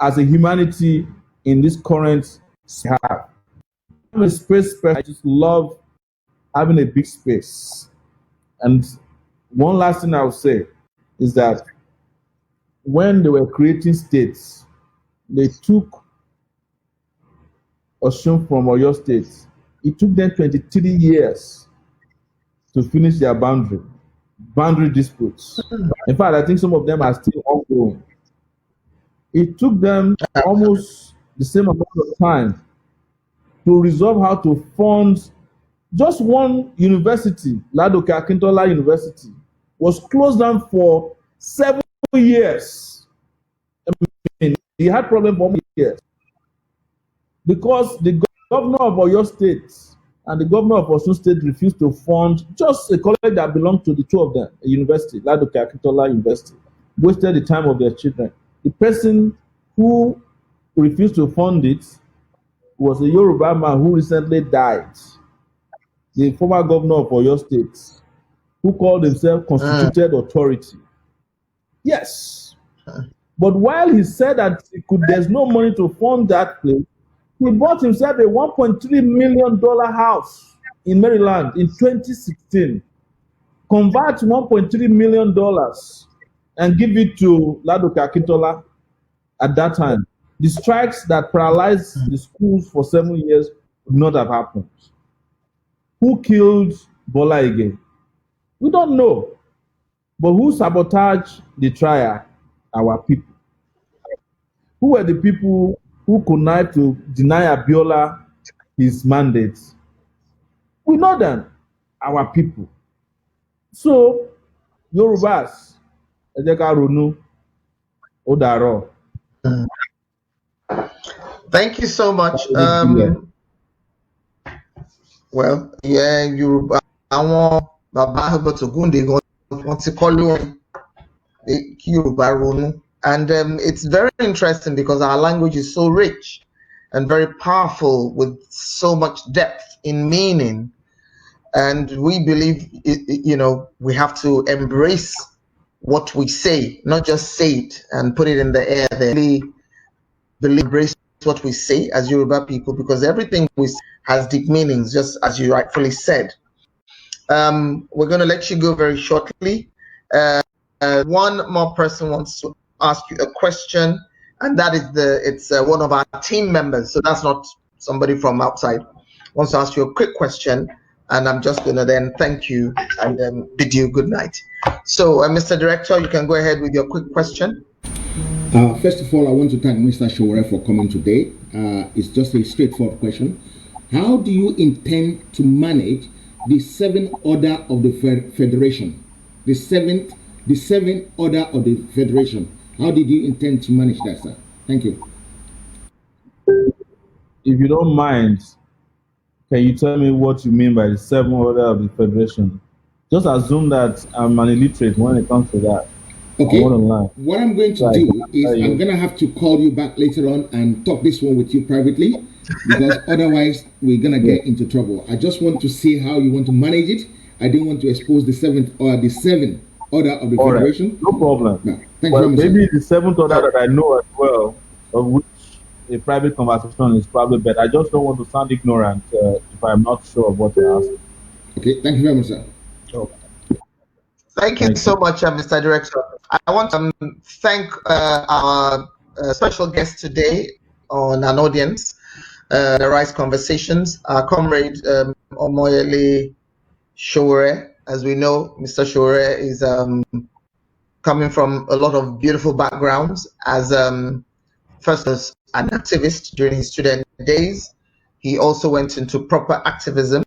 as a humanity in this current have. I'm a space person. I just love having a big space. And one last thing I'll say is that when they were creating states, they took Osun from Oyo State. It took them 23 years to finish their boundary disputes. In fact, I think some of them are still ongoing. It took them almost the same amount of time to resolve how to fund just one university, Ladoke Akintola University, was closed down for 7 years. I mean, he had problems for years because the governor of Oyo State and the governor of Osun State refused to fund just a college that belonged to the two of them, a university, Ladoke Akintola University, wasted the time of their children. The person who refused to fund it was a Yoruba man who recently died, the former governor of Oyo State, who called himself constituted authority. Yes. But while he said that there's no money to fund that place, he bought himself a $1.3 million house in Maryland in 2016, convert $1.3 million and give it to Ladoke Akintola at that time. The strikes that paralyzed the schools for 7 years would not have happened. Who killed Bola again? We don't know. But who sabotaged the trial? Our people. Who were the people who connived to deny Abiola his mandate? We know them. Our people. So, Yorubas, ẹ jẹ́ ká ronú, ó dàárọ̀. Thank you so much. Well, yeah, Yorùbá àwọn bàbá Herbert Ogunde wọ́n ti kọ́ lórin kí Yorùbá ronú. And it's very interesting because our language is so rich and very powerful with so much depth in meaning. And we believe, we have to embrace what we say, not just say it and put it in the air. They believe, embrace what we say as Yoruba people, because everything we say has deep meanings, just as you rightfully said. We're going to let you go very shortly. One more person wants to ask you a question, and that is it's one of our team members. So that's not somebody from outside. Wants to ask you a quick question, and I'm just going to then thank you and bid you good night. So, Mr. Director, you can go ahead with your quick question. First of all, I want to thank Mr. Sowore for coming today. It's just a straightforward question. How do you intend to manage the seventh order of the Federation? The seventh order of the Federation. How did you intend to manage that, sir? Thank you. If you don't mind, can you tell me what you mean by the seventh order of the Federation? Just assume that I'm an illiterate when it comes to that. Okay. What I'm going to do is I'm going to have to call you back later on and talk this one with you privately, because otherwise we're going to get into trouble. I just want to see how you want to manage it. I didn't want to expose the seventh order of the Federation. Right. No problem. No. Thank you very much, maybe sir. the seventh order that I know as well, of which a private conversation is probably better. I just don't want to sound ignorant if I'm not sure of what you're asking. Okay. Thank you very much, sir. Okay. Thank you so much, Mr. Director. I want to thank our special guest today on an audience, the Rise Conversations, our comrade Omoyele Sowore. As we know, Mr. Sowore is coming from a lot of beautiful backgrounds. As first as an activist during his student days, he also went into proper activism.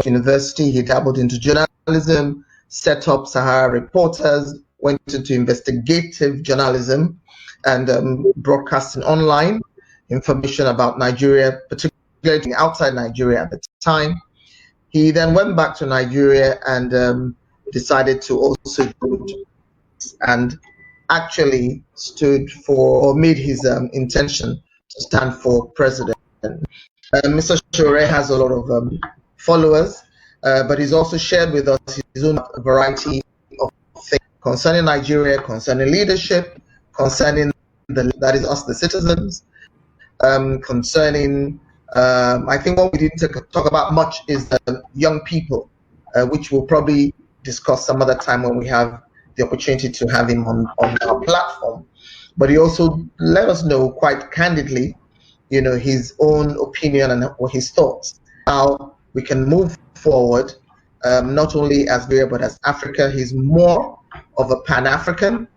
University, he dabbled into journalism, set up Sahara Reporters, went into investigative journalism and broadcasting online information about Nigeria, particularly outside Nigeria at the time. He then went back to Nigeria and decided to also and actually stood for, or made his intention to stand for president. Mr. Sowore has a lot of followers, but he's also shared with us his own variety of things concerning Nigeria, concerning leadership, concerning that is us, the citizens, concerning, I think what we didn't talk about much is the young people, which we'll probably discuss some other time when we have the opportunity to have him on our platform. But he also let us know quite candidly, his own opinion and his thoughts, how we can move forward, not only as Nigeria but as Africa. He's more of a Pan-African,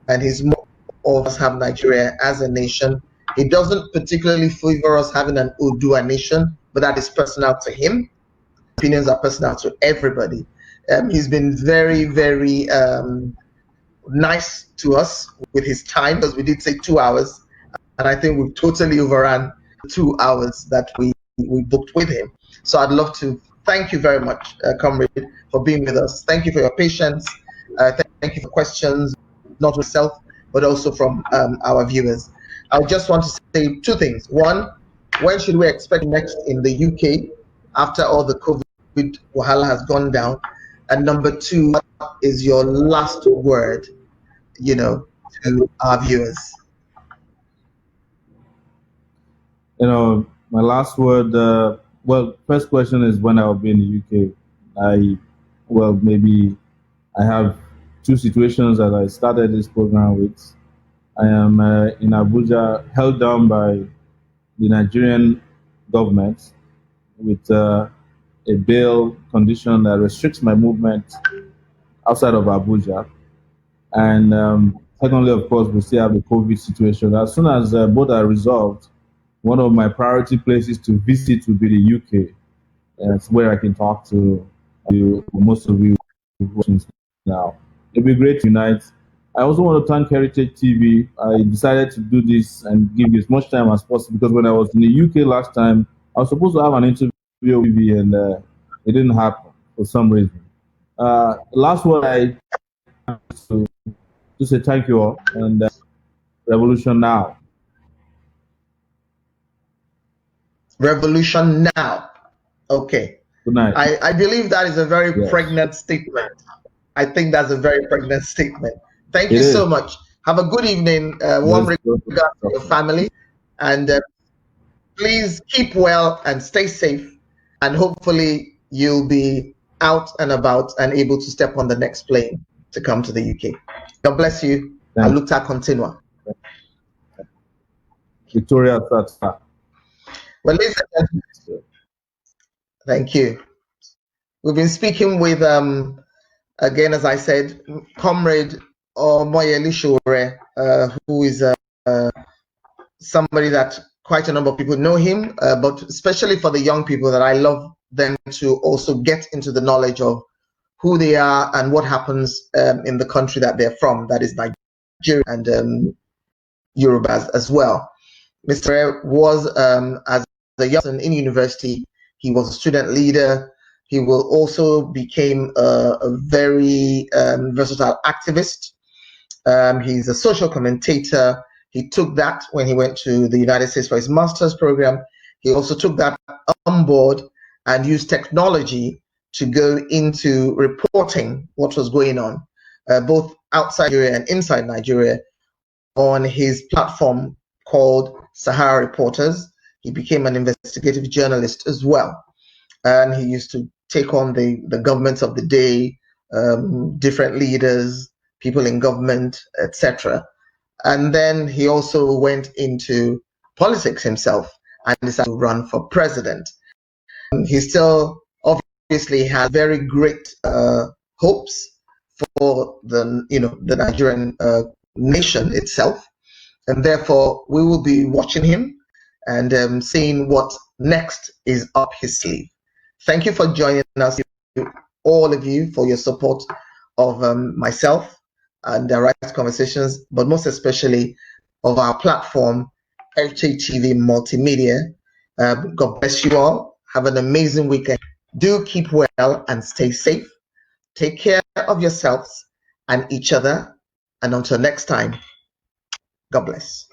and he's more of us have Nigeria as a nation. He doesn't particularly favor us having an Udua nation, but that is personal to him. Opinions are personal to everybody. He's been very, very nice to us with his time, because we did say 2 hours, and I think we've totally overrun 2 hours that we booked with him. So I'd love to thank you very much, Comrade, for being with us. Thank you for your patience. Thank you for questions, not yourself, but also from our viewers. I just want to say 2 things. One, when should we expect next in the UK after all the COVID wahala has gone down? And number 2, what is your last word, to our viewers? My last word, first question is when I'll be in the UK. Maybe I have 2 situations that I started this program with. I am in Abuja, held down by the Nigerian government with a bail condition that restricts my movement outside of Abuja. And secondly, of course, we still have the COVID situation. As soon as both are resolved, one of my priority places to visit will be the UK. It's where I can talk to most of you now. It'd be great to unite. I also want to thank Heritage TV. I decided to do this and give you as much time as possible because when I was in the UK last time, I was supposed to have an interview with you and it didn't happen for some reason. Last one, I to say thank you all and revolution now. Revolution now. Okay. Good night. I believe that is a very pregnant statement. I think that's a very pregnant statement. Thank you so much. Have a good evening. Warm regards to your family. And please keep well and stay safe. And hopefully you'll be out and about and able to step on the next plane to come to the UK. God bless you. A luta continua. Victoria. Well, ladies and gentlemen, thank you. We've been speaking with, again, as I said, Comrade Omoyele Sowore, who is somebody that quite a number of people know him, but especially for the young people that I love them to also get into the knowledge of who they are and what happens in the country that they're from, that is Nigeria and Yorubas as well. Mr. was, as a young in university, he was a student leader. He will also became a very versatile activist. He's a social commentator. He took that when he went to the United States for his master's program. He also took that on board and used technology to go into reporting what was going on, both outside Nigeria and inside Nigeria, on his platform called Sahara Reporters. He became an investigative journalist as well. And he used to take on the governments of the day, different leaders, people in government, etc. And then he also went into politics himself and decided to run for president. He still obviously has very great hopes for the Nigerian nation itself, and therefore we will be watching him and seeing what next is up his sleeve. Thank you for joining us, all of you, for your support of myself and the Right Conversations, but most especially of our platform, HATV Multimedia. God bless you all. Have an amazing weekend. Do keep well and stay safe. Take care of yourselves and each other. And until next time, God bless.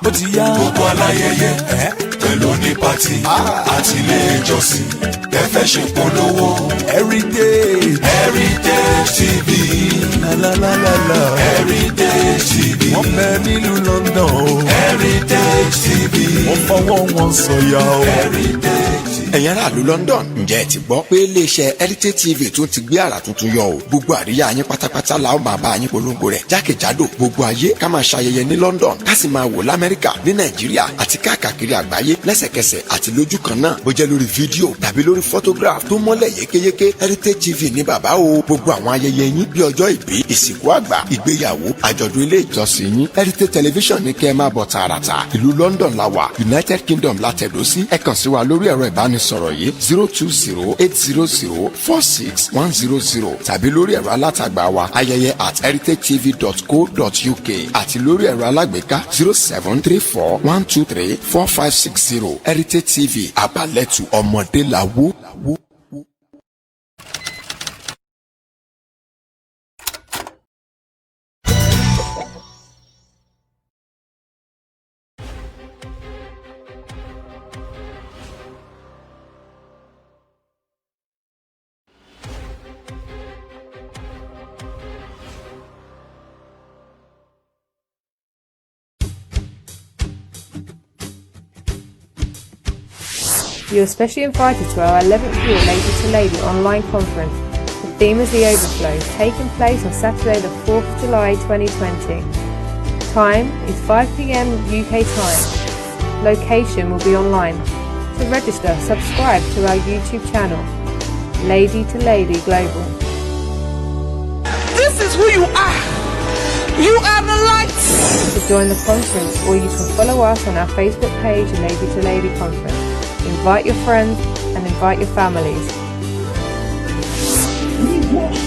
ó ti yá. gbogbo aláyẹyẹ pẹ̀lú ní pati àti ilé ìjọsìn tẹ́fẹ́ ṣe polówó. Heritage TV. Heritage TV. wọ́n bẹ nílùú London o. Heritage TV. wọ́n fọwọ́ wọn sọ̀yà o. Heritage TV. ẹ̀yin aráàlú London ǹjẹ́ ẹ ti gbọ́ pé iléeṣẹ́ Heritage TV tún ti gbé àrà tuntun yọ o. gbogbo àríyá yín pátápátá la ó máa bá yín polongo rẹ̀ jákèjádò gbogbo ayé ká máa ṣayẹyẹ ní London ká sì máa wò l'Amẹ́ríkà ní Nàìjíríà àti káàkiri àgbáyé lẹ́sẹ̀kẹsẹ̀ àti lójú kan náà bó jẹ́ lórí fídíò tàbí lórí photograph tó mọ́lẹ̀ yékéyéké. Heritage TV ní bàbá o. gbogbo àwọn ayẹyẹ yín bí ọjọ́ ìbí ìsìnkú àgbà ìgbéyàwó àjọ̀dún ilé ìjọsìn yín Heritage Television ní kẹ́ ẹ máa bọ̀ tààràtà. ìlú London la wà United Kingdom la tẹ̀dó sí. ẹ kàn sí wa lórí ẹ̀rọ ìbánisọ̀rọ̀ yìí 020-800-46100 tàbí lórí ẹ̀rọ alátagbà wa ayẹyẹ@heritagetv.co.uk àti lórí ẹ̀rọ alágbèéká 0734-123-4560. Heritage TV abalẹ́tù ọmọdé la wó. You are specially invited to our 11th year Lady to Lady online conference. The theme is The Overflow, taking place on Saturday the 4th of July 2020. Time is 5 p.m. UK time. Location will be online. To register, subscribe to our YouTube channel, Lady to Lady Global. This is who you are. You are the light. To join the conference, or you can follow us on our Facebook page, Lady to Lady Conference. Invite your friends and invite your families. We wash.